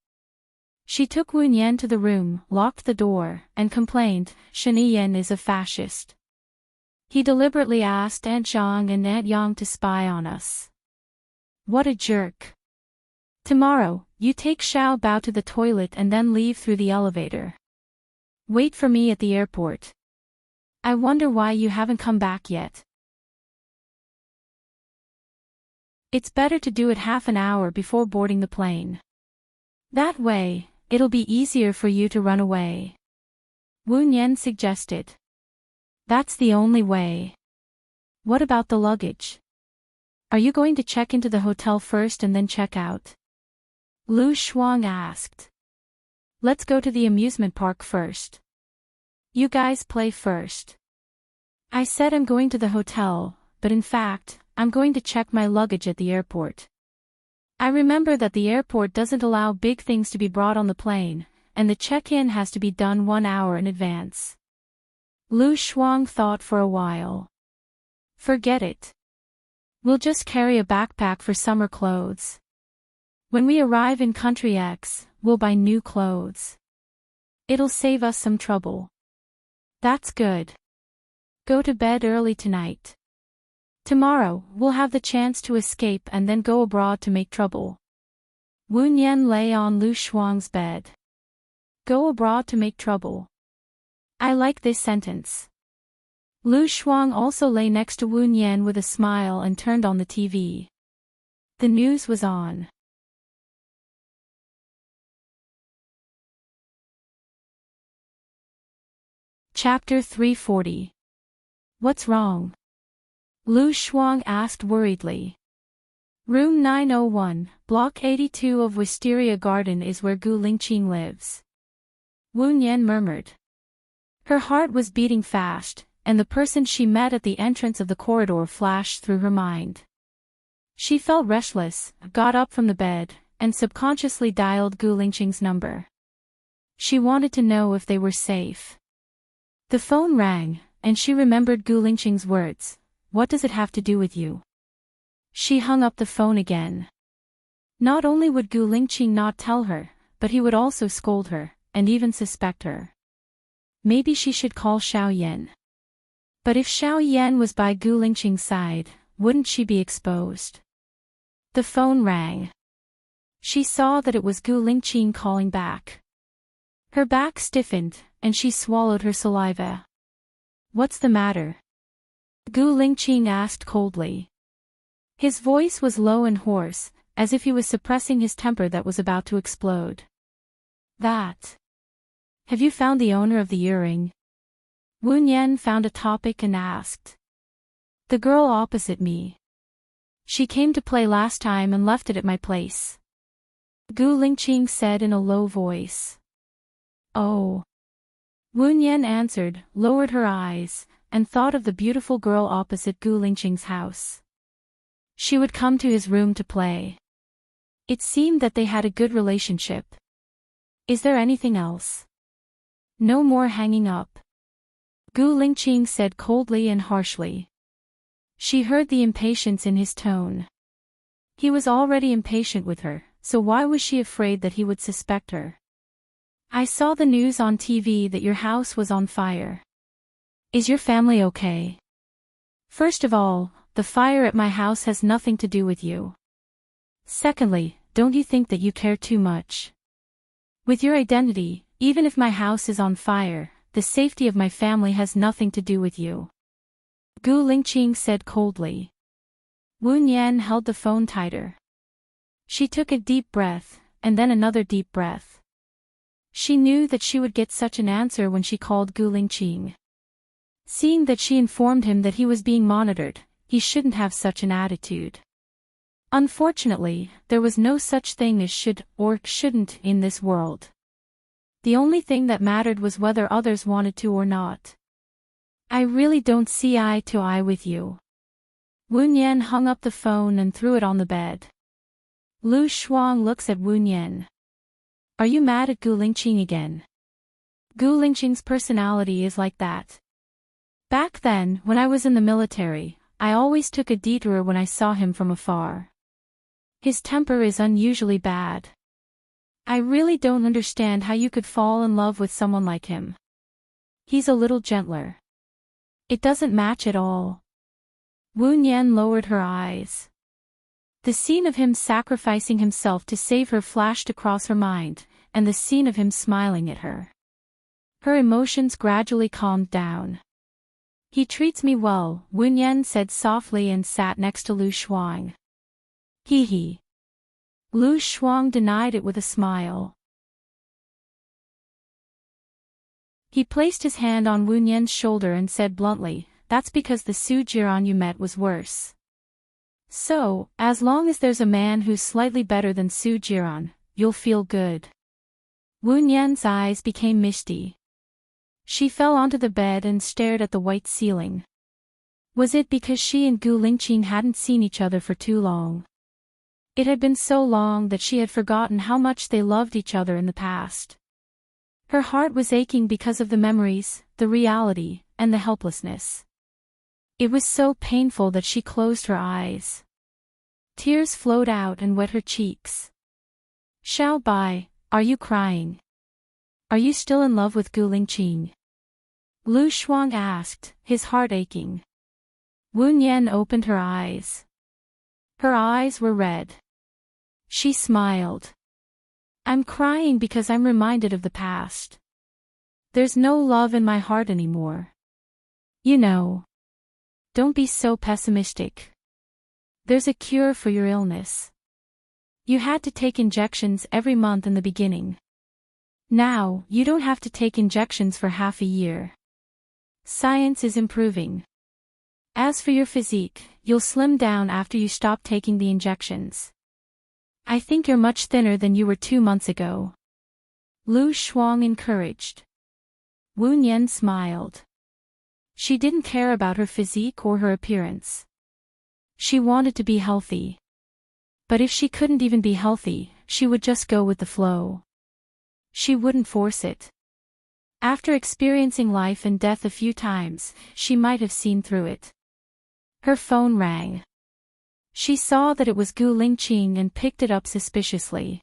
She took Wu Nian to the room, locked the door, and complained, Shiniyan is a fascist. He deliberately asked Aunt Zhang and Aunt Yang to spy on us. What a jerk. Tomorrow, you take Xiao Bao to the toilet and then leave through the elevator. Wait for me at the airport. I wonder why you haven't come back yet. It's better to do it half an hour before boarding the plane. That way, it'll be easier for you to run away. Wu Nian suggested. That's the only way. What about the luggage? Are you going to check into the hotel first and then check out? Lu Shuang asked. Let's go to the amusement park first. You guys play first. I said I'm going to the hotel, but in fact, I'm going to check my luggage at the airport. I remember that the airport doesn't allow big things to be brought on the plane, and the check-in has to be done 1 hour in advance. Lu Shuang thought for a while. Forget it. We'll just carry a backpack for summer clothes. When we arrive in Country X, we'll buy new clothes. It'll save us some trouble. That's good. Go to bed early tonight. Tomorrow, we'll have the chance to escape and then go abroad to make trouble. Wu Nian lay on Lu Shuang's bed. Go abroad to make trouble. I like this sentence. Lu Shuang also lay next to Wu Nian with a smile and turned on the TV. The news was on. Chapter 340. What's wrong? Lu Shuang asked worriedly. Room 901, Block 82 of Wisteria Garden is where Gu Lingqing lives. Wu Nian murmured. Her heart was beating fast, and the person she met at the entrance of the corridor flashed through her mind. She felt restless, got up from the bed, and subconsciously dialed Gu Lingqing's number. She wanted to know if they were safe. The phone rang, and she remembered Gu Lingqing's words. What does it have to do with you? She hung up the phone again. Not only would Gu Lingqing not tell her, but he would also scold her, and even suspect her. Maybe she should call Xiao Yan. But if Xiao Yan was by Gu Lingqing's side, wouldn't she be exposed? The phone rang. She saw that it was Gu Lingqing calling back. Her back stiffened, and she swallowed her saliva. What's the matter? Gu Lingqing asked coldly. His voice was low and hoarse, as if he was suppressing his temper that was about to explode. That. Have you found the owner of the earring? Wu Nian found a topic and asked. The girl opposite me. She came to play last time and left it at my place. Gu Lingqing said in a low voice. Oh. Wu Nian answered, lowered her eyes, and thought of the beautiful girl opposite Gu Lingqing's house. She would come to his room to play. It seemed that they had a good relationship. Is there anything else? No more hanging up. Gu Lingqing said coldly and harshly. She heard the impatience in his tone. He was already impatient with her, so why was she afraid that he would suspect her? I saw the news on TV that your house was on fire. Is your family okay? First of all, the fire at my house has nothing to do with you. Secondly, don't you think that you care too much? With your identity, even if my house is on fire, the safety of my family has nothing to do with you. Gu Lingqing said coldly. Wu Nian held the phone tighter. She took a deep breath, and then another deep breath. She knew that she would get such an answer when she called Gu Lingqing. Seeing that she informed him that he was being monitored, he shouldn't have such an attitude. Unfortunately, there was no such thing as should or shouldn't in this world. The only thing that mattered was whether others wanted to or not. I really don't see eye to eye with you. Wu Nian hung up the phone and threw it on the bed. Lu Shuang looks at Wu Nian. Are you mad at Gu Lingqing again? Gu Lingqing's personality is like that. Back then, when I was in the military, I always took a detour when I saw him from afar. His temper is unusually bad. I really don't understand how you could fall in love with someone like him. He's a little gentler. It doesn't match at all. Wu Nian lowered her eyes. The scene of him sacrificing himself to save her flashed across her mind, and the scene of him smiling at her. Her emotions gradually calmed down. He treats me well, Wen Yan said softly and sat next to Lu Shuang. He. Lu Shuang denied it with a smile. He placed his hand on Wen Yan's shoulder and said bluntly, "That's because the Su Jiran you met was worse. So, as long as there's a man who's slightly better than Su Jiran, you'll feel good." Wen Yan's eyes became misty. She fell onto the bed and stared at the white ceiling. Was it because she and Gu Lingqing hadn't seen each other for too long? It had been so long that she had forgotten how much they loved each other in the past. Her heart was aching because of the memories, the reality, and the helplessness. It was so painful that she closed her eyes. Tears flowed out and wet her cheeks. "Xiao Bai, are you crying? Are you still in love with Gu Lingqing?" Lu Shuang asked, his heart aching. Wen Yan opened her eyes. Her eyes were red. She smiled. "I'm crying because I'm reminded of the past. There's no love in my heart anymore. You know. Don't be so pessimistic. There's a cure for your illness. You had to take injections every month in the beginning. Now, you don't have to take injections for half a year. Science is improving. As for your physique, you'll slim down after you stop taking the injections. I think you're much thinner than you were 2 months ago." Lu Shuang encouraged. Wen Yan smiled. She didn't care about her physique or her appearance. She wanted to be healthy. But if she couldn't even be healthy, she would just go with the flow. She wouldn't force it. After experiencing life and death a few times, she might have seen through it. Her phone rang. She saw that it was Gu Lingqing and picked it up suspiciously.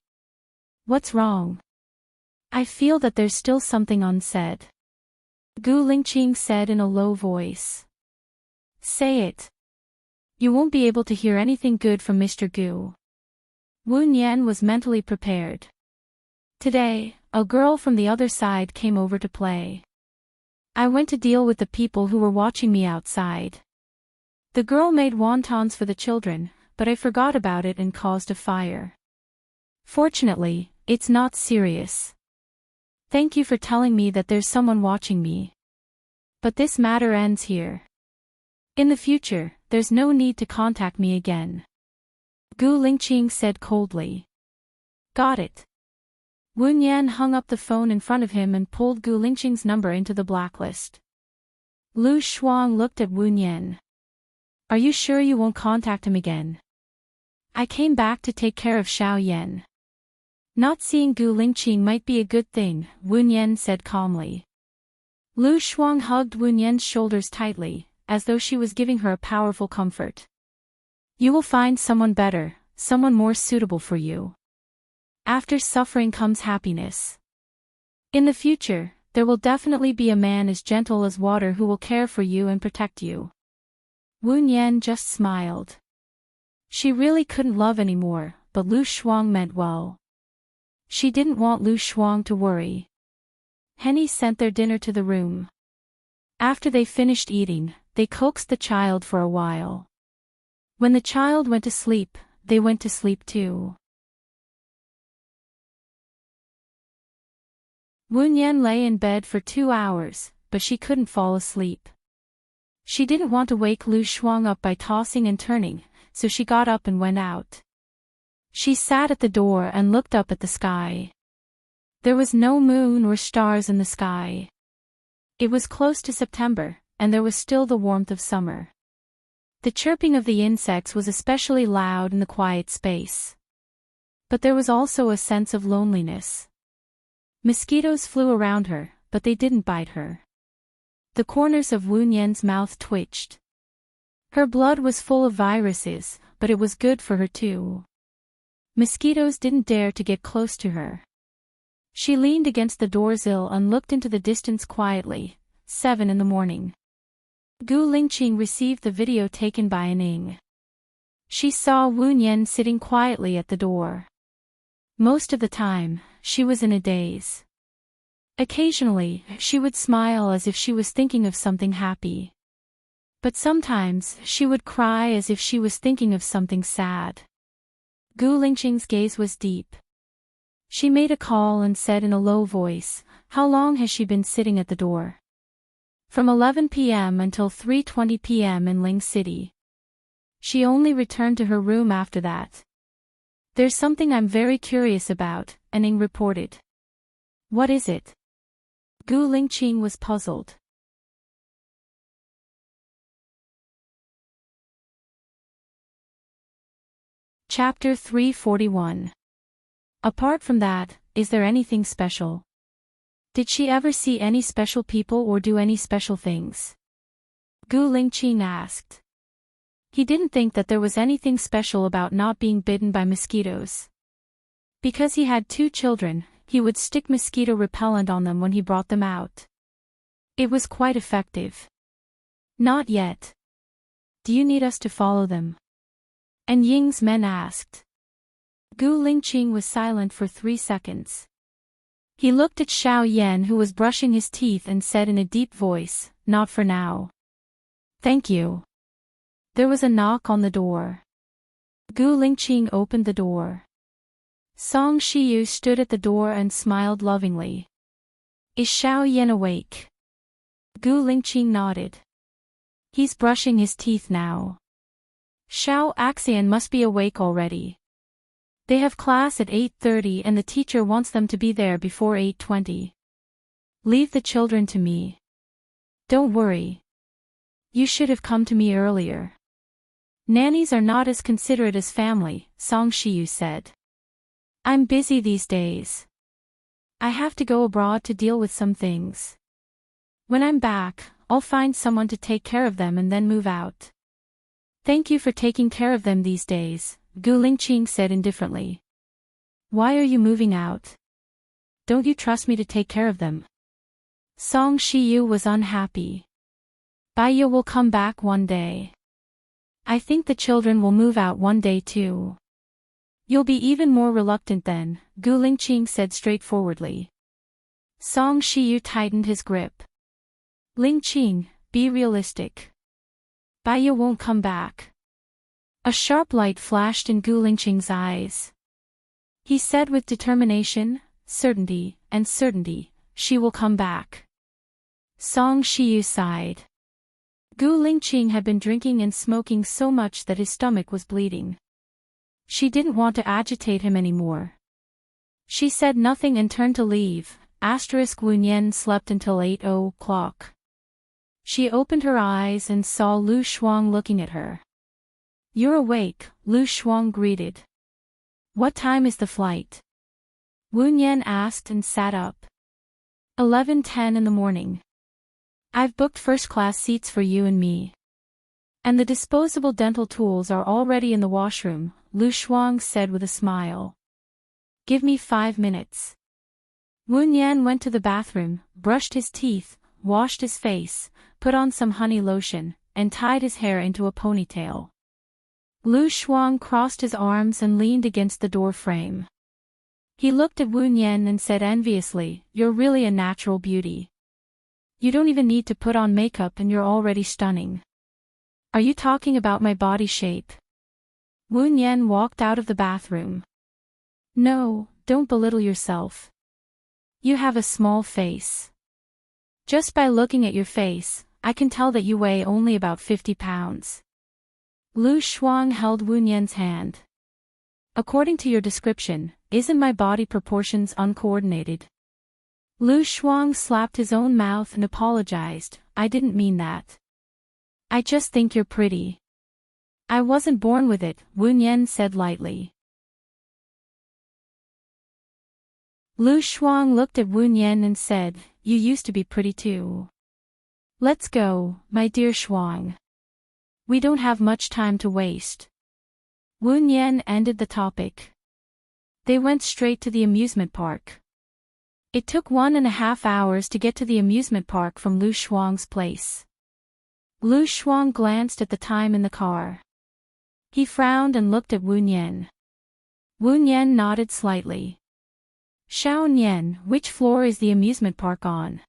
"What's wrong?" "I feel that there's still something unsaid," Gu Lingqing said in a low voice. "Say it. You won't be able to hear anything good from Mr. Gu." Wen Yan was mentally prepared. "Today, a girl from the other side came over to play. I went to deal with the people who were watching me outside. The girl made wontons for the children, but I forgot about it and caused a fire. Fortunately, it's not serious. Thank you for telling me that there's someone watching me. But this matter ends here. In the future, there's no need to contact me again," Gu Lingqing said coldly. "Got it." Wen Yan hung up the phone in front of him and pulled Gu Lingqing's number into the blacklist. Lu Shuang looked at Wen Yan. "Are you sure you won't contact him again?" "I came back to take care of Xiao Yan. Not seeing Gu Lingqing might be a good thing," Wen Yan said calmly. Lu Shuang hugged Wen Yan's shoulders tightly, as though she was giving her a powerful comfort. "You will find someone better, someone more suitable for you. After suffering comes happiness. In the future, there will definitely be a man as gentle as water who will care for you and protect you." Wen Yan just smiled. She really couldn't love anymore, but Lu Shuang meant well. She didn't want Lu Shuang to worry. Henny sent their dinner to the room. After they finished eating, they coaxed the child for a while. When the child went to sleep, they went to sleep too. Wen Yan lay in bed for 2 hours, but she couldn't fall asleep. She didn't want to wake Lu Shuang up by tossing and turning, so she got up and went out. She sat at the door and looked up at the sky. There was no moon or stars in the sky. It was close to September, and there was still the warmth of summer. The chirping of the insects was especially loud in the quiet space. But there was also a sense of loneliness. Mosquitoes flew around her, but they didn't bite her. The corners of Wen Yan's mouth twitched. Her blood was full of viruses, but it was good for her too. Mosquitoes didn't dare to get close to her. She leaned against the doorsill and looked into the distance quietly. 7 in the morning. Gu Lingqing received the video taken by Ning. She saw Wu Nian sitting quietly at the door. Most of the time, she was in a daze. Occasionally, she would smile as if she was thinking of something happy. But sometimes, she would cry as if she was thinking of something sad. Gu Lingqing's gaze was deep. She made a call and said in a low voice, "How long has she been sitting at the door?" "From 11 p.m. until 3:20 p.m. in Ling City. She only returned to her room after that." "There's something I'm very curious about," Enning reported. "What is it?" Gu Lingqing was puzzled. Chapter 341. Apart from that, is there anything special? Did she ever see any special people or do any special things? Gu Lingqing asked. He didn't think that there was anything special about not being bitten by mosquitoes. Because he had 2 children, he would stick mosquito repellent on them when he brought them out. It was quite effective. "Not yet. Do you need us to follow them?" And Ying's men asked. Gu Lingqing was silent for 3 seconds. He looked at Xiao Yan who was brushing his teeth and said in a deep voice, "Not for now." "Thank you." There was a knock on the door. Gu Lingqing opened the door. Song Shiyu stood at the door and smiled lovingly. "Is Xiao Yan awake?" Gu Lingqing nodded. "He's brushing his teeth now." "Xiao Axian must be awake already. They have class at 8:30 and the teacher wants them to be there before 8:20. Leave the children to me. Don't worry. You should have come to me earlier. Nannies are not as considerate as family," Song Shiyu said. "I'm busy these days. I have to go abroad to deal with some things. When I'm back, I'll find someone to take care of them and then move out." "Thank you for taking care of them these days," Gu Lingqing said indifferently. "Why are you moving out? Don't you trust me to take care of them?" Song Shiyu was unhappy. "Baiya will come back one day. I think the children will move out one day too. You'll be even more reluctant then," Gu Lingqing said straightforwardly. Song Shiyu tightened his grip. "Lingqing, be realistic. Baiya won't come back." A sharp light flashed in Gu Lingqing's eyes. He said with determination, certainty, "She will come back." Song Shiyu sighed. Gu Lingqing had been drinking and smoking so much that his stomach was bleeding. She didn't want to agitate him anymore. She said nothing and turned to leave. Wu Nian slept until 8:00. She opened her eyes and saw Lu Shuang looking at her. "You're awake," Lu Shuang greeted. "What time is the flight?" Wu Nian asked and sat up. 11:10 in the morning. I've booked first-class seats for you and me. And the disposable dental tools are already in the washroom, Lu Shuang said with a smile. Give me 5 minutes. Wu Nian went to the bathroom, brushed his teeth, washed his face, put on some honey lotion, and tied his hair into a ponytail. Lu Shuang crossed his arms and leaned against the door frame. He looked at Wu Nian and said enviously, "You're really a natural beauty. You don't even need to put on makeup and you're already stunning." "Are you talking about my body shape?" Wu Nian walked out of the bathroom. "No, don't belittle yourself. You have a small face. Just by looking at your face, I can tell that you weigh only about 50 pounds. Lu Shuang held Wu Nian's hand. "According to your description, isn't my body proportions uncoordinated?" Lu Shuang slapped his own mouth and apologized, "I didn't mean that. I just think you're pretty." "I wasn't born with it," Wu Nian said lightly. Lu Shuang looked at Wu Nian and said, "You used to be pretty too. Let's go, my dear Shuang. We don't have much time to waste." Wu Nian ended the topic. They went straight to the amusement park. It took 1.5 hours to get to the amusement park from Lu Shuang's place. Lu Shuang glanced at the time in the car. He frowned and looked at Wu Nian. Wu Nian nodded slightly. Xiao Nian, which floor is the amusement park on?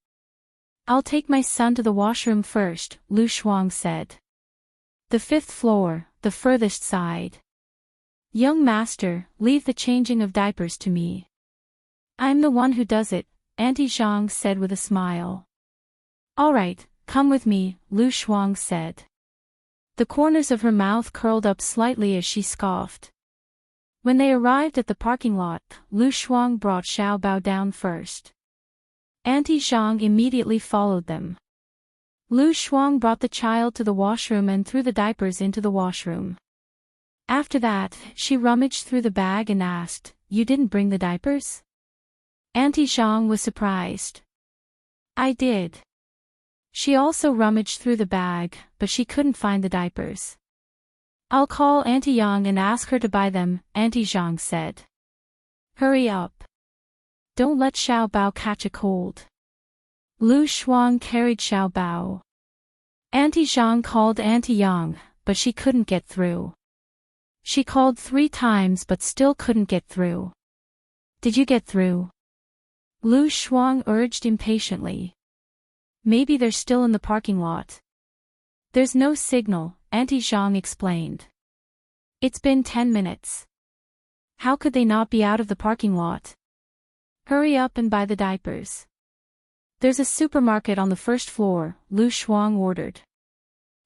I'll take my son to the washroom first, Lu Shuang said. The 5th floor, the furthest side. Young master, leave the changing of diapers to me. I'm the one who does it, Auntie Zhang said with a smile. All right, come with me, Lu Shuang said. The corners of her mouth curled up slightly as she scoffed. When they arrived at the parking lot, Lu Shuang brought Xiao Bao down first. Auntie Zhang immediately followed them. Lu Shuang brought the child to the washroom and threw the diapers into the washroom. After that, she rummaged through the bag and asked, "You didn't bring the diapers?" Auntie Zhang was surprised. "I did." She also rummaged through the bag, but she couldn't find the diapers. "I'll call Auntie Yang and ask her to buy them," Auntie Zhang said. "Hurry up. Don't let Xiao Bao catch a cold." Lu Shuang carried Xiao Bao. Auntie Zhang called Auntie Yang, but she couldn't get through. She called 3 times but still couldn't get through. "Did you get through?" Lu Shuang urged impatiently. "Maybe they're still in the parking lot." "There's no signal," Auntie Zhang explained. "It's been 10 minutes. How could they not be out of the parking lot? Hurry up and buy the diapers." "There's a supermarket on the 1st floor," Lu Shuang ordered.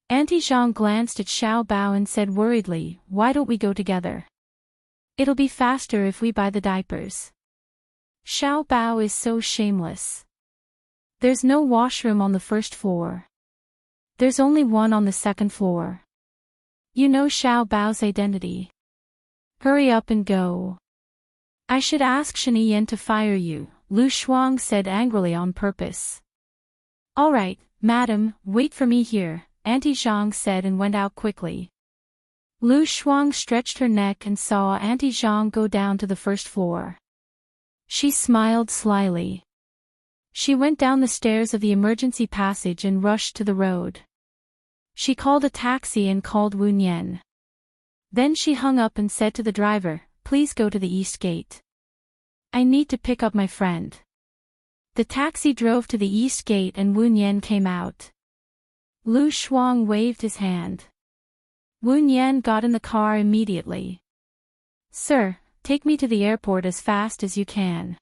Auntie Zhang glanced at Xiao Bao and said worriedly, "Why don't we go together? It'll be faster if we buy the diapers." Xiao Bao is so shameless. "There's no washroom on the 1st floor. There's only one on the 2nd floor. You know Xiao Bao's identity. Hurry up and go." "I should ask Shani Yan to fire you," Lu Shuang said angrily on purpose. "All right, madam, wait for me here," Auntie Zhang said and went out quickly. Lu Shuang stretched her neck and saw Auntie Zhang go down to the 1st floor. She smiled slyly. She went down the stairs of the emergency passage and rushed to the road. She called a taxi and called Wu Nian. Then she hung up and said to the driver, "Please go to the east gate. I need to pick up my friend." The taxi drove to the east gate and Wu Nian came out. Lu Shuang waved his hand. Wu Nian got in the car immediately. "Sir, take me to the airport as fast as you can.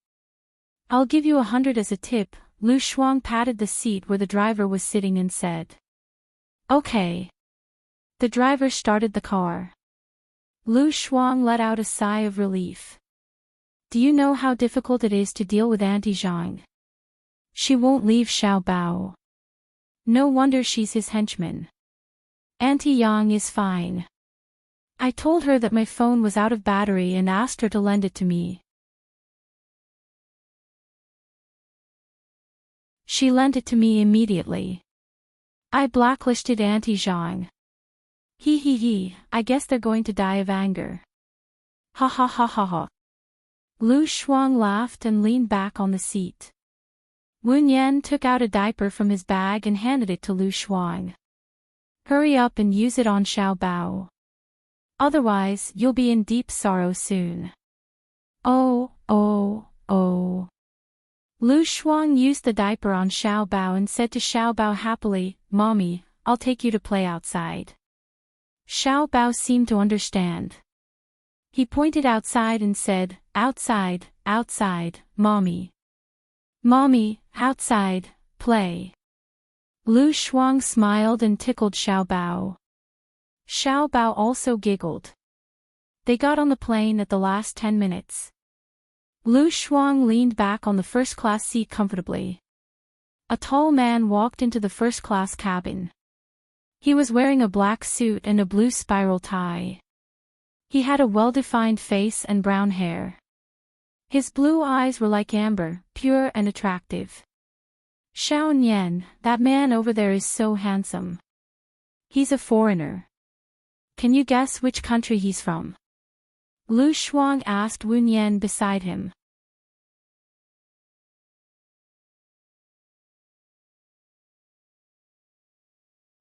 I'll give you 100 as a tip." Lu Shuang patted the seat where the driver was sitting and said. "Okay." The driver started the car. Lu Shuang let out a sigh of relief. "Do you know how difficult it is to deal with Auntie Zhang? She won't leave Xiao Bao. No wonder she's his henchman. Auntie Yang is fine. I told her that my phone was out of battery and asked her to lend it to me. She lent it to me immediately. I blacklisted Auntie Zhang. He, I guess they're going to die of anger. Ha ha ha ha ha." Lu Shuang laughed and leaned back on the seat. Wu Nian took out a diaper from his bag and handed it to Lu Shuang. "Hurry up and use it on Xiao Bao. Otherwise, you'll be in deep sorrow soon." Oh. Lu Shuang used the diaper on Xiao Bao and said to Xiao Bao happily, "Mommy, I'll take you to play outside." Xiao Bao seemed to understand. He pointed outside and said, "Outside, Mommy. Mommy, outside, play." Lu Shuang smiled and tickled Xiao Bao. Xiao Bao also giggled. They got on the plane at the last 10 minutes. Lu Shuang leaned back on the first-class seat comfortably. A tall man walked into the first-class cabin. He was wearing a black suit and a blue spiral tie. He had a well-defined face and brown hair. His blue eyes were like amber, pure and attractive. "Xiao Nian, that man over there is so handsome. He's a foreigner. Can you guess which country he's from?" Lu Shuang asked Wu Nian beside him.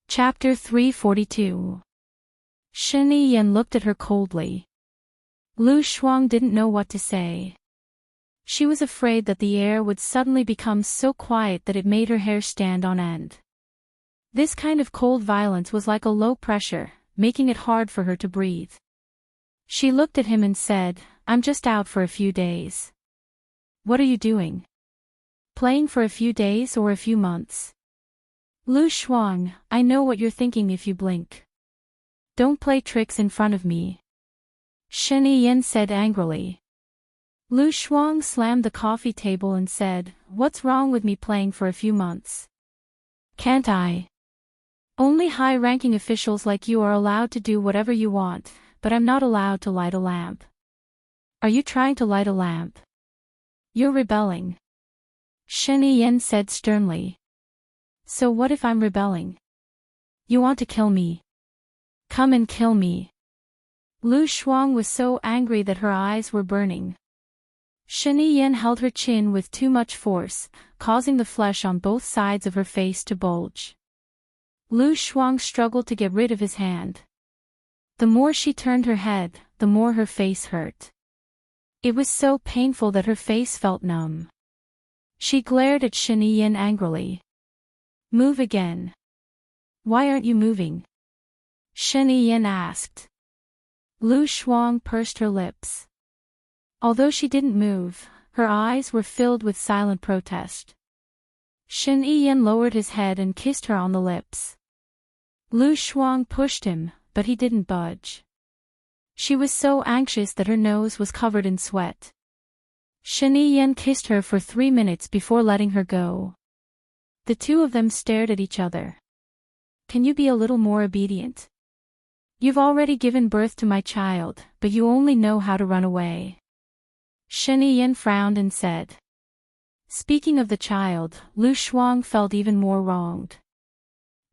Chapter 342. Shen Yiyan looked at her coldly. Lu Shuang didn't know what to say. She was afraid that the air would suddenly become so quiet that it made her hair stand on end. This kind of cold violence was like a low pressure, making it hard for her to breathe. She looked at him and said, "I'm just out for a few days." "What are you doing? Playing for a few days or a few months?" "Lu Shuang, I know what you're thinking if you blink. Don't play tricks in front of me," Shen Yiyan said angrily. Lu Shuang slammed the coffee table and said, "What's wrong with me playing for a few months? Can't I? Only high-ranking officials like you are allowed to do whatever you want, but I'm not allowed to light a lamp." "Are you trying to light a lamp? You're rebelling," Shen Yiyan said sternly. "So what if I'm rebelling? You want to kill me? Come and kill me." Lu Shuang was so angry that her eyes were burning. Shen Yiyan held her chin with too much force, causing the flesh on both sides of her face to bulge. Lu Shuang struggled to get rid of his hand. The more she turned her head, the more her face hurt. It was so painful that her face felt numb. She glared at Shen Yiyan angrily. "Move again." "Why aren't you moving?" Shen Yiyan asked. Lu Shuang pursed her lips. Although she didn't move, her eyes were filled with silent protest. Shen Yiyan lowered his head and kissed her on the lips. Lu Shuang pushed him, but he didn't budge. She was so anxious that her nose was covered in sweat. Shen Yiyan kissed her for 3 minutes before letting her go. The two of them stared at each other. "Can you be a little more obedient? You've already given birth to my child, but you only know how to run away." Shen Yiyan frowned and said. Speaking of the child, Lu Shuang felt even more wronged.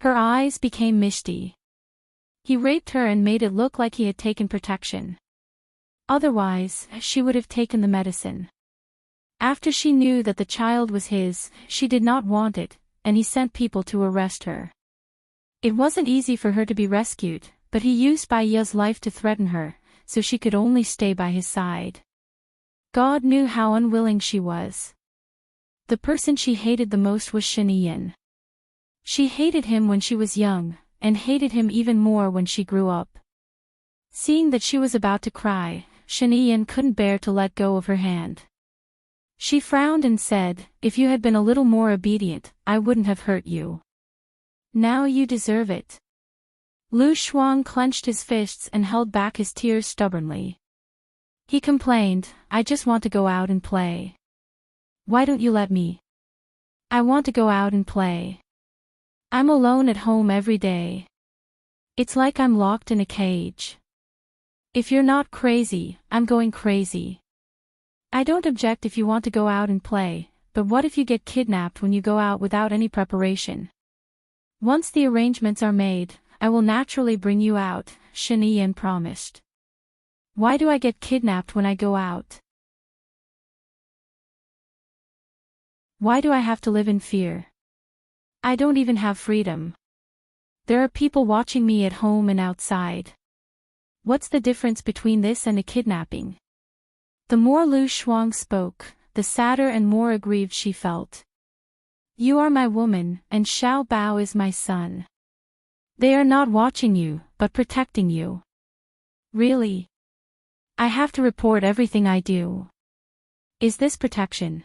Her eyes became misty. He raped her and made it look like he had taken protection. Otherwise, she would have taken the medicine. After she knew that the child was his, she did not want it, and he sent people to arrest her. It wasn't easy for her to be rescued, but he used Bai Ye's life to threaten her, so she could only stay by his side. God knew how unwilling she was. The person she hated the most was Shen Yiyan. She hated him when she was young, and hated him even more when she grew up. Seeing that she was about to cry, Shen Yiyan couldn't bear to let go of her hand. She frowned and said, "If you had been a little more obedient, I wouldn't have hurt you. Now you deserve it." Lu Shuang clenched his fists and held back his tears stubbornly. He complained, "I just want to go out and play. Why don't you let me? I want to go out and play. I'm alone at home every day. It's like I'm locked in a cage. If you're not crazy, I'm going crazy. I don't object if you want to go out and play, but what if you get kidnapped when you go out without any preparation? Once the arrangements are made, I will naturally bring you out," Shen Yiyan promised. "Why do I get kidnapped when I go out? Why do I have to live in fear? I don't even have freedom. There are people watching me at home and outside. What's the difference between this and a kidnapping?" The more Lu Shuang spoke, the sadder and more aggrieved she felt. "You are my woman, and Xiao Bao is my son. They are not watching you, but protecting you. Really? I have to report everything I do. Is this protection?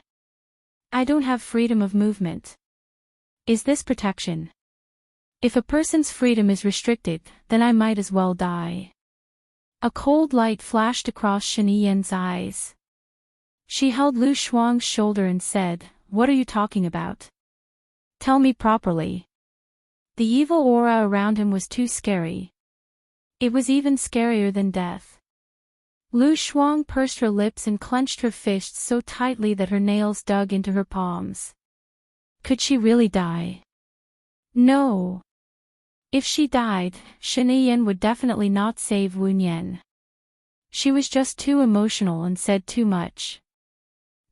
I don't have freedom of movement. Is this protection? If a person's freedom is restricted, then I might as well die." A cold light flashed across Shen Yiyan's eyes. She held Lu Shuang's shoulder and said, "What are you talking about? Tell me properly." The evil aura around him was too scary. It was even scarier than death. Lu Shuang pursed her lips and clenched her fists so tightly that her nails dug into her palms. Could she really die? No. If she died, Shen Yiyan would definitely not save Wu Nian. She was just too emotional and said too much.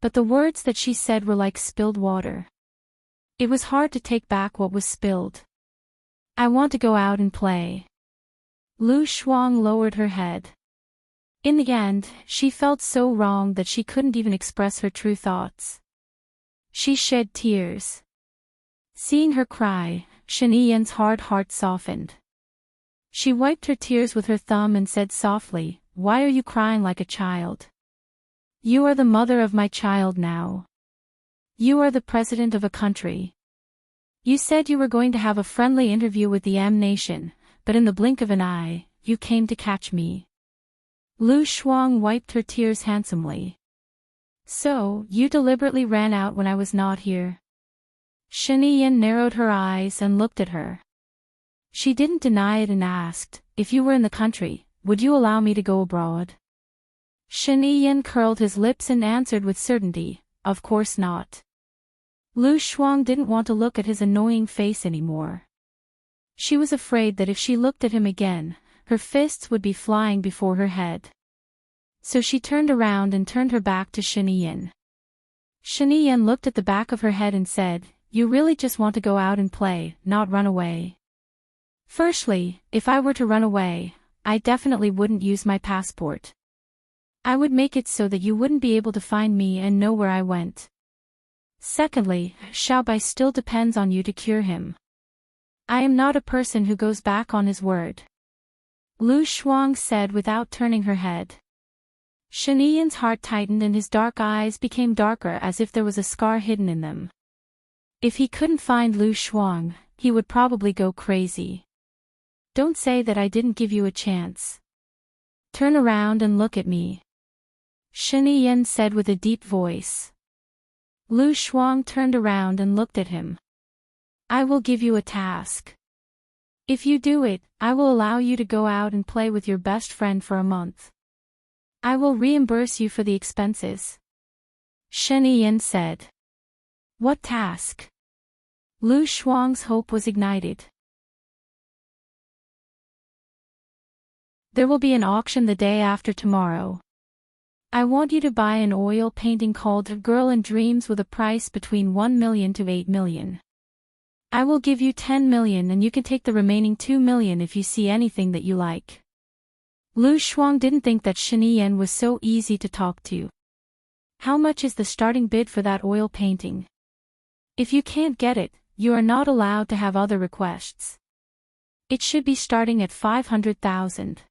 But the words that she said were like spilled water. It was hard to take back what was spilled. "I want to go out and play. Lu Shuang lowered her head. In the end, she felt so wrong that she couldn't even express her true thoughts. She shed tears. Seeing her cry, Shen Yi's hard heart softened. She wiped her tears with her thumb and said softly, "Why are you crying like a child? You are the mother of my child now. You are the president of a country. You said you were going to have a friendly interview with the M nation, but in the blink of an eye, you came to catch me." Lu Shuang wiped her tears handsomely. "So, you deliberately ran out when I was not here?" Shen Yin narrowed her eyes and looked at her. She didn't deny it and asked, "If you were in the country, would you allow me to go abroad?" Shen Yin curled his lips and answered with certainty, "Of course not." Lu Shuang didn't want to look at his annoying face anymore. She was afraid that if she looked at him again, her fists would be flying before her head. So she turned around and turned her back to Shen Yin. Shen Yin looked at the back of her head and said, "You really just want to go out and play, not run away." "Firstly, if I were to run away, I definitely wouldn't use my passport. I would make it so that you wouldn't be able to find me and know where I went. Secondly, Xiaobai still depends on you to cure him. I am not a person who goes back on his word," Lu Shuang said without turning her head. Shen Yin's heart tightened and his dark eyes became darker as if there was a scar hidden in them. If he couldn't find Lu Shuang, he would probably go crazy. "Don't say that I didn't give you a chance. Turn around and look at me," Shen Yin said with a deep voice. Lu Shuang turned around and looked at him. "I will give you a task. If you do it, I will allow you to go out and play with your best friend for a month. I will reimburse you for the expenses," Shen Yin said. "What task?" Lu Shuang's hope was ignited. "There will be an auction the day after tomorrow. I want you to buy an oil painting called A Girl in Dreams with a price between 1 million to 8 million. I will give you 10 million and you can take the remaining 2 million if you see anything that you like." Lu Shuang didn't think that Shen Yin was so easy to talk to. "How much is the starting bid for that oil painting? If you can't get it, you are not allowed to have other requests. It should be starting at 500,000.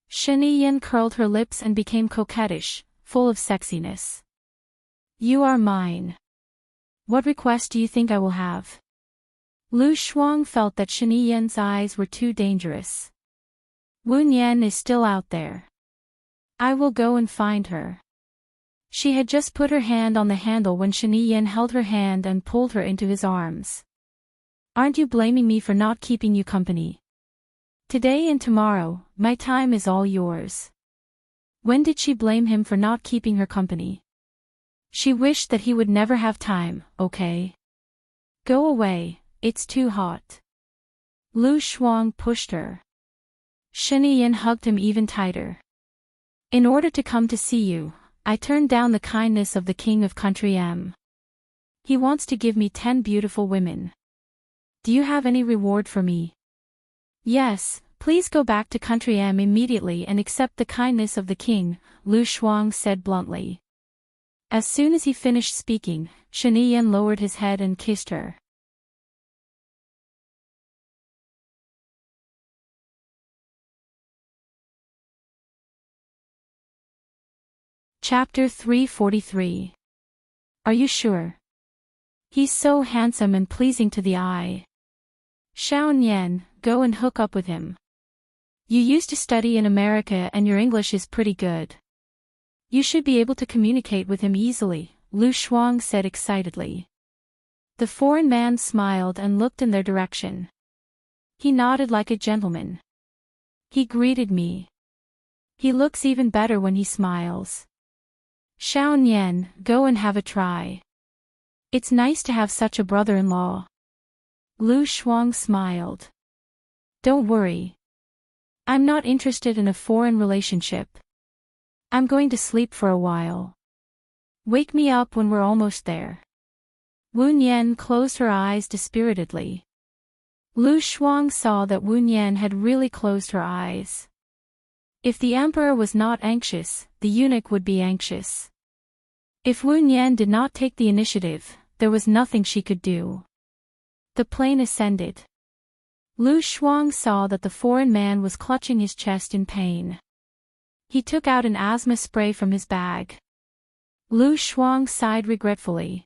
Shen Yin curled her lips and became coquettish, full of sexiness. "You are mine. What request do you think I will have?" Lu Shuang felt that Shen Yin's eyes were too dangerous. "Wu Nian is still out there. I will go and find her." She had just put her hand on the handle when Shen Yin held her hand and pulled her into his arms. "Aren't you blaming me for not keeping you company? Today and tomorrow, my time is all yours." When did she blame him for not keeping her company? She wished that he would never have time, okay? "Go away, it's too hot." Lu Shuang pushed her. Shen Yin hugged him even tighter. "In order to come to see you, I turned down the kindness of the king of country M. He wants to give me 10 beautiful women. Do you have any reward for me?" "Yes, please go back to country M immediately and accept the kindness of the king," Lu Shuang said bluntly. As soon as he finished speaking, Shen Yin lowered his head and kissed her. Chapter 343. Are you sure? He's so handsome and pleasing to the eye. Xiao Nian, go and hook up with him. You used to study in America and your English is pretty good. You should be able to communicate with him easily, Lu Shuang said excitedly. The foreign man smiled and looked in their direction. He nodded like a gentleman. He greeted me. He looks even better when he smiles. Xiao Nian, go and have a try. It's nice to have such a brother-in-law. Lu Shuang smiled. Don't worry. I'm not interested in a foreign relationship. I'm going to sleep for a while. Wake me up when we're almost there. Wu Nian closed her eyes dispiritedly. Lu Shuang saw that Wu Nian had really closed her eyes. If the emperor was not anxious, the eunuch would be anxious. If Wu Nian did not take the initiative, there was nothing she could do. The plane ascended. Lu Shuang saw that the foreign man was clutching his chest in pain. He took out an asthma spray from his bag. Lu Shuang sighed regretfully.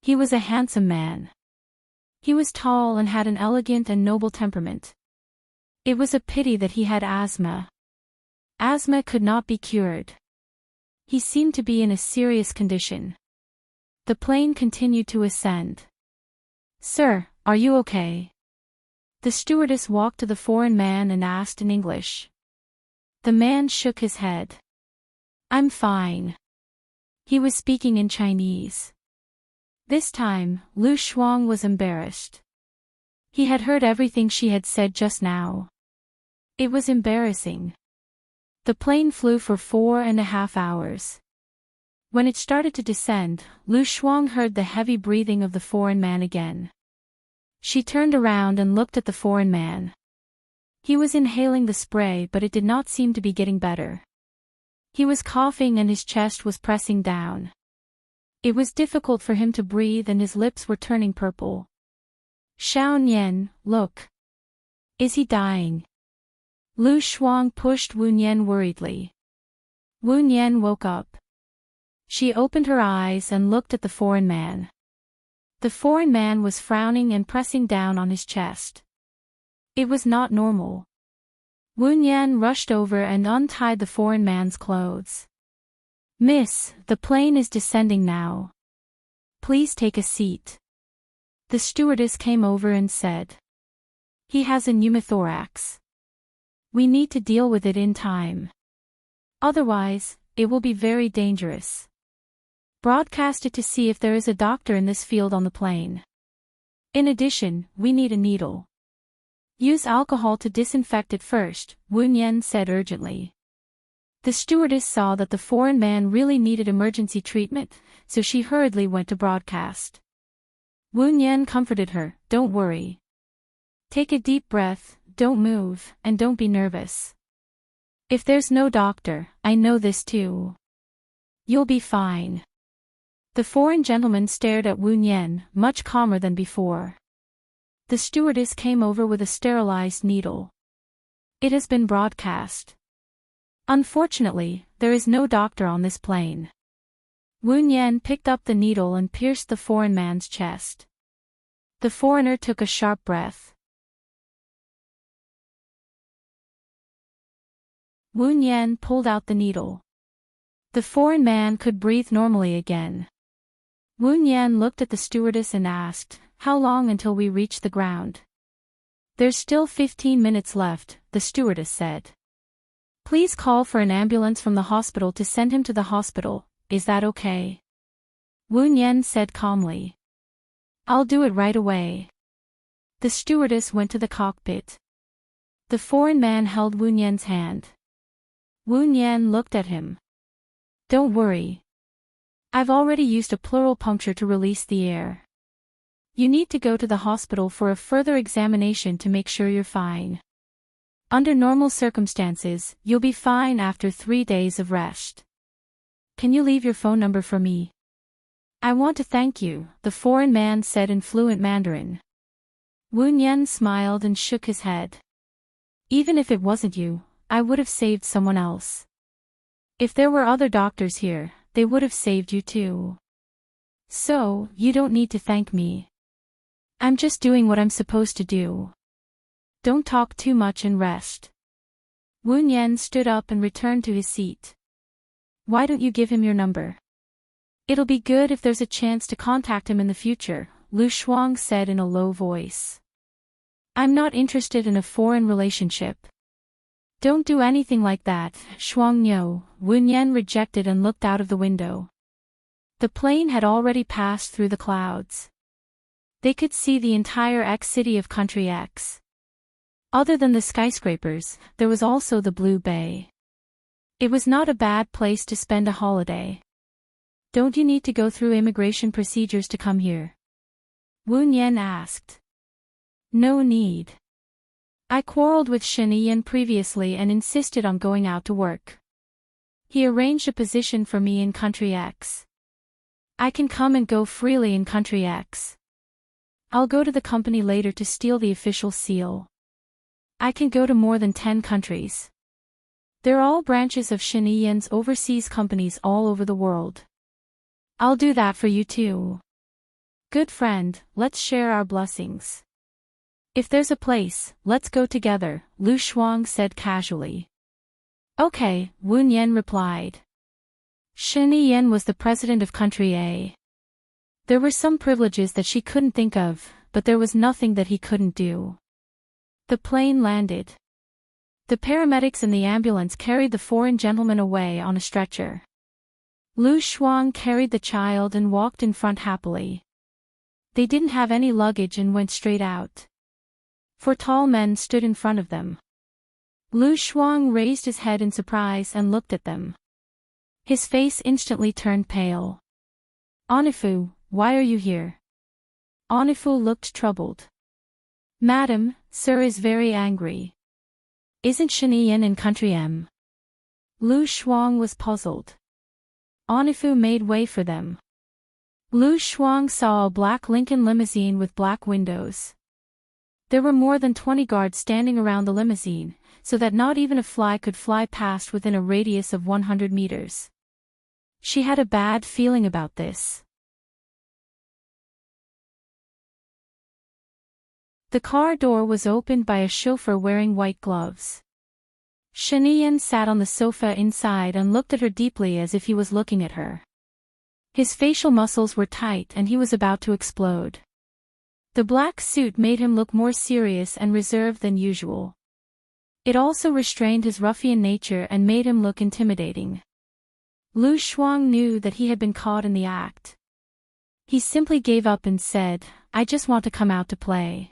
He was a handsome man. He was tall and had an elegant and noble temperament. It was a pity that he had asthma. Asthma could not be cured. He seemed to be in a serious condition. The plane continued to ascend. "Sir, are you okay?" The stewardess walked to the foreign man and asked in English. The man shook his head. "I'm fine." He was speaking in Chinese. This time, Lu Shuang was embarrassed. He had heard everything she had said just now. It was embarrassing. The plane flew for 4.5 hours. When it started to descend, Lu Shuang heard the heavy breathing of the foreign man again. She turned around and looked at the foreign man. He was inhaling the spray, but it did not seem to be getting better. He was coughing and his chest was pressing down. It was difficult for him to breathe and his lips were turning purple. "Xiao Nian, look. Is he dying?" Lu Shuang pushed Wu Nian worriedly. Wu Nian woke up. She opened her eyes and looked at the foreign man. The foreign man was frowning and pressing down on his chest. It was not normal. Wu Nian rushed over and untied the foreign man's clothes. "Miss, the plane is descending now. Please take a seat." The stewardess came over and said, "He has a pneumothorax. We need to deal with it in time. Otherwise, it will be very dangerous. Broadcast it to see if there is a doctor in this field on the plane. In addition, we need a needle. Use alcohol to disinfect it first," Wu Nian said urgently. The stewardess saw that the foreign man really needed emergency treatment, so she hurriedly went to broadcast. Wu Nian comforted her, "Don't worry. Take a deep breath, don't move, and don't be nervous. If there's no doctor, I know this too. You'll be fine." The foreign gentleman stared at Wu Nian, much calmer than before. The stewardess came over with a sterilized needle. "It has been broadcast. Unfortunately, there is no doctor on this plane." Wu Nian picked up the needle and pierced the foreign man's chest. The foreigner took a sharp breath. Wu Nian pulled out the needle. The foreign man could breathe normally again. Wu Nian looked at the stewardess and asked, "How long until we reach the ground?" "There's still 15 minutes left," the stewardess said. "Please call for an ambulance from the hospital to send him to the hospital, is that okay?" Wu Nian said calmly. "I'll do it right away." The stewardess went to the cockpit. The foreign man held Wu Nian's hand. Wu Nian looked at him. "Don't worry. I've already used a pleural puncture to release the air. You need to go to the hospital for a further examination to make sure you're fine. Under normal circumstances, you'll be fine after 3 days of rest. Can you leave your phone number for me?" "I want to thank you," the foreign man said in fluent Mandarin. Wu Nian smiled and shook his head. "Even if it wasn't you, I would have saved someone else. If there were other doctors here, they would have saved you too. So, you don't need to thank me. I'm just doing what I'm supposed to do. Don't talk too much and rest." Wu Nian stood up and returned to his seat. "Why don't you give him your number? It'll be good if there's a chance to contact him in the future," Lu Shuang said in a low voice. "I'm not interested in a foreign relationship." "Don't do anything like that, Shuang Niu," Wu Nian rejected and looked out of the window. The plane had already passed through the clouds. They could see the entire X city of Country X. Other than the skyscrapers, there was also the Blue Bay. It was not a bad place to spend a holiday. "Don't you need to go through immigration procedures to come here?" Wu Nian asked. No need. I quarreled with Shen Yan previously and insisted on going out to work. He arranged a position for me in Country X. I can come and go freely in Country X. I'll go to the company later to steal the official seal. I can go to more than 10 countries. They're all branches of Shen Yan's overseas companies all over the world. I'll do that for you too. Good friend, let's share our blessings. If there's a place, let's go together, Lu Shuang said casually. Okay, Wu Nian replied. Shen Yan was the president of Country A. There were some privileges that she couldn't think of, but there was nothing that he couldn't do. The plane landed. The paramedics and the ambulance carried the foreign gentleman away on a stretcher. Lu Shuang carried the child and walked in front happily. They didn't have any luggage and went straight out. 4 tall men stood in front of them. Lu Shuang raised his head in surprise and looked at them. His face instantly turned pale. Onifu, why are you here? Onifu looked troubled. Madam, sir is very angry. Isn't Shen Yan in Country M? Lu Shuang was puzzled. Onifu made way for them. Lu Shuang saw a black Lincoln limousine with black windows. There were more than 20 guards standing around the limousine, so that not even a fly could fly past within a radius of 100 meters. She had a bad feeling about this. The car door was opened by a chauffeur wearing white gloves. Shen Yan sat on the sofa inside and looked at her deeply as if he was looking at her. His facial muscles were tight and he was about to explode. The black suit made him look more serious and reserved than usual. It also restrained his ruffian nature and made him look intimidating. Lu Shuang knew that he had been caught in the act. He simply gave up and said, I just want to come out to play.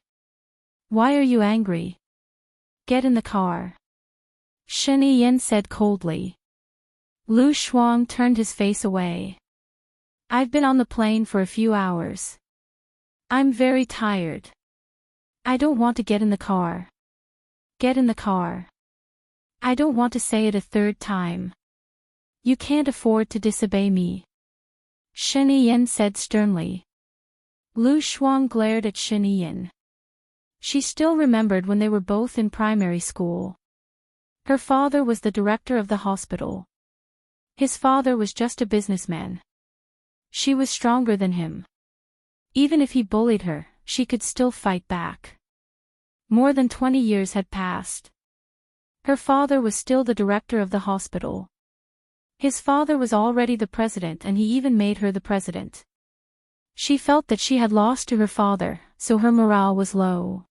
Why are you angry? Get in the car. Shen Yan said coldly. Lu Shuang turned his face away. I've been on the plane for a few hours. I'm very tired. I don't want to get in the car. Get in the car. I don't want to say it a third time. You can't afford to disobey me. Shen Yan said sternly. Lu Shuang glared at Shen Yan. She still remembered when they were both in primary school. Her father was the director of the hospital. His father was just a businessman. She was stronger than him. Even if he bullied her, she could still fight back. More than 20 years had passed. Her father was still the director of the hospital. His father was already the president and he even made her the president. She felt that she had lost to her father, so her morale was low.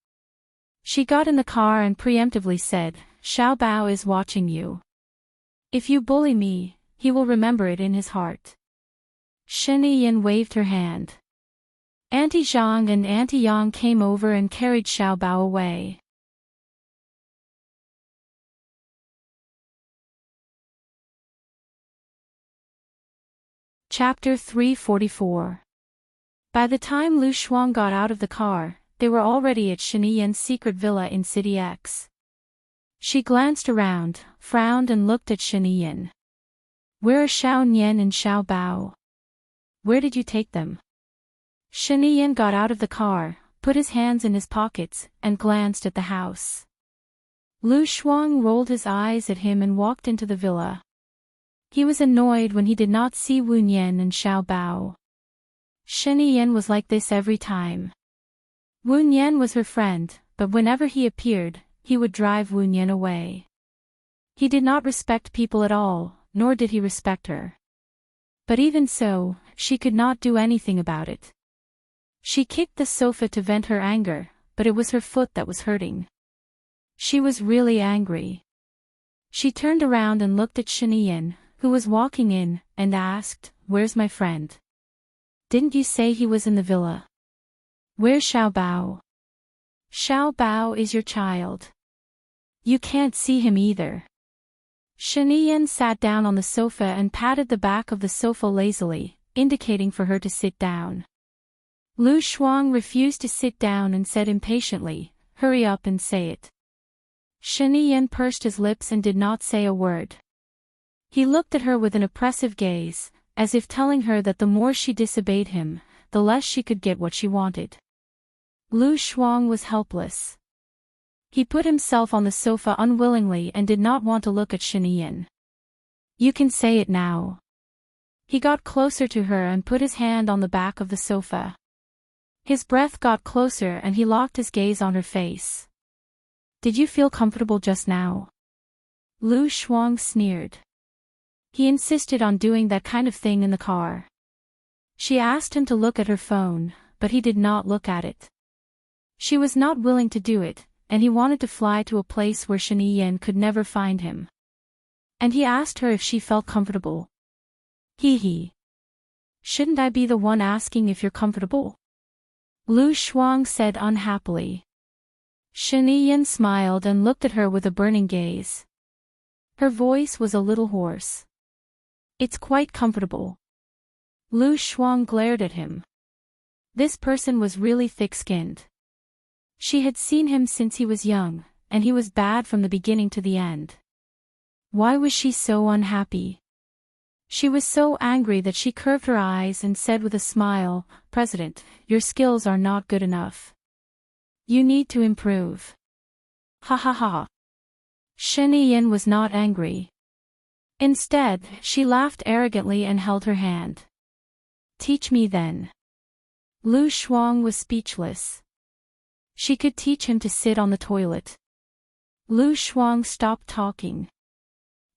She got in the car and preemptively said, Xiao Bao is watching you. If you bully me, he will remember it in his heart. Shen Yan waved her hand. Auntie Zhang and Auntie Yang came over and carried Xiao Bao away. Chapter 344. By the time Lu Shuang got out of the car, they were already at Shen Yan's secret villa in City X. She glanced around, frowned and looked at Shen Yan. Where are Xiao Nian and Xiao Bao? Where did you take them? Shen Yan got out of the car, put his hands in his pockets, and glanced at the house. Lu Shuang rolled his eyes at him and walked into the villa. He was annoyed when he did not see Wu Nian and Xiao Bao. Shen Yan was like this every time. Wu Nian was her friend, but whenever he appeared, he would drive Wu Nian away. He did not respect people at all, nor did he respect her. But even so, she could not do anything about it. She kicked the sofa to vent her anger, but it was her foot that was hurting. She was really angry. She turned around and looked at Shen Yan, who was walking in, and asked, Where's my friend? Didn't you say he was in the villa? Where's Xiao Bao? Xiao Bao is your child. You can't see him either. Shen Yan sat down on the sofa and patted the back of the sofa lazily, indicating for her to sit down. Lu Shuang refused to sit down and said impatiently, "Hurry up and say it." Shen Yan pursed his lips and did not say a word. He looked at her with an oppressive gaze, as if telling her that the more she disobeyed him, the less she could get what she wanted. Lu Shuang was helpless. He put himself on the sofa unwillingly and did not want to look at Shen Yan. "You can say it now." He got closer to her and put his hand on the back of the sofa. His breath got closer and he locked his gaze on her face. "Did you feel comfortable just now?" Lu Shuang sneered. He insisted on doing that kind of thing in the car. She asked him to look at her phone, but he did not look at it. She was not willing to do it, and he wanted to fly to a place where Shen Yan could never find him. And he asked her if she felt comfortable. He. "Shouldn't I be the one asking if you're comfortable?" Lu Shuang said unhappily. Shen Yan smiled and looked at her with a burning gaze. Her voice was a little hoarse. "It's quite comfortable." Lu Shuang glared at him. This person was really thick-skinned. She had seen him since he was young, and he was bad from the beginning to the end. Why was she so unhappy? She was so angry that she curved her eyes and said with a smile, "President, your skills are not good enough. You need to improve." Ha ha ha. Shen Yan was not angry. Instead, she laughed arrogantly and held her hand. "Teach me then." Lu Shuang was speechless. She could teach him to sit on the toilet. Lu Shuang stopped talking.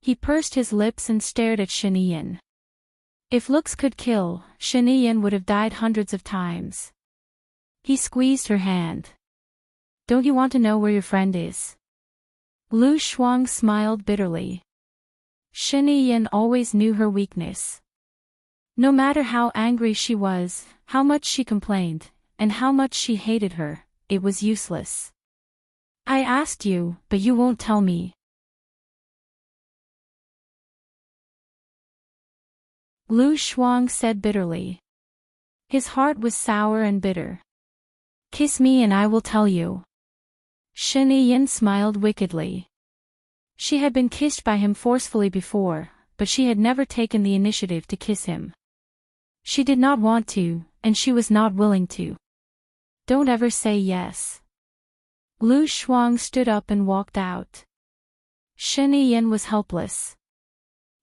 He pursed his lips and stared at Shen Yan. If looks could kill, Shen Yan would have died hundreds of times. He squeezed her hand. "Don't you want to know where your friend is?" Lu Shuang smiled bitterly. Shen Yan always knew her weakness. No matter how angry she was, how much she complained, and how much she hated her, it was useless. "I asked you, but you won't tell me." Lu Shuang said bitterly. His heart was sour and bitter. "Kiss me and I will tell you." Shen Yan smiled wickedly. She had been kissed by him forcefully before, but she had never taken the initiative to kiss him. She did not want to, and she was not willing to. "Don't ever say yes." Lu Shuang stood up and walked out. Shen Yan was helpless.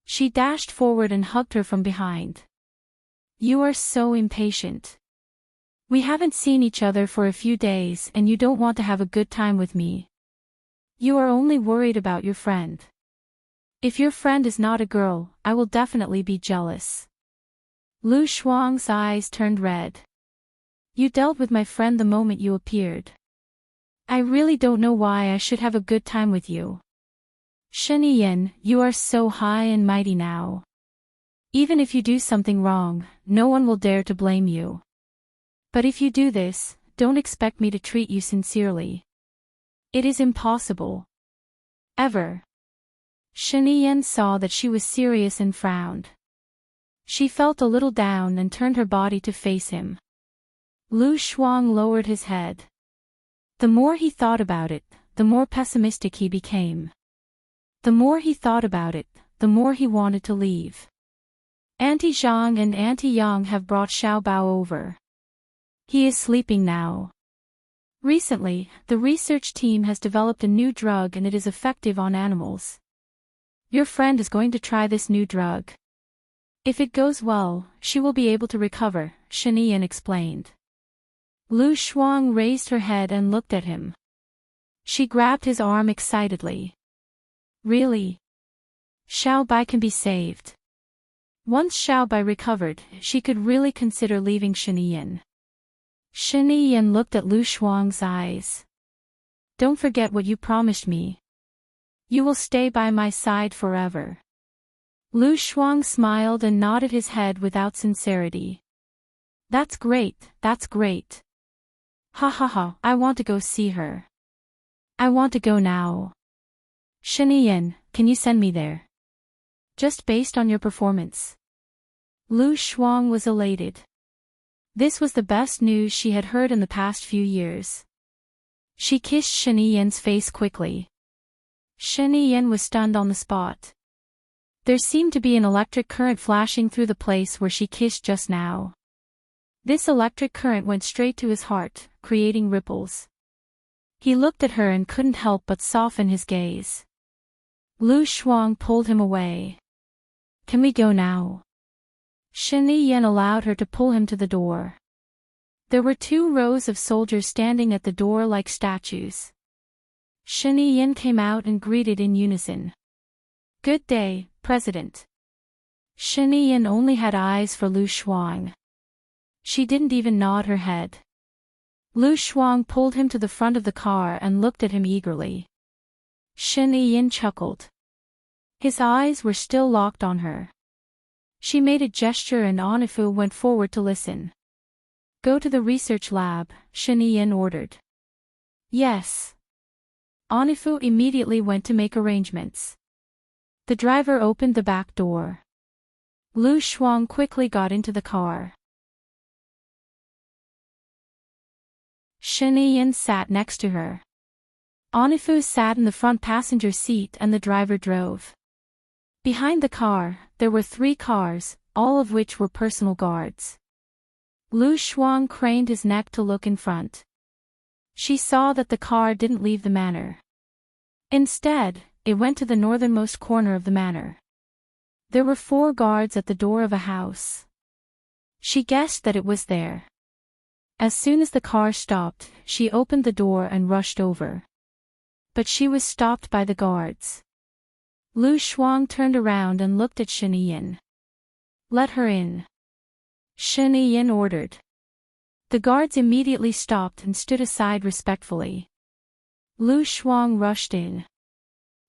She dashed forward and hugged her from behind. "You are so impatient. We haven't seen each other for a few days and you don't want to have a good time with me. You are only worried about your friend. If your friend is not a girl, I will definitely be jealous." Lu Shuang's eyes turned red. "You dealt with my friend the moment you appeared. I really don't know why I should have a good time with you. Shen Yan, you are so high and mighty now. Even if you do something wrong, no one will dare to blame you. But if you do this, don't expect me to treat you sincerely. It is impossible. Ever." Shen Yan saw that she was serious and frowned. She felt a little down and turned her body to face him. Lu Shuang lowered his head. The more he thought about it, the more pessimistic he became. The more he thought about it, the more he wanted to leave. Auntie Zhang and Auntie Yang have brought Xiao Bao over. He is sleeping now. Recently, the research team has developed a new drug and it is effective on animals. Your friend is going to try this new drug. If it goes well, she will be able to recover, Shen Yan explained. Lu Shuang raised her head and looked at him. She grabbed his arm excitedly. "Really? Xiao Bai can be saved." Once Xiao Bai recovered, she could really consider leaving Shen Yan. Shen Yan looked at Lu Shuang's eyes. "Don't forget what you promised me. You will stay by my side forever." Lu Shuang smiled and nodded his head without sincerity. "That's great, that's great. Ha ha ha, I want to go see her. I want to go now. Shen Yan, can you send me there? Just based on your performance." Lu Shuang was elated. This was the best news she had heard in the past few years. She kissed Shen Yi's face quickly. Shen Yi was stunned on the spot. There seemed to be an electric current flashing through the place where she kissed just now. This electric current went straight to his heart, creating ripples. He looked at her and couldn't help but soften his gaze. Lu Shuang pulled him away. Can we go now? Shen Yi allowed her to pull him to the door. There were 2 rows of soldiers standing at the door like statues. Shen Yi came out and greeted in unison. Good day, President. Shen Yi only had eyes for Lu Shuang. She didn't even nod her head. Lu Shuang pulled him to the front of the car and looked at him eagerly. Shen Yi chuckled. His eyes were still locked on her. She made a gesture and Onifu went forward to listen. Go to the research lab, Shen Yi ordered. Yes. Onifu immediately went to make arrangements. The driver opened the back door. Lu Shuang quickly got into the car. Shen Yi sat next to her. Onifu sat in the front passenger seat and the driver drove. Behind the car, there were 3 cars, all of which were personal guards. Lu Shuang craned his neck to look in front. She saw that the car didn't leave the manor. Instead, it went to the northernmost corner of the manor. There were 4 guards at the door of a house. She guessed that it was there. As soon as the car stopped, she opened the door and rushed over. But she was stopped by the guards. Lu Shuang turned around and looked at Shen Yi. Let her in. Shen Yi ordered. The guards immediately stopped and stood aside respectfully. Lu Shuang rushed in.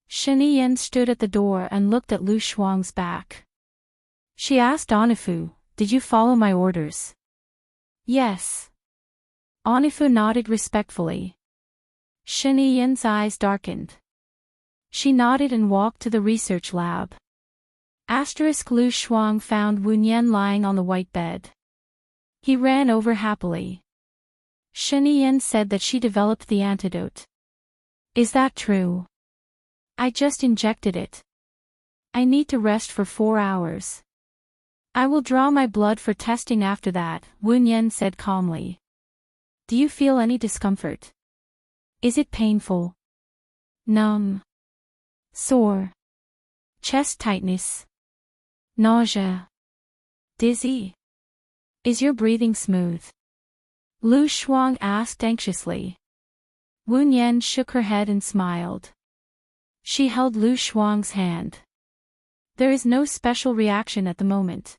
Shen Yi stood at the door and looked at Lu Shuang's back. She asked Onifu, Did you follow my orders? Yes. Onifu nodded respectfully. Shen Yi's eyes darkened. She nodded and walked to the research lab. Lu Shuang found Wu Nian lying on the white bed. He ran over happily. Shen Yi said that she developed the antidote. Is that true? I just injected it. I need to rest for 4 hours. I will draw my blood for testing after that, Wu Nian said calmly. Do you feel any discomfort? Is it painful? Numb? Sore? Chest tightness? Nausea? Dizzy? Is your breathing smooth? Lu Shuang asked anxiously. Wu Nian shook her head and smiled. She held Lu Shuang's hand. There is no special reaction at the moment.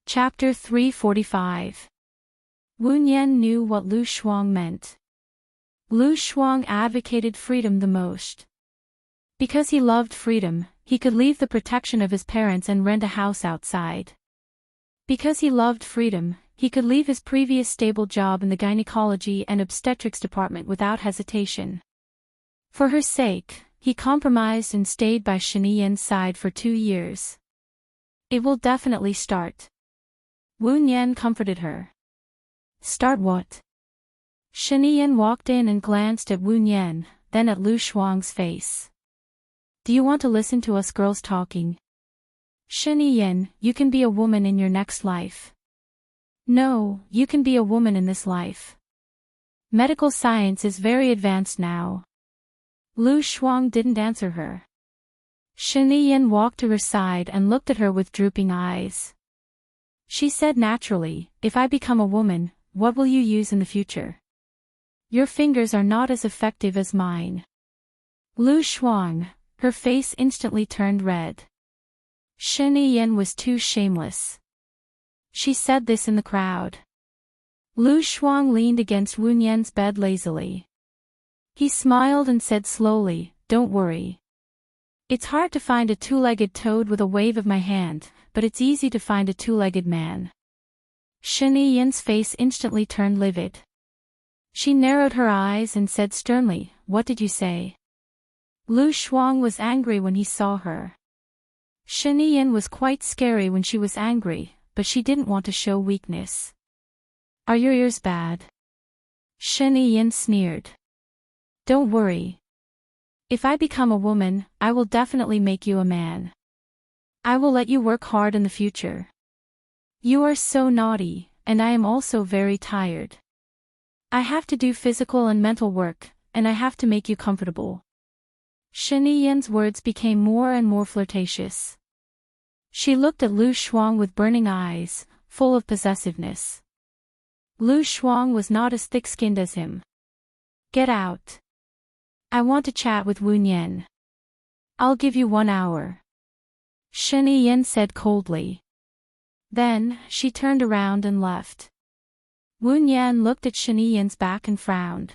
Chapter 345. Wu Nian knew what Lu Shuang meant. Lu Shuang advocated freedom the most. Because he loved freedom, he could leave the protection of his parents and rent a house outside. Because he loved freedom, he could leave his previous stable job in the gynecology and obstetrics department without hesitation. For her sake, he compromised and stayed by Shen Yi's side for 2 years. It will definitely start. Wu Nian comforted her. Start what? Shen Yi walked in and glanced at Wu Nian, then at Lu Shuang's face. Do you want to listen to us girls talking? Shen Yi, you can be a woman in your next life. No, you can be a woman in this life. Medical science is very advanced now. Lu Shuang didn't answer her. Shen Yi walked to her side and looked at her with drooping eyes. She said naturally, if I become a woman, what will you use in the future? Your fingers are not as effective as mine. Lu Shuang, her face instantly turned red. Shen Yi was too shameless. She said this in the crowd. Lu Shuang leaned against Wu Nian's bed lazily. He smiled and said slowly, Don't worry. It's hard to find a 2-legged toad with a wave of my hand, but it's easy to find a 2-legged man. Shen Yi's face instantly turned livid. She narrowed her eyes and said sternly, What did you say? Lu Shuang was angry when he saw her. Shen Yin was quite scary when she was angry, but she didn't want to show weakness. Are your ears bad? Shen Yin sneered. Don't worry. If I become a woman, I will definitely make you a man. I will let you work hard in the future. You are so naughty, and I am also very tired. I have to do physical and mental work, and I have to make you comfortable. Shen Yin's words became more and more flirtatious. She looked at Lu Shuang with burning eyes, full of possessiveness. Lu Shuang was not as thick-skinned as him. Get out. I want to chat with Wu Nian. I'll give you 1 hour. Shen Yin said coldly. Then, she turned around and left. Wu Nian looked at Shen Yin's back and frowned.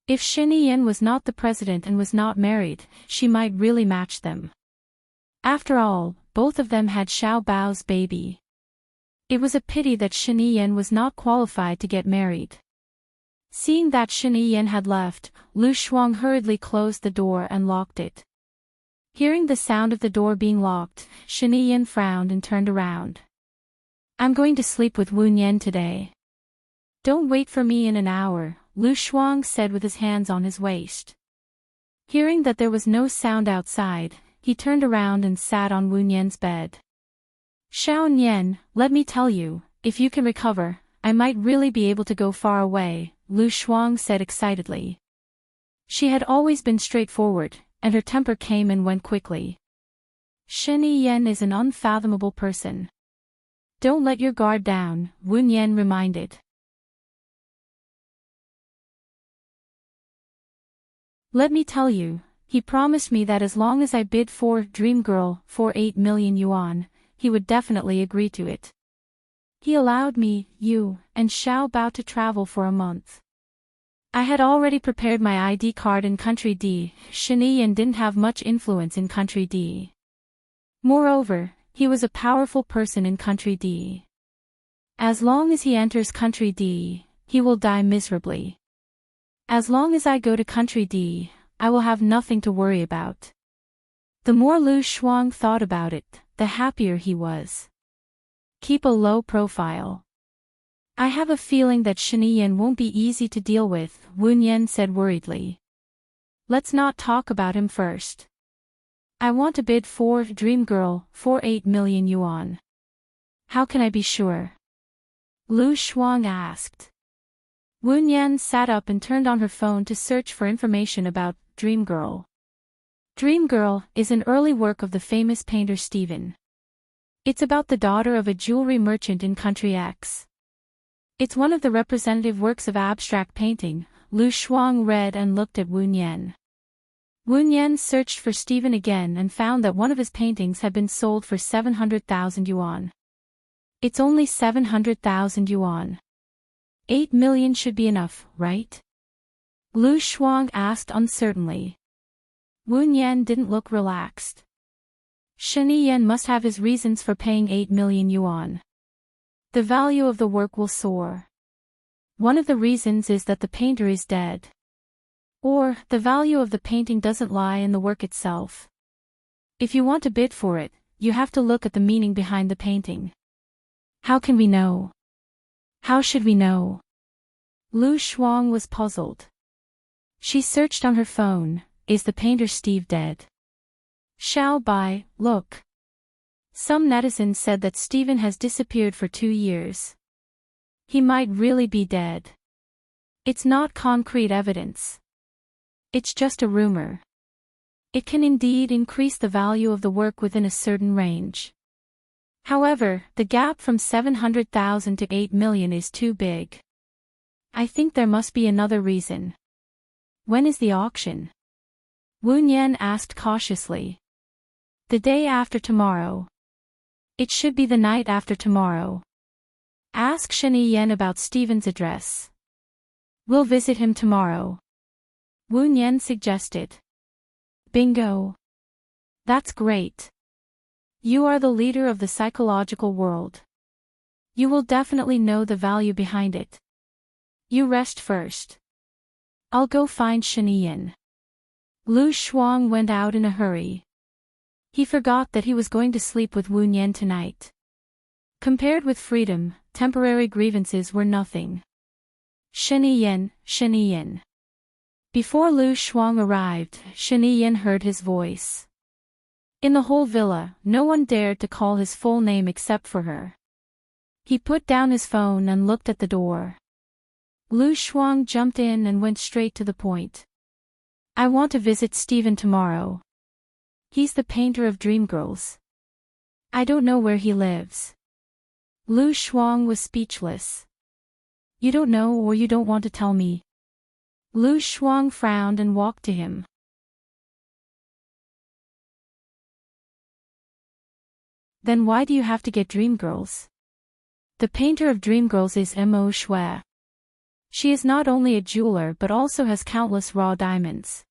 If Shen Yin was not the president and was not married, she might really match them. After all, both of them had Xiao Bao's baby. It was a pity that Shen Yin was not qualified to get married. Seeing that Shen Yin had left, Lu Shuang hurriedly closed the door and locked it. Hearing the sound of the door being locked, Shen Yin frowned and turned around. I'm going to sleep with Wu Nian today. Don't wait for me in an hour, Lu Shuang said with his hands on his waist. Hearing that there was no sound outside, he turned around and sat on Wu Nian's bed. Xiao Nian, let me tell you, if you can recover, I might really be able to go far away, Lu Shuang said excitedly. She had always been straightforward, and her temper came and went quickly. Shen Yin is an unfathomable person. Don't let your guard down, Wu Nian reminded. Let me tell you, he promised me that as long as I bid for Dream Girl for 8 million yuan, he would definitely agree to it. He allowed me, you, and Xiao Bao to travel for a month. I had already prepared my ID card in Country D. Shen Yin didn't have much influence in Country D. Moreover, he was a powerful person in Country D. As long as he enters Country D, he will die miserably. As long as I go to Country D, I will have nothing to worry about. The more Lu Shuang thought about it, the happier he was. Keep a low profile. I have a feeling that Shen Yin won't be easy to deal with, Wu Nian said worriedly. Let's not talk about him first. I want to bid for Dream Girl for 8 million yuan. How can I be sure? Lu Shuang asked. Wu Nian sat up and turned on her phone to search for information about Dream Girl. Dream Girl is an early work of the famous painter Stephen. It's about the daughter of a jewelry merchant in Country X. It's one of the representative works of abstract painting, Lu Shuang read and looked at Wu Nian. Wu Nian searched for Stephen again and found that one of his paintings had been sold for 700,000 yuan. It's only 700,000 yuan. 8 million should be enough, right? Lu Shuang asked uncertainly. Wu Nian didn't look relaxed. Shen Yin must have his reasons for paying 8 million yuan. The value of the work will soar. One of the reasons is that the painter is dead. Or, the value of the painting doesn't lie in the work itself. If you want to bid for it, you have to look at the meaning behind the painting. How can we know? How should we know? Lu Shuang was puzzled. She searched on her phone, is the painter Steve dead? Xiao Bai, look. Some netizens said that Stephen has disappeared for 2 years. He might really be dead. It's not concrete evidence. It's just a rumor. It can indeed increase the value of the work within a certain range. However, the gap from 700,000 to 8 million is too big. I think there must be another reason. When is the auction? Wu Nian asked cautiously. The day after tomorrow. It should be the night after tomorrow. Ask Shen Yin about Stephen's address. We'll visit him tomorrow. Wu Nian suggested. Bingo. That's great. You are the leader of the psychological world. You will definitely know the value behind it. You rest first. I'll go find Shen Yin. Lu Shuang went out in a hurry. He forgot that he was going to sleep with Wu Nian tonight. Compared with freedom, temporary grievances were nothing. Shen Yiyan. Before Lu Shuang arrived, Shen Yiyan heard his voice. In the whole villa, no one dared to call his full name except for her. He put down his phone and looked at the door. Lu Shuang jumped in and went straight to the point. I want to visit Stephen tomorrow. He's the painter of dream girls. I don't know where he lives. Lu Shuang was speechless. You don't know or you don't want to tell me? Lu Shuang frowned and walked to him. Then why do you have to get dream girls? The painter of dream girls is Mo Shui. She is not only a jeweler but also has countless raw diamonds.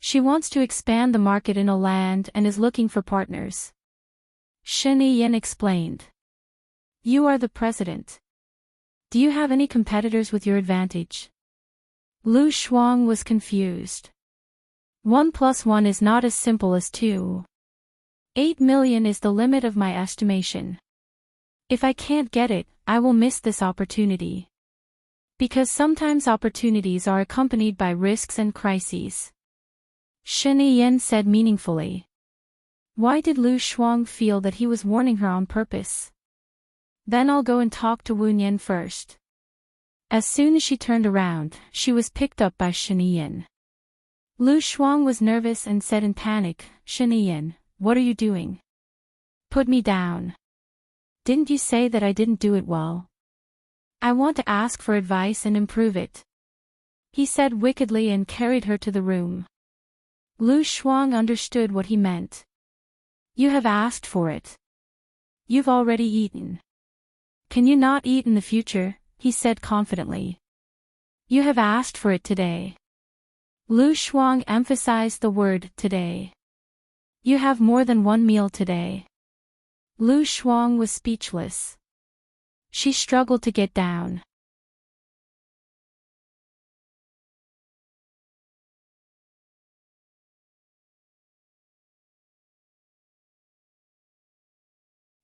She wants to expand the market in a land and is looking for partners. Shen Yiyan explained. You are the president. Do you have any competitors with your advantage? Lu Shuang was confused. 1 + 1 is not as simple as 2. 8 million is the limit of my estimation. If I can't get it, I will miss this opportunity. Because sometimes opportunities are accompanied by risks and crises. Shen Yiyan said meaningfully. Why did Lu Shuang feel that he was warning her on purpose? Then I'll go and talk to Wu Nian first. As soon as she turned around, she was picked up by Shen Yiyan. Lu Shuang was nervous and said in panic, Shen Yiyan, what are you doing? Put me down. Didn't you say that I didn't do it well? I want to ask for advice and improve it. He said wickedly and carried her to the room. Lu Shuang understood what he meant. You have asked for it. You've already eaten. Can you not eat in the future? He said confidently. You have asked for it today. Lu Shuang emphasized the word today. You have more than one meal today. Lu Shuang was speechless. She struggled to get down.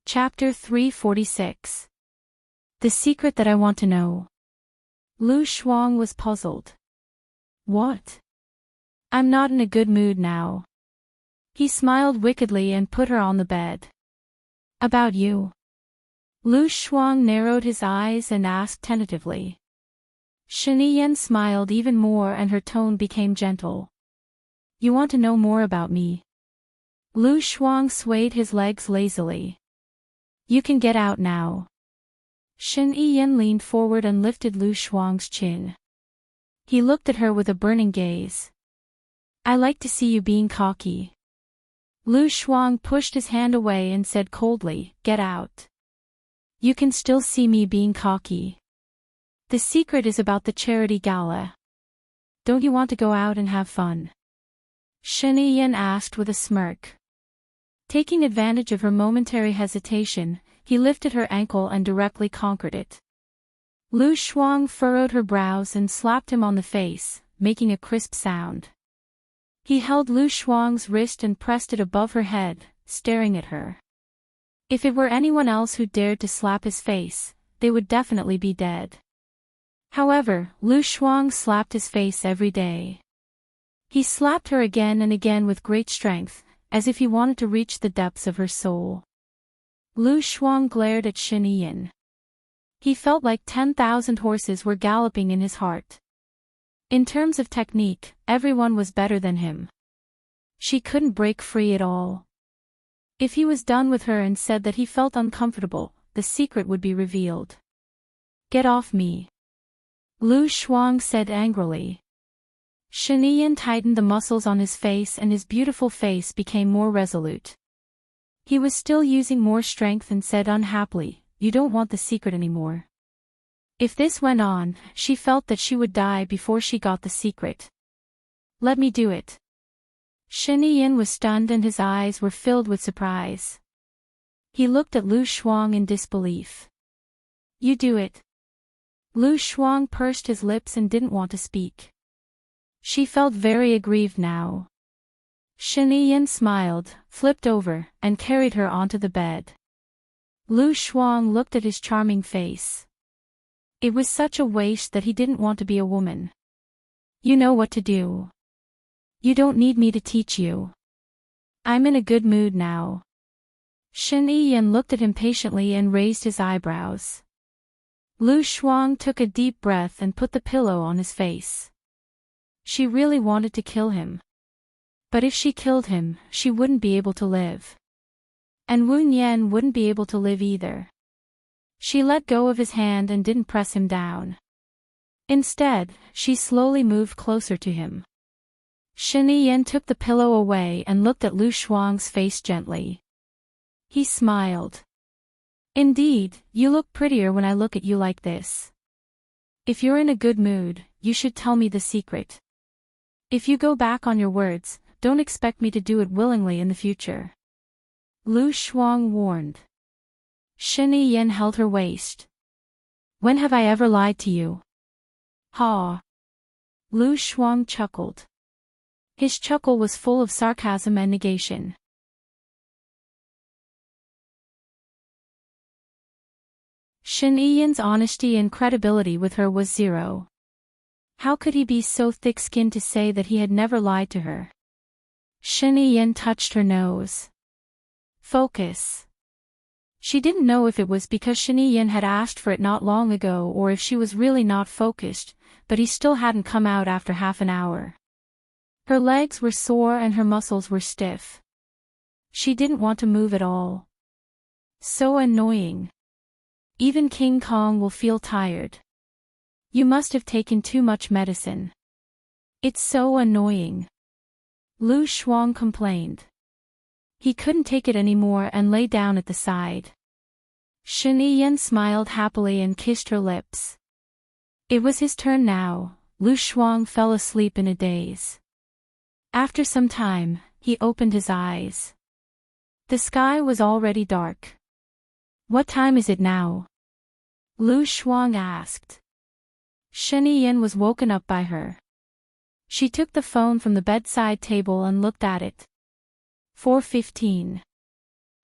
Chapter 346. The secret that I want to know. Lu Shuang was puzzled. What? I'm not in a good mood now. He smiled wickedly and put her on the bed. About you. Lu Shuang narrowed his eyes and asked tentatively. Shen Yiyan smiled even more and her tone became gentle. You want to know more about me? Lu Shuang swayed his legs lazily. You can get out now. Shen Yiyan leaned forward and lifted Lu Shuang's chin. He looked at her with a burning gaze. I like to see you being cocky. Lu Shuang pushed his hand away and said coldly, get out. You can still see me being cocky. The secret is about the charity gala. Don't you want to go out and have fun? Shen Yiyan asked with a smirk. Taking advantage of her momentary hesitation, he lifted her ankle and directly conquered it. Lu Shuang furrowed her brows and slapped him on the face, making a crisp sound. He held Lu Shuang's wrist and pressed it above her head, staring at her. If it were anyone else who dared to slap his face, they would definitely be dead. However, Lu Shuang slapped his face every day. He slapped her again and again with great strength, as if he wanted to reach the depths of her soul. Lu Shuang glared at Shen Yiyan. He felt like 10,000 horses were galloping in his heart. In terms of technique, everyone was better than him. She couldn't break free at all. If he was done with her and said that he felt uncomfortable, the secret would be revealed. Get off me. Lu Shuang said angrily. Shen Yiyan tightened the muscles on his face and his beautiful face became more resolute. He was still using more strength and said unhappily, you don't want the secret anymore. If this went on, she felt that she would die before she got the secret. Let me do it. Shen Yiyan was stunned and his eyes were filled with surprise. He looked at Lu Shuang in disbelief. You do it. Lu Shuang pursed his lips and didn't want to speak. She felt very aggrieved now. Shen Yiyan smiled, flipped over, and carried her onto the bed. Lu Shuang looked at his charming face. It was such a waste that he didn't want to be a woman. You know what to do. You don't need me to teach you. I'm in a good mood now. Shen Yiyan looked at him patiently and raised his eyebrows. Lu Shuang took a deep breath and put the pillow on his face. She really wanted to kill him. But if she killed him, she wouldn't be able to live. And Wu Nian wouldn't be able to live either. She let go of his hand and didn't press him down. Instead, she slowly moved closer to him. Shen Yiyan took the pillow away and looked at Lu Shuang's face gently. He smiled. Indeed, you look prettier when I look at you like this. If you're in a good mood, you should tell me the secret. If you go back on your words, don't expect me to do it willingly in the future. Lu Shuang warned. Shen Yiyan held her waist. When have I ever lied to you? Ha! Lu Shuang chuckled. His chuckle was full of sarcasm and negation. Shen Yiyan's honesty and credibility with her was zero. How could he be so thick-skinned to say that he had never lied to her? Shen Yiyan touched her nose. Focus. She didn't know if it was because Shen Yiyan had asked for it not long ago or if she was really not focused, but he still hadn't come out after half an hour. Her legs were sore and her muscles were stiff. She didn't want to move at all. So annoying. Even King Kong will feel tired. You must have taken too much medicine. It's so annoying. Lu Shuang complained. He couldn't take it anymore and lay down at the side. Shen Yiyan smiled happily and kissed her lips. It was his turn now. Lu Shuang fell asleep in a daze. After some time, he opened his eyes. The sky was already dark. What time is it now? Lu Shuang asked. Shen Yiyan was woken up by her. She took the phone from the bedside table and looked at it. 4:15.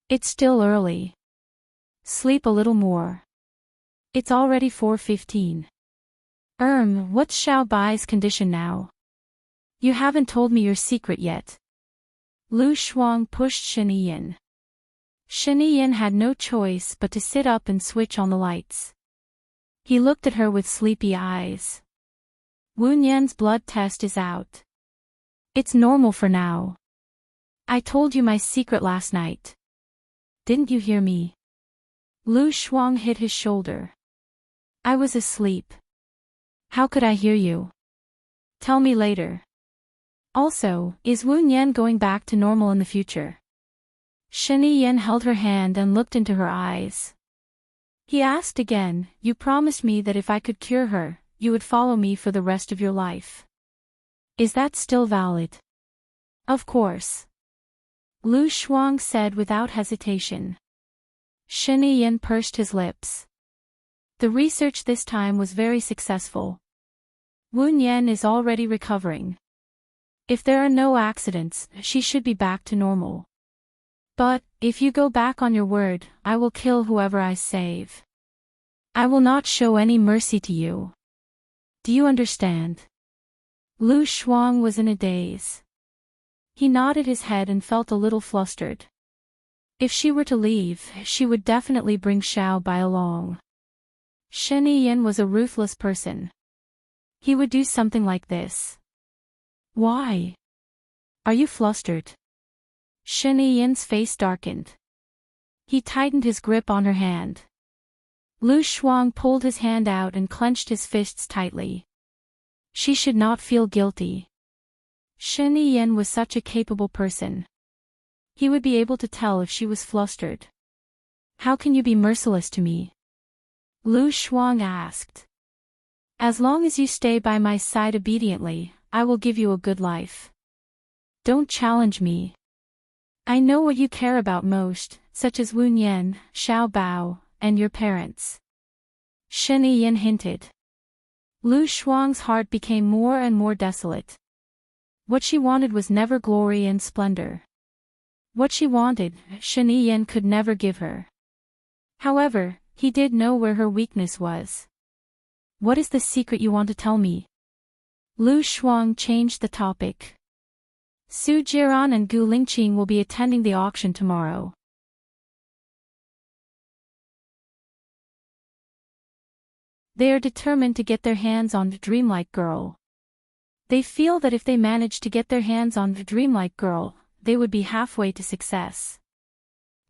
It's still early. Sleep a little more. It's already 4:15. What's Xiao Bai's condition now? You haven't told me your secret yet. Lu Shuang pushed Shen Yiyan. Shen Yiyan had no choice but to sit up and switch on the lights. He looked at her with sleepy eyes. Wu Nian's blood test is out. It's normal for now. I told you my secret last night. Didn't you hear me? Lu Shuang hit his shoulder. I was asleep. How could I hear you? Tell me later. Also, is Wu Nian going back to normal in the future? Shen Yiyan held her hand and looked into her eyes. He asked again, you promised me that if I could cure her, you would follow me for the rest of your life. Is that still valid? Of course. Lu Shuang said without hesitation. Shen Yiyan pursed his lips. The research this time was very successful. Wu Nian is already recovering. If there are no accidents, she should be back to normal. But, if you go back on your word, I will kill whoever I save. I will not show any mercy to you. Do you understand? Lu Shuang was in a daze. He nodded his head and felt a little flustered. If she were to leave, she would definitely bring Xiao Bai along. Shen Yiyan was a ruthless person. He would do something like this. Why? Are you flustered? Shen Yiyan's face darkened. He tightened his grip on her hand. Lu Shuang pulled his hand out and clenched his fists tightly. She should not feel guilty. Shen Yiyan was such a capable person. He would be able to tell if she was flustered. How can you be merciless to me? Lu Shuang asked. As long as you stay by my side obediently, I will give you a good life. Don't challenge me. I know what you care about most, such as Wu Nian, Xiao Bao, and your parents. Shen Yiyan hinted. Lu Shuang's heart became more and more desolate. What she wanted was never glory and splendor. What she wanted, Shen Yan could never give her. However, he did know where her weakness was. What is the secret you want to tell me? Lu Shuang changed the topic. Su Jiran and Gu Lingqing will be attending the auction tomorrow. They are determined to get their hands on the dreamlike girl. They feel that if they manage to get their hands on the dreamlike girl, they would be halfway to success.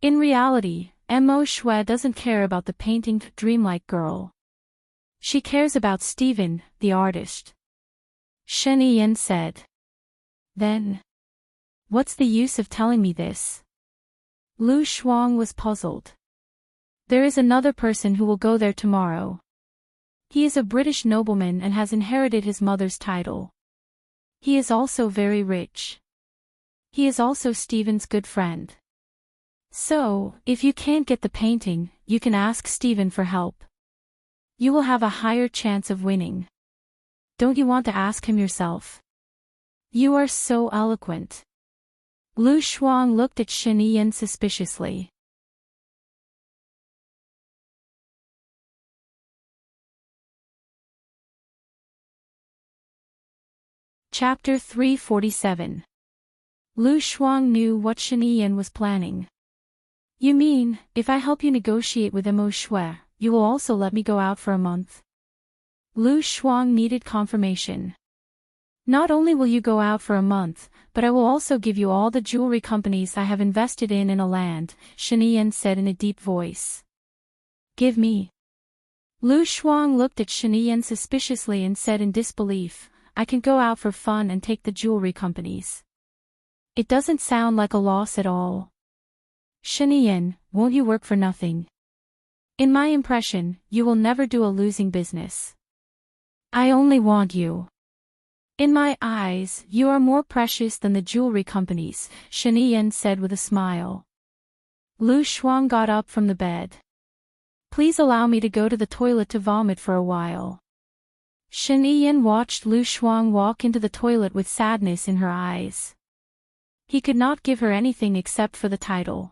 In reality, Mo Shui doesn't care about the painting dreamlike girl. She cares about Stephen, the artist. Shen Yan said. Then, what's the use of telling me this? Lu Shuang was puzzled. There is another person who will go there tomorrow. He is a British nobleman and has inherited his mother's title. He is also very rich. He is also Stephen's good friend. So, if you can't get the painting, you can ask Stephen for help. You will have a higher chance of winning. Don't you want to ask him yourself? You are so eloquent. Lu Shuang looked at Shen Yan suspiciously. Chapter 347. Lu Shuang knew what Shen Yan was planning. You mean, if I help you negotiate with Mo Shui, you will also let me go out for a month? Lu Shuang needed confirmation. Not only will you go out for a month, but I will also give you all the jewelry companies I have invested in a land, Shen Yan said in a deep voice. Give me. Lu Shuang looked at Shen Yan suspiciously and said in disbelief, I can go out for fun and take the jewelry companies. It doesn't sound like a loss at all. Shen Yan, won't you work for nothing? In my impression, you will never do a losing business. I only want you. In my eyes, you are more precious than the jewelry companies, Shen Yan said with a smile. Lu Shuang got up from the bed. Please allow me to go to the toilet to vomit for a while. Shen Yan watched Lu Shuang walk into the toilet with sadness in her eyes. He could not give her anything except for the title.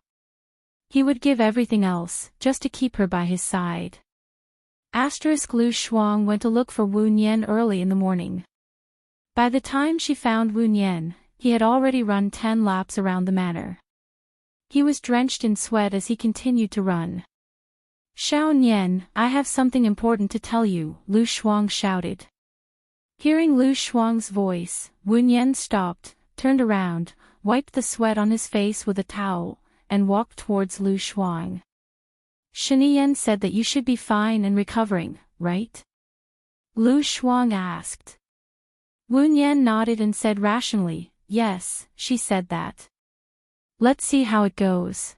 He would give everything else, just to keep her by his side. Lu Shuang went to look for Wu Nian early in the morning. By the time she found Wu Nian, he had already run 10 laps around the manor. He was drenched in sweat as he continued to run. Xiao Nian, I have something important to tell you, Lu Shuang shouted. Hearing Lu Shuang's voice, Wu Nian stopped, turned around, wiped the sweat on his face with a towel, and walked towards Lu Shuang. Shen Yan said that you should be fine and recovering, right? Lu Shuang asked. Wu Nian nodded and said rationally, yes, she said that. Let's see how it goes.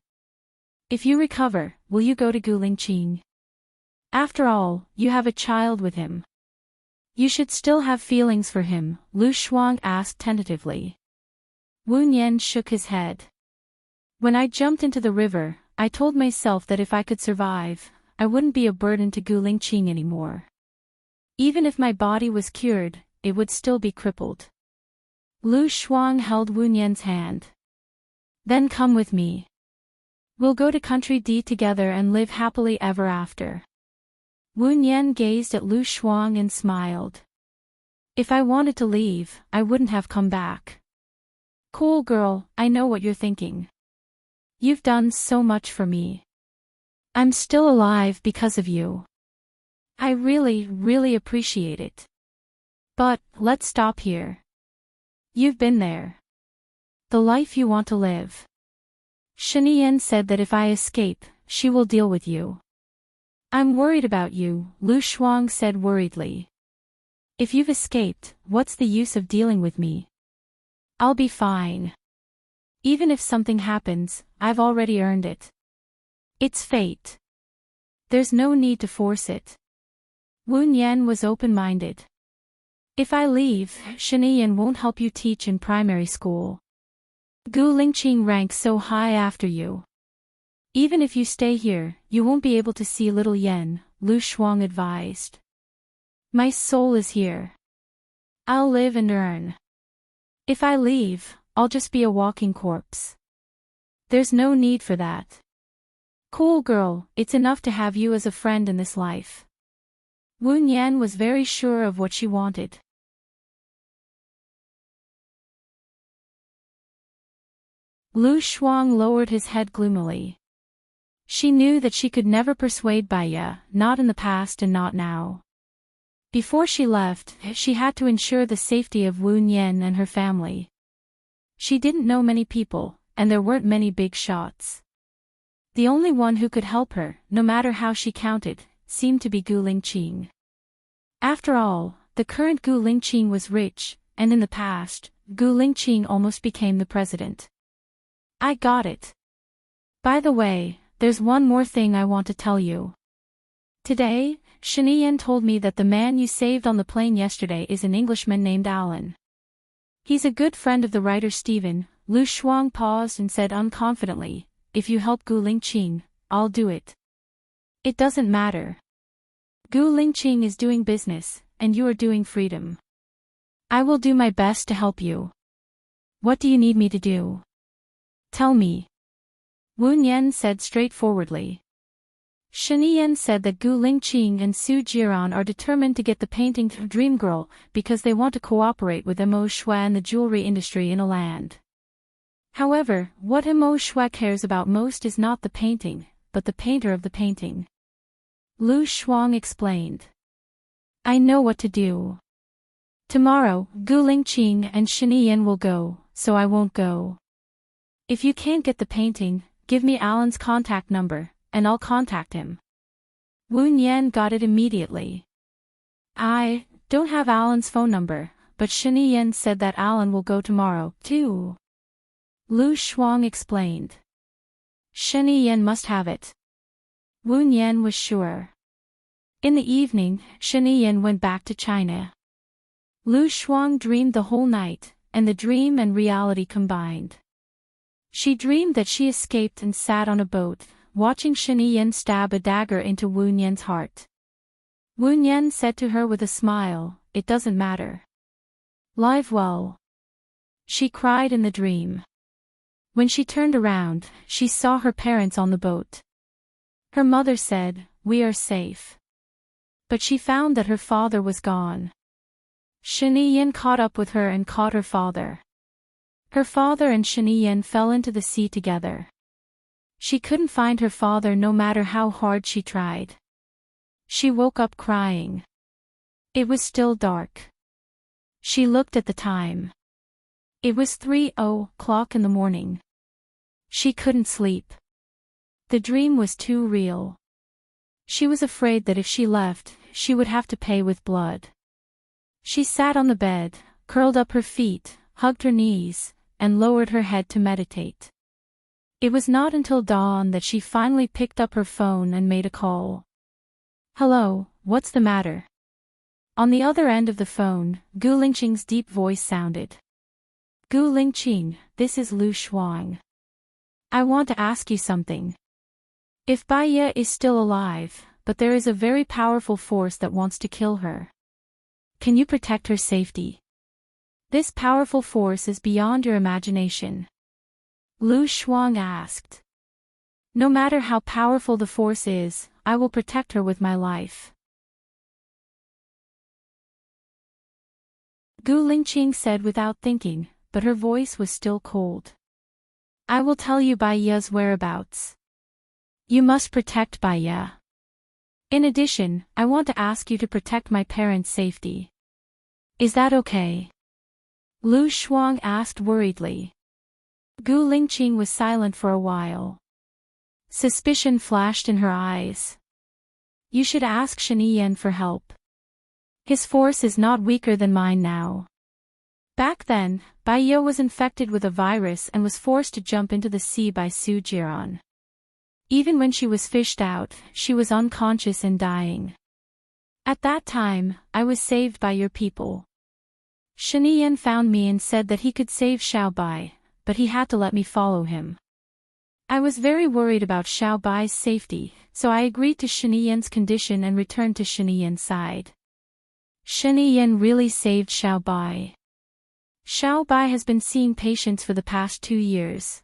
If you recover, will you go to Gu Lingqing? After all, you have a child with him. You should still have feelings for him, Lu Shuang asked tentatively. Wu Nian shook his head. When I jumped into the river, I told myself that if I could survive, I wouldn't be a burden to Gu Lingqing anymore. Even if my body was cured, it would still be crippled. Lu Shuang held Wu Nian's hand. Then come with me. We'll go to Country D together and live happily ever after. Wu Nian gazed at Lu Shuang and smiled. If I wanted to leave, I wouldn't have come back. Cool girl, I know what you're thinking. You've done so much for me. I'm still alive because of you. I really appreciate it. But, let's stop here. You've been there. The life you want to live. Shen Yan said that if I escape, she will deal with you. I'm worried about you, Lu Shuang said worriedly. If you've escaped, what's the use of dealing with me? I'll be fine. Even if something happens, I've already earned it. It's fate. There's no need to force it. Wu Nian was open-minded. If I leave, Shen Yan won't help you teach in primary school. Gu Lingqing ranks so high after you. Even if you stay here, you won't be able to see little Yen, Lu Shuang advised. My soul is here. I'll live and earn. If I leave, I'll just be a walking corpse. There's no need for that. Cool girl, it's enough to have you as a friend in this life. Wu Nian was very sure of what she wanted. Lu Shuang lowered his head gloomily. She knew that she could never persuade Bai Ye, not in the past and not now. Before she left, she had to ensure the safety of Wu Nian and her family. She didn't know many people, and there weren't many big shots. The only one who could help her, no matter how she counted, seemed to be Gu Lingqing. After all, the current Gu Lingqing was rich, and in the past, Gu Lingqing almost became the president. I got it. By the way, there's one more thing I want to tell you. Today, Shinian told me that the man you saved on the plane yesterday is an Englishman named Alan. He's a good friend of the writer Stephen. Lu Shuang paused and said unconfidently, if you help Gu Lingqing, I'll do it. It doesn't matter. Gu Lingqing is doing business, and you are doing freedom. I will do my best to help you. What do you need me to do? Tell me. Wu Nian said straightforwardly. Shinian said that Gu Lingqing and Su Jiran are determined to get the painting to Dream Girl because they want to cooperate with Mo Shui and the jewelry industry in a land. However, what Mo Shui cares about most is not the painting, but the painter of the painting. Lu Shuang explained. I know what to do. Tomorrow, Gu Lingqing and Shinian will go, so I won't go. If you can't get the painting, give me Alan's contact number, and I'll contact him. Wu Nian got it immediately. I don't have Alan's phone number, but Shinian said that Alan will go tomorrow, too. Lu Shuang explained. Shinian must have it. Wu Nian was sure. In the evening, Shinian went back to China. Lu Shuang dreamed the whole night, and the dream and reality combined. She dreamed that she escaped and sat on a boat, watching Shinian stab a dagger into Wu Nian's heart. Wu Nian said to her with a smile, it doesn't matter. Live well. She cried in the dream. When she turned around, she saw her parents on the boat. Her mother said, we are safe. But she found that her father was gone. Shinian caught up with her and caught her father. Her father and Shinian fell into the sea together. She couldn't find her father no matter how hard she tried. She woke up crying. It was still dark. She looked at the time. It was 3:00 in the morning. She couldn't sleep. The dream was too real. She was afraid that if she left, she would have to pay with blood. She sat on the bed, curled up her feet, hugged her knees, and lowered her head to meditate. It was not until dawn that she finally picked up her phone and made a call. Hello, what's the matter? On the other end of the phone, Gu Lingqing's deep voice sounded. Gu Lingqing, this is Lu Shuang. I want to ask you something. If Bai Ye is still alive, but there is a very powerful force that wants to kill her. Can you protect her safety? This powerful force is beyond your imagination. Lu Shuang asked. No matter how powerful the force is, I will protect her with my life. Gu Lingqing said without thinking, but her voice was still cold. I will tell you Bai Ye's whereabouts. You must protect Bai Ye. In addition, I want to ask you to protect my parents' safety. Is that okay? Lu Shuang asked worriedly. Gu Lingqing was silent for a while. Suspicion flashed in her eyes. You should ask Shinian for help. His force is not weaker than mine now. Back then, Bai Ye was infected with a virus and was forced to jump into the sea by Su Jiran. Even when she was fished out, she was unconscious and dying. At that time, I was saved by your people. Shinian found me and said that he could save Xiaobai, but he had to let me follow him. I was very worried about Xiaobai's safety, so I agreed to Shinian's condition and returned to Shinian's side. Shinian really saved Xiaobai. Xiao Bai has been seeing patients for the past 2 years.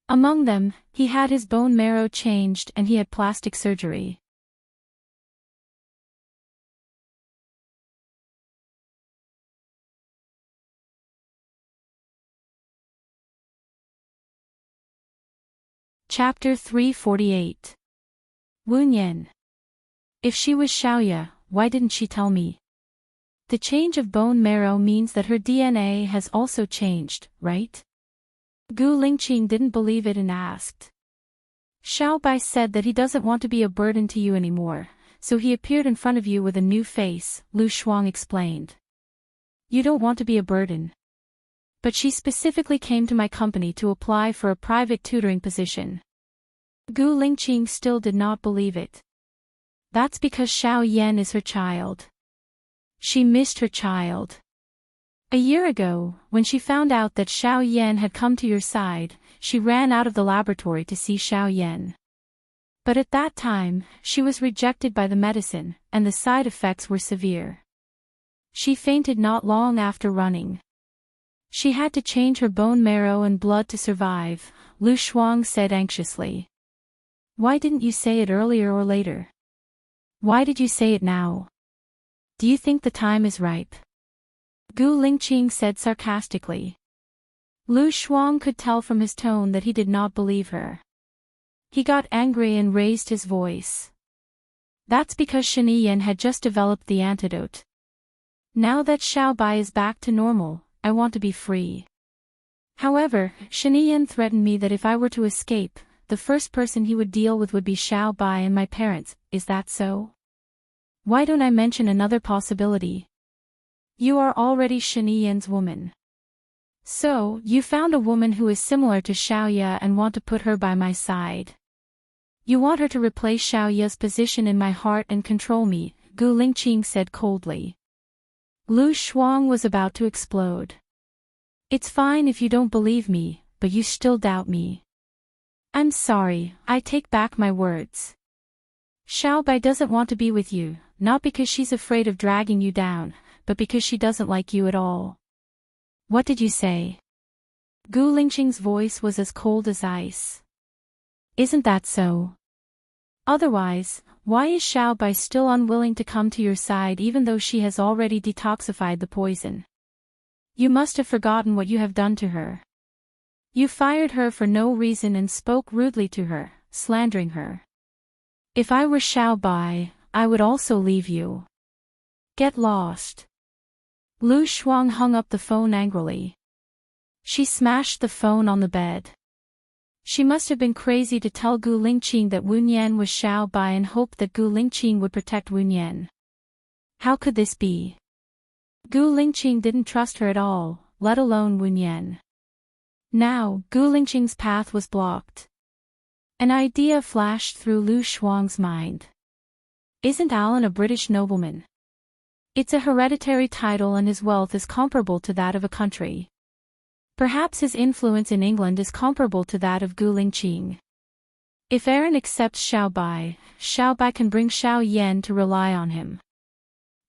Among them, he had his bone marrow changed and he had plastic surgery. Chapter 348. Wu Nian. If she was Xiaoya, why didn't she tell me? The change of bone marrow means that her DNA has also changed, right? Gu Lingqing didn't believe it and asked. Xiao Bai said that he doesn't want to be a burden to you anymore, so he appeared in front of you with a new face, Lu Shuang explained. You don't want to be a burden. But she specifically came to my company to apply for a private tutoring position. Gu Lingqing still did not believe it. That's because Xiao Yan is her child. She missed her child. A year ago, when she found out that Xiao Yan had come to your side, she ran out of the laboratory to see Xiao Yan. But at that time, she was rejected by the medicine, and the side effects were severe. She fainted not long after running. She had to change her bone marrow and blood to survive, Lu Shuang said anxiously. Why didn't you say it earlier or later? Why did you say it now? Do you think the time is ripe? Gu Lingqing said sarcastically. Lu Shuang could tell from his tone that he did not believe her. He got angry and raised his voice. That's because Shiniyan had just developed the antidote. Now that Xiao Bai is back to normal, I want to be free. However, Shiniyan threatened me that if I were to escape, the first person he would deal with would be Xiao Bai and my parents. Is that so? Why don't I mention another possibility? You are already Shiniyan's woman. So, you found a woman who is similar to Xiaoya and want to put her by my side. You want her to replace Xiaoya's position in my heart and control me, Gu Lingqing said coldly. Lu Shuang was about to explode. It's fine if you don't believe me, but you still doubt me. I'm sorry, I take back my words. Xiao Bai doesn't want to be with you, not because she's afraid of dragging you down, but because she doesn't like you at all. What did you say? Gu Lingqing's voice was as cold as ice. Isn't that so? Otherwise, why is Xiao Bai still unwilling to come to your side even though she has already detoxified the poison? You must have forgotten what you have done to her. You fired her for no reason and spoke rudely to her, slandering her. If I were Xiao Bai, I would also leave you. Get lost. Lu Shuang hung up the phone angrily. She smashed the phone on the bed. She must have been crazy to tell Gu Lingqing that Wu Nian was Xiao Bai and hoped that Gu Lingqing would protect Wu Nian. How could this be? Gu Lingqing didn't trust her at all, let alone Wu Nian. Now, Gu Lingqing's path was blocked. An idea flashed through Lu Shuang's mind. Isn't Alan a British nobleman? It's a hereditary title and his wealth is comparable to that of a country. Perhaps his influence in England is comparable to that of Gu Lingqing. If Aaron accepts Xiao Bai can bring Xiao Yan to rely on him.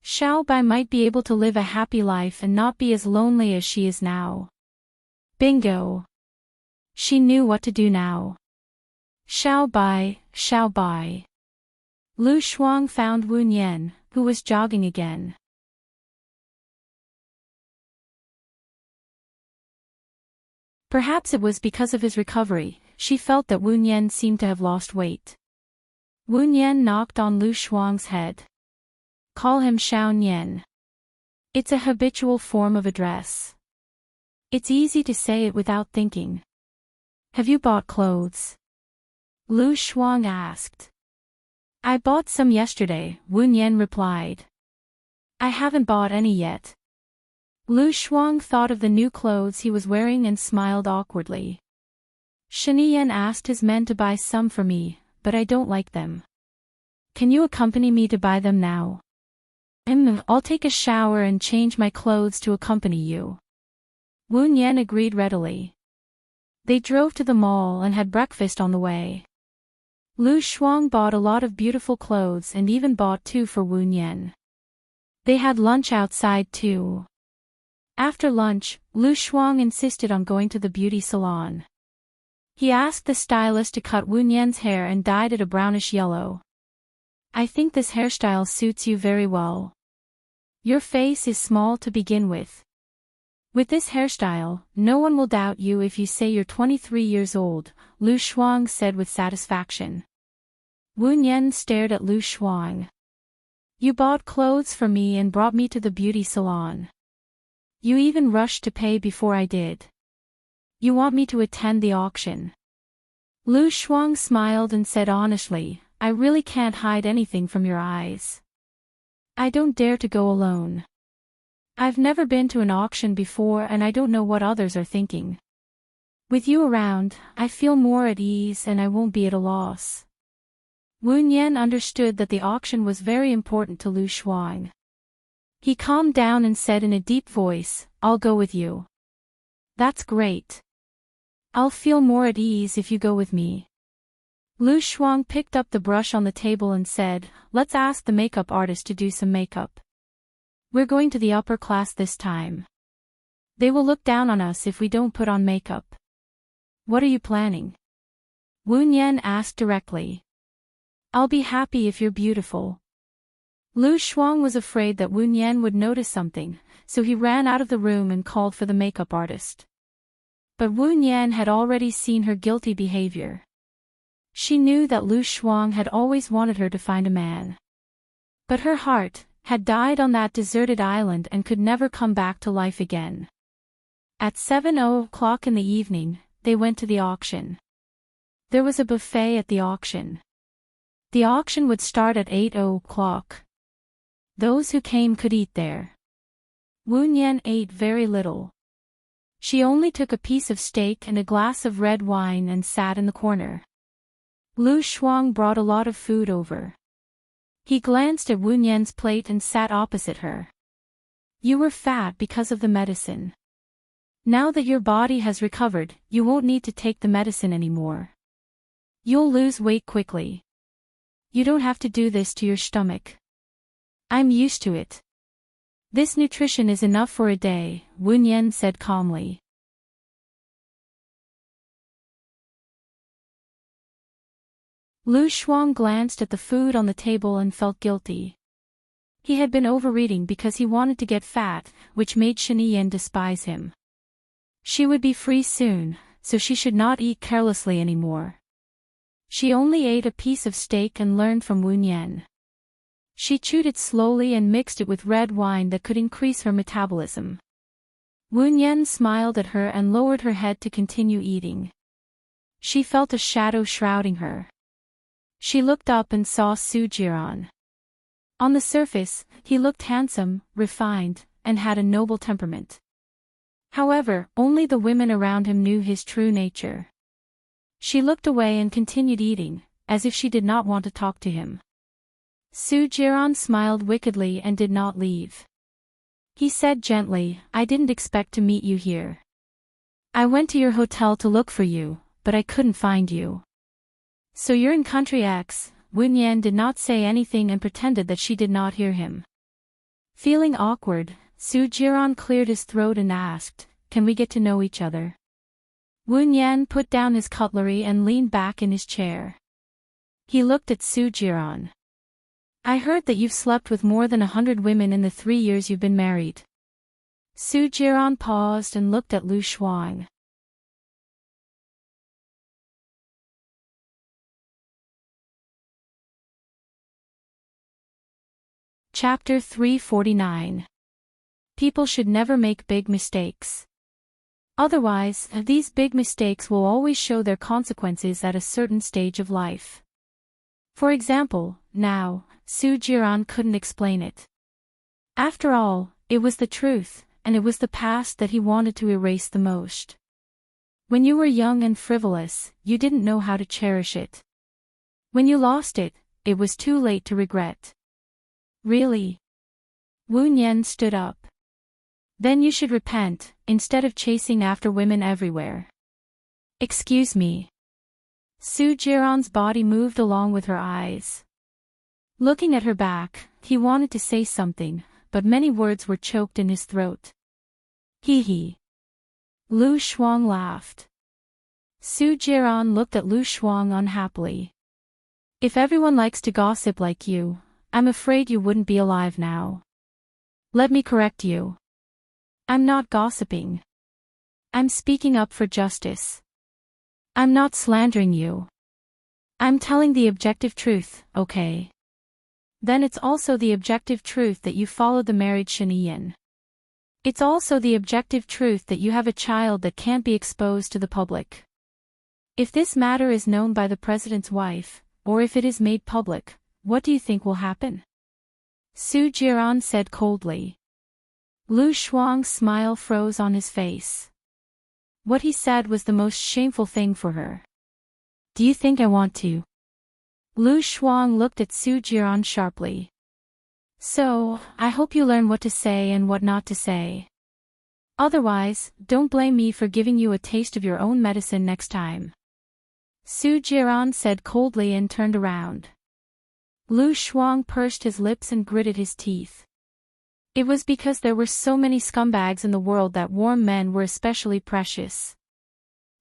Xiao Bai might be able to live a happy life and not be as lonely as she is now. Bingo! She knew what to do now. Xiao Bai, Xiao Bai. Lu Shuang found Wu Nian, who was jogging again. Perhaps it was because of his recovery, she felt that Wu Nian seemed to have lost weight. Wu Nian knocked on Lu Shuang's head. Call him Xiao Nian. It's a habitual form of address. It's easy to say it without thinking. Have you bought clothes? Lu Shuang asked. I bought some yesterday, Wu Nian replied. I haven't bought any yet. Lu Shuang thought of the new clothes he was wearing and smiled awkwardly. Shiniyan asked his men to buy some for me, but I don't like them. Can you accompany me to buy them now? I'll take a shower and change my clothes to accompany you. Wu Nian agreed readily. They drove to the mall and had breakfast on the way. Lu Shuang bought a lot of beautiful clothes and even bought 2 for Wu Nian. They had lunch outside too. After lunch, Lu Shuang insisted on going to the beauty salon. He asked the stylist to cut Wu Nian's hair and dyed it a brownish yellow. "I think this hairstyle suits you very well. Your face is small to begin with. With this hairstyle, no one will doubt you if you say you're 23 years old," Lu Shuang said with satisfaction. Wu Nian stared at Lu Shuang. "You bought clothes for me and brought me to the beauty salon. You even rushed to pay before I did. You want me to attend the auction." Lu Shuang smiled and said honestly, "I really can't hide anything from your eyes. I don't dare to go alone. I've never been to an auction before and I don't know what others are thinking. With you around, I feel more at ease and I won't be at a loss." Wu Nian understood that the auction was very important to Lu Shuang. He calmed down and said in a deep voice, "I'll go with you." "That's great. I'll feel more at ease if you go with me." Lu Shuang picked up the brush on the table and said, "Let's ask the makeup artist to do some makeup. We're going to the upper class this time. They will look down on us if we don't put on makeup." "What are you planning?" Wu Nian asked directly. "I'll be happy if you're beautiful." Lu Shuang was afraid that Wu Nian would notice something, so he ran out of the room and called for the makeup artist. But Wu Nian had already seen her guilty behavior. She knew that Lu Shuang had always wanted her to find a man. But her heart had died on that deserted island and could never come back to life again. At 7:00 in the evening, they went to the auction. There was a buffet at the auction. The auction would start at 8:00. Those who came could eat there. Wu Nian ate very little. She only took a piece of steak and a glass of red wine and sat in the corner. Lu Shuang brought a lot of food over. He glanced at Wu Nian's plate and sat opposite her. "You were fat because of the medicine. Now that your body has recovered, you won't need to take the medicine anymore. You'll lose weight quickly. You don't have to do this to your stomach. I'm used to it. This nutrition is enough for a day," Wu Nian said calmly. Lu Shuang glanced at the food on the table and felt guilty. He had been overeating because he wanted to get fat, which made Shiniyan despise him. She would be free soon, so she should not eat carelessly anymore. She only ate a piece of steak and learned from Wu Nian. She chewed it slowly and mixed it with red wine that could increase her metabolism. Wu Nian smiled at her and lowered her head to continue eating. She felt a shadow shrouding her. She looked up and saw Su Jiran. On the surface, he looked handsome, refined, and had a noble temperament. However, only the women around him knew his true nature. She looked away and continued eating, as if she did not want to talk to him. Su Jiran smiled wickedly and did not leave. He said gently, "I didn't expect to meet you here. I went to your hotel to look for you, but I couldn't find you." "So you're in country X," Wu Nian did not say anything and pretended that she did not hear him. Feeling awkward, Su Jiran cleared his throat and asked, "Can we get to know each other?" Wu Nian put down his cutlery and leaned back in his chair. He looked at Su Jiran. "I heard that you've slept with more than 100 women in the 3 years you've been married." Su Jiran paused and looked at Lu Shuang. Chapter 349. People should never make big mistakes. Otherwise, these big mistakes will always show their consequences at a certain stage of life. For example, now, Su Jiran couldn't explain it. After all, it was the truth, and it was the past that he wanted to erase the most. When you were young and frivolous, you didn't know how to cherish it. When you lost it, it was too late to regret. Really? Wu Nian stood up. Then you should repent, instead of chasing after women everywhere. Excuse me. Su Jiran's body moved along with her eyes. Looking at her back, he wanted to say something, but many words were choked in his throat. Hee hee. Lu Shuang laughed. Su Jiran looked at Lu Shuang unhappily. If everyone likes to gossip like you, I'm afraid you wouldn't be alive now. Let me correct you. I'm not gossiping. I'm speaking up for justice. I'm not slandering you. I'm telling the objective truth, okay? Then it's also the objective truth that you followed the married Shaniyan. It's also the objective truth that you have a child that can't be exposed to the public. If this matter is known by the president's wife, or if it is made public, what do you think will happen? Su Jiran said coldly. Lu Shuang's smile froze on his face. What he said was the most shameful thing for her. Do you think I want to? Lu Shuang looked at Su Jiran sharply. So, I hope you learn what to say and what not to say. Otherwise, don't blame me for giving you a taste of your own medicine next time. Su Jiran said coldly and turned around. Lu Shuang pursed his lips and gritted his teeth. It was because there were so many scumbags in the world that warm men were especially precious.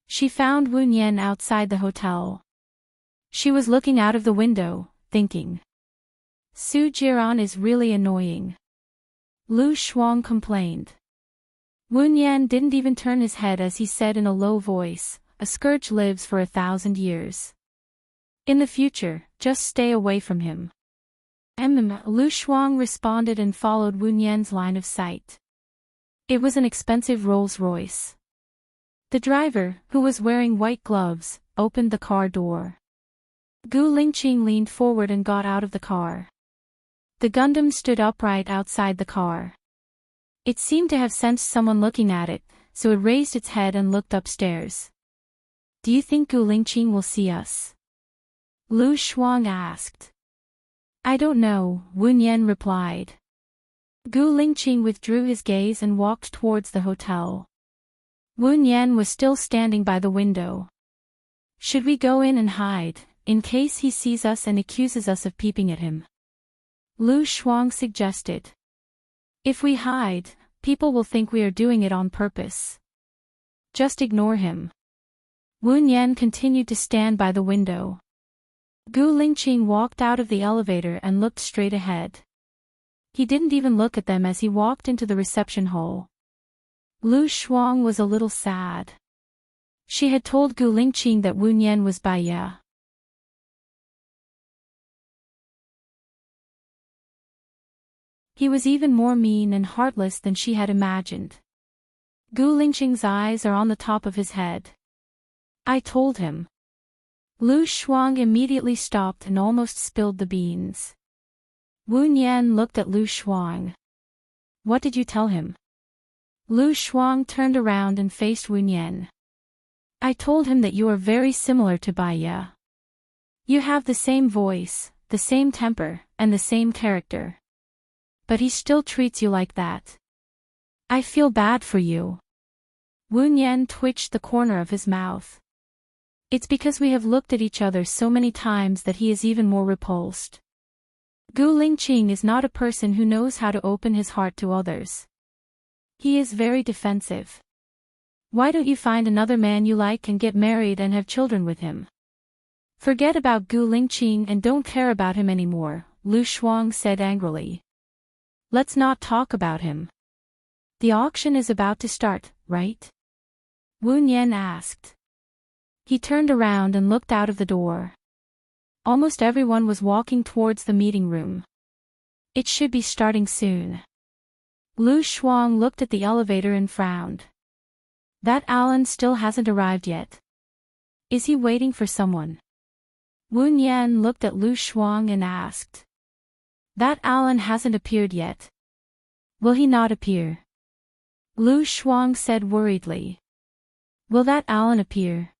She found Wu Nian outside the hotel. She was looking out of the window, thinking. Su Jiran is really annoying. Lu Shuang complained. Wu Nian didn't even turn his head as he said in a low voice, a scourge lives for 1,000 years. In the future, just stay away from him. Lu Shuang responded and followed Wu Nian's line of sight. It was an expensive Rolls-Royce. The driver, who was wearing white gloves, opened the car door. Gu Lingqing leaned forward and got out of the car. The Gundam stood upright outside the car. It seemed to have sensed someone looking at it, so it raised its head and looked upstairs. Do you think Gu Lingqing will see us? Lu Shuang asked. I don't know, Wu Nian replied. Gu Lingqing withdrew his gaze and walked towards the hotel. Wu Nian was still standing by the window. Should we go in and hide, in case he sees us and accuses us of peeping at him? Lu Shuang suggested. If we hide, people will think we are doing it on purpose. Just ignore him. Wu Nian continued to stand by the window. Gu Lingqing walked out of the elevator and looked straight ahead. He didn't even look at them as he walked into the reception hall. Lu Shuang was a little sad. She had told Gu Lingqing that Wu Nian was Baiya. He was even more mean and heartless than she had imagined. Gu Lingqing's eyes are on the top of his head. I told him. Lu Shuang immediately stopped and almost spilled the beans. Wu Nian looked at Lu Shuang. What did you tell him? Lu Shuang turned around and faced Wu Nian. I told him that you are very similar to Baiya. You have the same voice, the same temper, and the same character. But he still treats you like that. I feel bad for you. Wu Nian twitched the corner of his mouth. It's because we have looked at each other so many times that he is even more repulsed. Gu Lingqing is not a person who knows how to open his heart to others. He is very defensive. Why don't you find another man you like and get married and have children with him? Forget about Gu Lingqing and don't care about him anymore, Lu Shuang said angrily. Let's not talk about him. The auction is about to start, right? Wu Nian asked. He turned around and looked out of the door. Almost everyone was walking towards the meeting room. It should be starting soon. Lu Shuang looked at the elevator and frowned. That Alan still hasn't arrived yet. Is he waiting for someone? Wu Nian looked at Lu Shuang and asked. That Alan hasn't appeared yet. Will he not appear? Lu Shuang said worriedly. Will that Alan appear?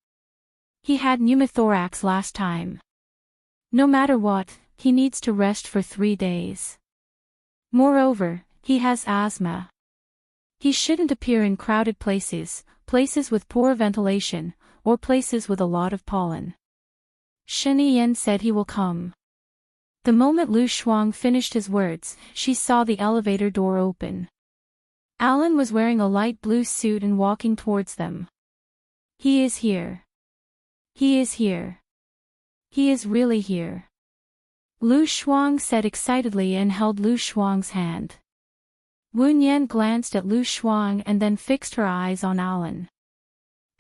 He had pneumothorax last time. No matter what, he needs to rest for 3 days. Moreover, he has asthma. He shouldn't appear in crowded places, places with poor ventilation, or places with a lot of pollen. Shen Yan said he will come. The moment Lu Shuang finished his words, she saw the elevator door open. Alan was wearing a light blue suit and walking towards them. He is here. He is here. He is really here. Lu Shuang said excitedly and held Lu Shuang's hand. Wu Yan glanced at Lu Shuang and then fixed her eyes on Alan.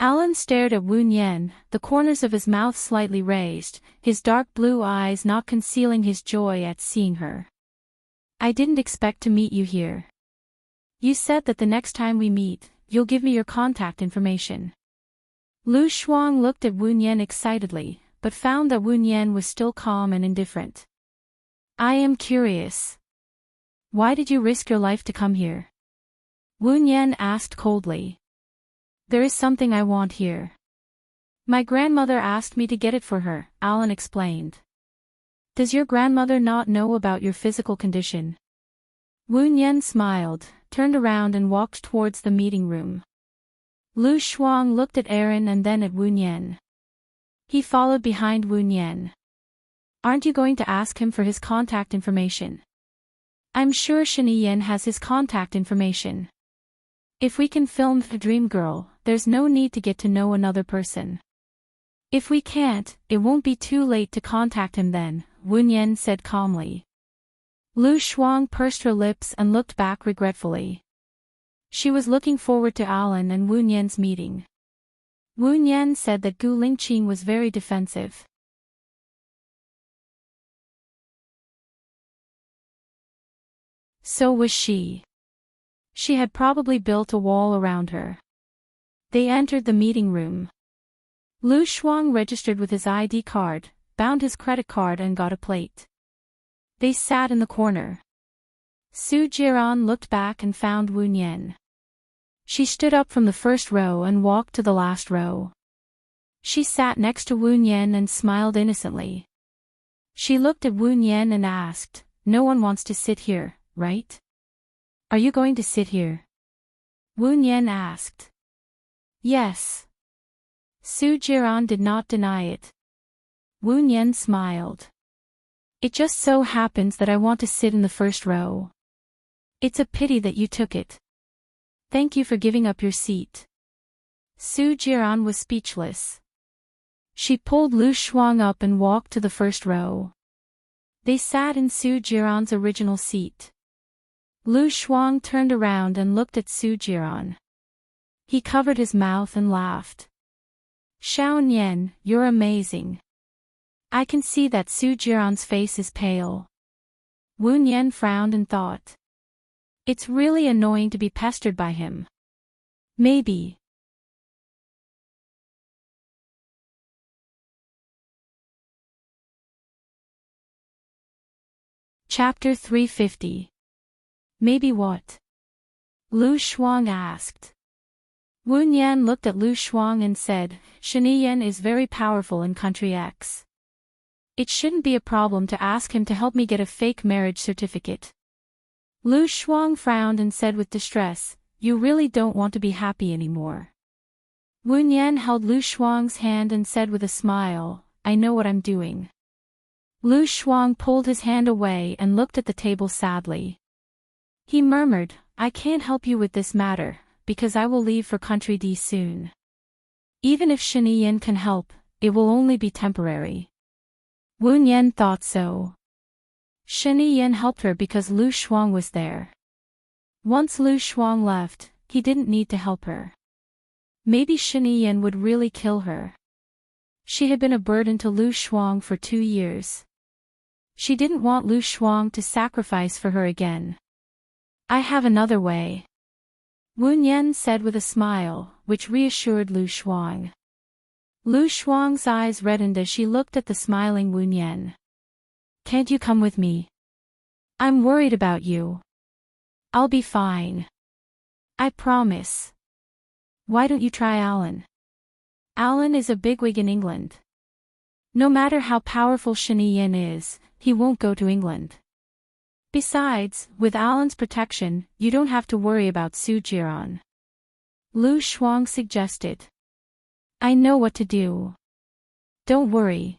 Alan stared at Wu Yan, the corners of his mouth slightly raised, his dark blue eyes not concealing his joy at seeing her. I didn't expect to meet you here. You said that the next time we meet, you'll give me your contact information. Lu Shuang looked at Wu Yan excitedly, but found that Wu Yan was still calm and indifferent. I am curious. Why did you risk your life to come here? Wu Yan asked coldly. There is something I want here. My grandmother asked me to get it for her, Alan explained. Does your grandmother not know about your physical condition? Wu Yan smiled, turned around and walked towards the meeting room. Lu Shuang looked at Aaron and then at Wu Yan. He followed behind Wu Yan. Aren't you going to ask him for his contact information? I'm sure Shiniyan has his contact information. If we can film the dream girl, there's no need to get to know another person. If we can't, it won't be too late to contact him then, Wu Yan said calmly. Lu Shuang pursed her lips and looked back regretfully. She was looking forward to Alan and Wu Yan's meeting. Wu Yan said that Gu Lingqing was very defensive. So was she. She had probably built a wall around her. They entered the meeting room. Lu Shuang registered with his ID card, bound his credit card and got a plate. They sat in the corner. Su Jiran looked back and found Wu Yan. She stood up from the first row and walked to the last row. She sat next to Wu Yan and smiled innocently. She looked at Wu Yan and asked, No one wants to sit here, right? Are you going to sit here? Wu Yan asked. Yes. Su Jiran did not deny it. Wu Yan smiled. It just so happens that I want to sit in the first row. It's a pity that you took it. Thank you for giving up your seat. Su Jiran was speechless. She pulled Lu Shuang up and walked to the first row. They sat in Su Jiran's original seat. Lu Shuang turned around and looked at Su Jiran. He covered his mouth and laughed. Xiao Nian, you're amazing. I can see that Su Jiran's face is pale. Wu Yan frowned and thought. It's really annoying to be pestered by him. Maybe. Chapter 350. Maybe what? Lu Shuang asked. Wu Yan looked at Lu Shuang and said, Shiniyan is very powerful in country X. It shouldn't be a problem to ask him to help me get a fake marriage certificate. Lu Shuang frowned and said with distress, You really don't want to be happy anymore. Wu Yan held Lu Shuang's hand and said with a smile, I know what I'm doing. Lu Shuang pulled his hand away and looked at the table sadly. He murmured, I can't help you with this matter, because I will leave for country D soon. Even if Shiniyan can help, it will only be temporary. Wu Yan thought so. Shiniyan helped her because Lu Shuang was there. Once Lu Shuang left, he didn't need to help her. Maybe Shiniyan would really kill her. She had been a burden to Lu Shuang for 2 years. She didn't want Lu Shuang to sacrifice for her again. I have another way. Wu Yan said with a smile, which reassured Lu Shuang. Lu Shuang's eyes reddened as she looked at the smiling Wu Yan. Can't you come with me? I'm worried about you. I'll be fine. I promise. Why don't you try Alan? Alan is a bigwig in England. No matter how powerful Shiniyan is, he won't go to England. Besides, with Alan's protection, you don't have to worry about Su Jiran. Lu Shuang suggested. I know what to do. Don't worry.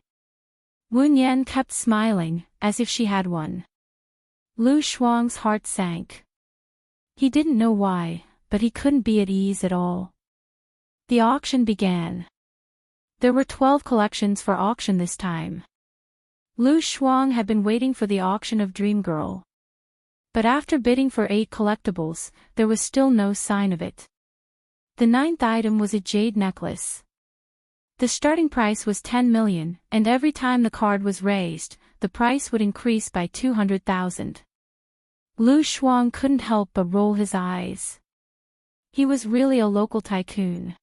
Wu Yan kept smiling, as if she had won. Lu Shuang's heart sank. He didn't know why, but he couldn't be at ease at all. The auction began. There were 12 collections for auction this time. Lu Shuang had been waiting for the auction of Dream Girl. But after bidding for 8 collectibles, there was still no sign of it. The 9th item was a jade necklace. The starting price was 10 million, and every time the card was raised, the price would increase by 200,000. Lu Shuang couldn't help but roll his eyes. He was really a local tycoon.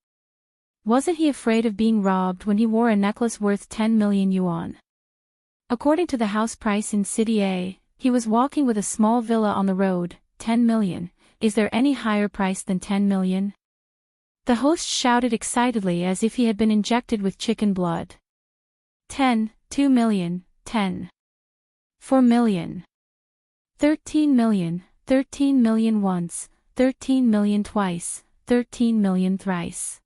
Wasn't he afraid of being robbed when he wore a necklace worth 10 million yuan? According to the house price in City A, he was walking with a small villa on the road. 10 million. Is there any higher price than 10 million? The host shouted excitedly as if he had been injected with chicken blood. 10, 2 million, 10. 4 million. 13 million, 13 million once, 13 million twice, 13 million thrice.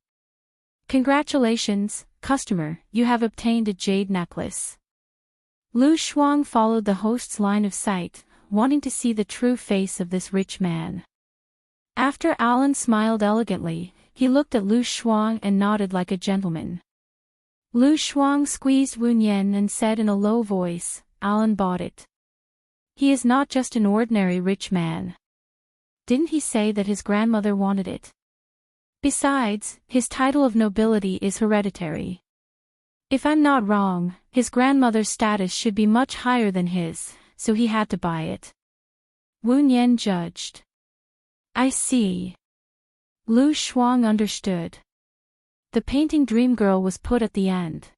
Congratulations, customer, you have obtained a jade necklace. Lu Shuang followed the host's line of sight, wanting to see the true face of this rich man. After Alan smiled elegantly, he looked at Lu Shuang and nodded like a gentleman. Lu Shuang squeezed Wen Yan and said in a low voice, Alan bought it. He is not just an ordinary rich man. Didn't he say that his grandmother wanted it? Besides, his title of nobility is hereditary. If I'm not wrong, his grandmother's status should be much higher than his, so he had to buy it. Wen Yan judged. I see. Lu Shuang understood. The painting Dream Girl was put at the end.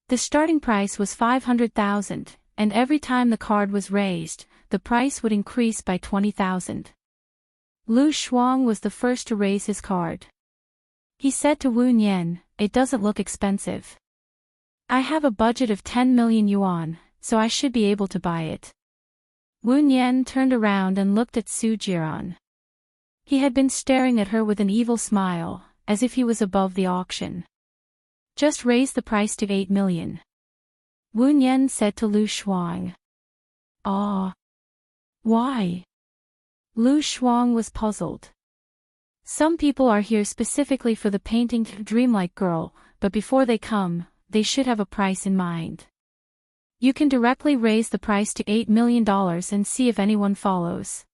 The starting price was 500,000, and every time the card was raised, the price would increase by 20,000. Lu Shuang was the first to raise his card. He said to Wen Yan, it doesn't look expensive. I have a budget of 10 million yuan, so I should be able to buy it. Wen Yan turned around and looked at Su Jiran. He had been staring at her with an evil smile, as if he was above the auction. Just raise the price to 8 million. Wen Yan said to Lu Shuang. Ah. Why? Lu Shuang was puzzled. Some people are here specifically for the painting Dreamlike Girl, but before they come, they should have a price in mind. You can directly raise the price to $8 million and see if anyone follows.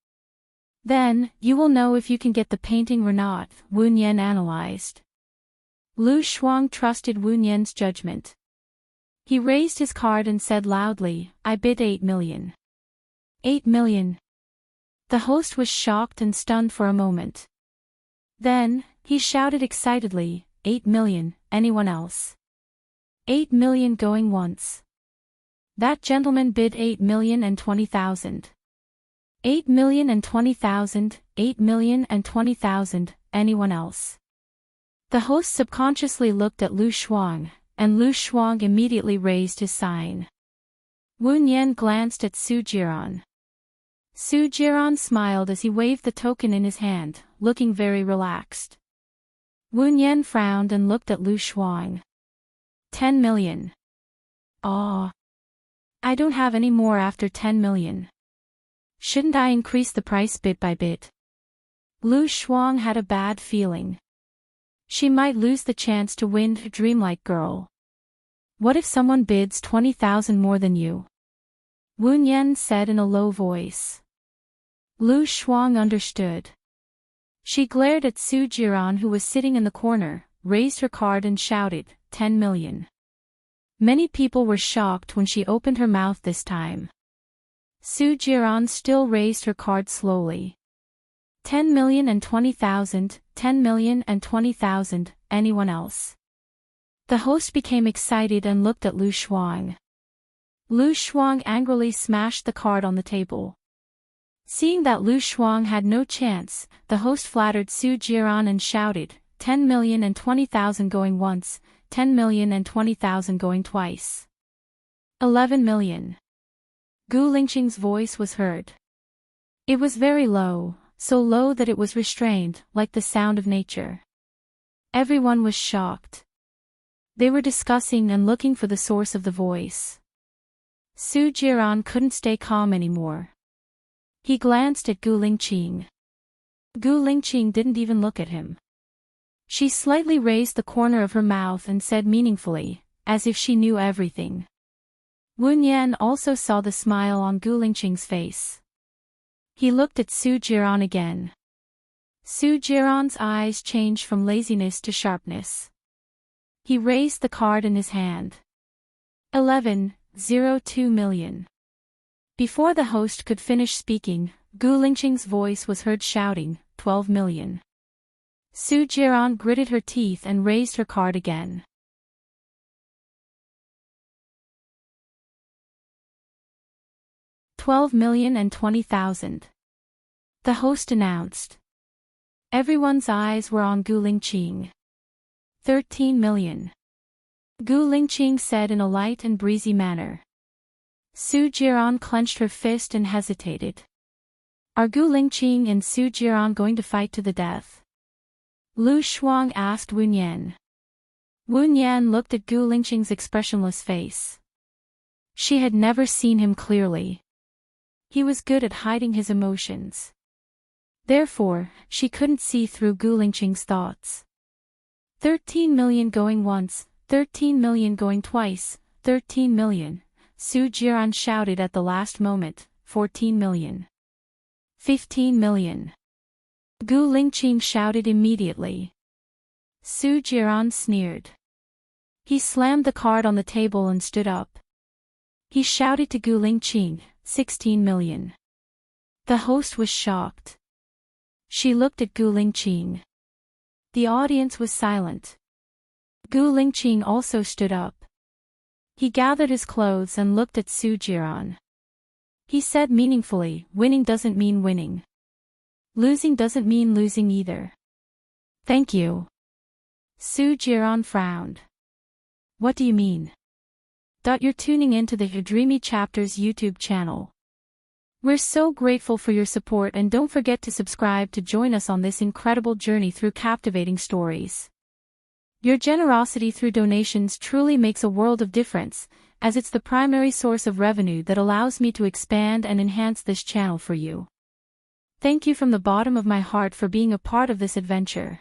Then, you will know if you can get the painting or not, Wen Yan analyzed. Lu Shuang trusted Wen Yan's judgment. He raised his card and said loudly, I bid 8 million. 8 million. The host was shocked and stunned for a moment. Then, he shouted excitedly, 8 million, anyone else? 8 million going once. That gentleman bid 8,020,000. 8,020,000, 8,020,000, anyone else? The host subconsciously looked at Lu Shuang, and Lu Shuang immediately raised his sign. Wen Yan glanced at Su Jiran. Su Jiran smiled as he waved the token in his hand, looking very relaxed. Wen Yan frowned and looked at Lu Shuang. 10 million. Ah. I don't have any more after 10 million. Shouldn't I increase the price bit by bit? Lu Shuang had a bad feeling. She might lose the chance to win Dreamlike Girl. What if someone bids 20,000 more than you? Wen Yan said in a low voice. Lu Shuang understood. She glared at Su Jiran who was sitting in the corner, raised her card and shouted, 10 million. Many people were shocked when she opened her mouth this time. Su Jiran still raised her card slowly. 10,020,000, 10,020,000, anyone else? The host became excited and looked at Lu Shuang. Lu Shuang angrily smashed the card on the table. Seeing that Lu Shuang had no chance, the host flattered Su Jiran and shouted, 10,020,000 going once, 10,020,000 going twice. 11 million. Gu Lingqing's voice was heard. It was very low, so low that it was restrained, like the sound of nature. Everyone was shocked. They were discussing and looking for the source of the voice. Su Jiran couldn't stay calm anymore. He glanced at Gu Lingqing. Gu Lingqing didn't even look at him. She slightly raised the corner of her mouth and said meaningfully, as if she knew everything. Wen Yan also saw the smile on Gu Lingqing's face. He looked at Su Jiran again. Su Jiran's eyes changed from laziness to sharpness. He raised the card in his hand. 11.02 million. Before the host could finish speaking, Gu Lingqing's voice was heard shouting, 12 million. Su Jiran gritted her teeth and raised her card again. $12,020,000. The host announced. Everyone's eyes were on Gu Lingqing. 13 million. Gu Lingqing said in a light and breezy manner. Su Jiran clenched her fist and hesitated. Are Gu Lingqing and Su Jiran going to fight to the death? Lu Shuang asked Wen Yan. Wen Yan looked at Gu Lingqing's expressionless face. She had never seen him clearly. He was good at hiding his emotions. Therefore, she couldn't see through Gu Lingqing's thoughts. 13 million going once, 13 million going twice, 13 million, Su Jiran shouted at the last moment, 14 million. 15 million. Gu Lingqing shouted immediately. Su Jiran sneered. He slammed the card on the table and stood up. He shouted to Gu Lingqing, 16 million. The host was shocked. She looked at Gu Lingqing. The audience was silent. Gu Lingqing also stood up. He gathered his clothes and looked at Su Jiran. He said meaningfully, winning doesn't mean winning. Losing doesn't mean losing either. Thank you. Su Jiran frowned. What do you mean? You're tuning into the Dreamy Chapters YouTube channel. We're so grateful for your support, and don't forget to subscribe to join us on this incredible journey through captivating stories. Your generosity through donations truly makes a world of difference, as it's the primary source of revenue that allows me to expand and enhance this channel for you. Thank you from the bottom of my heart for being a part of this adventure.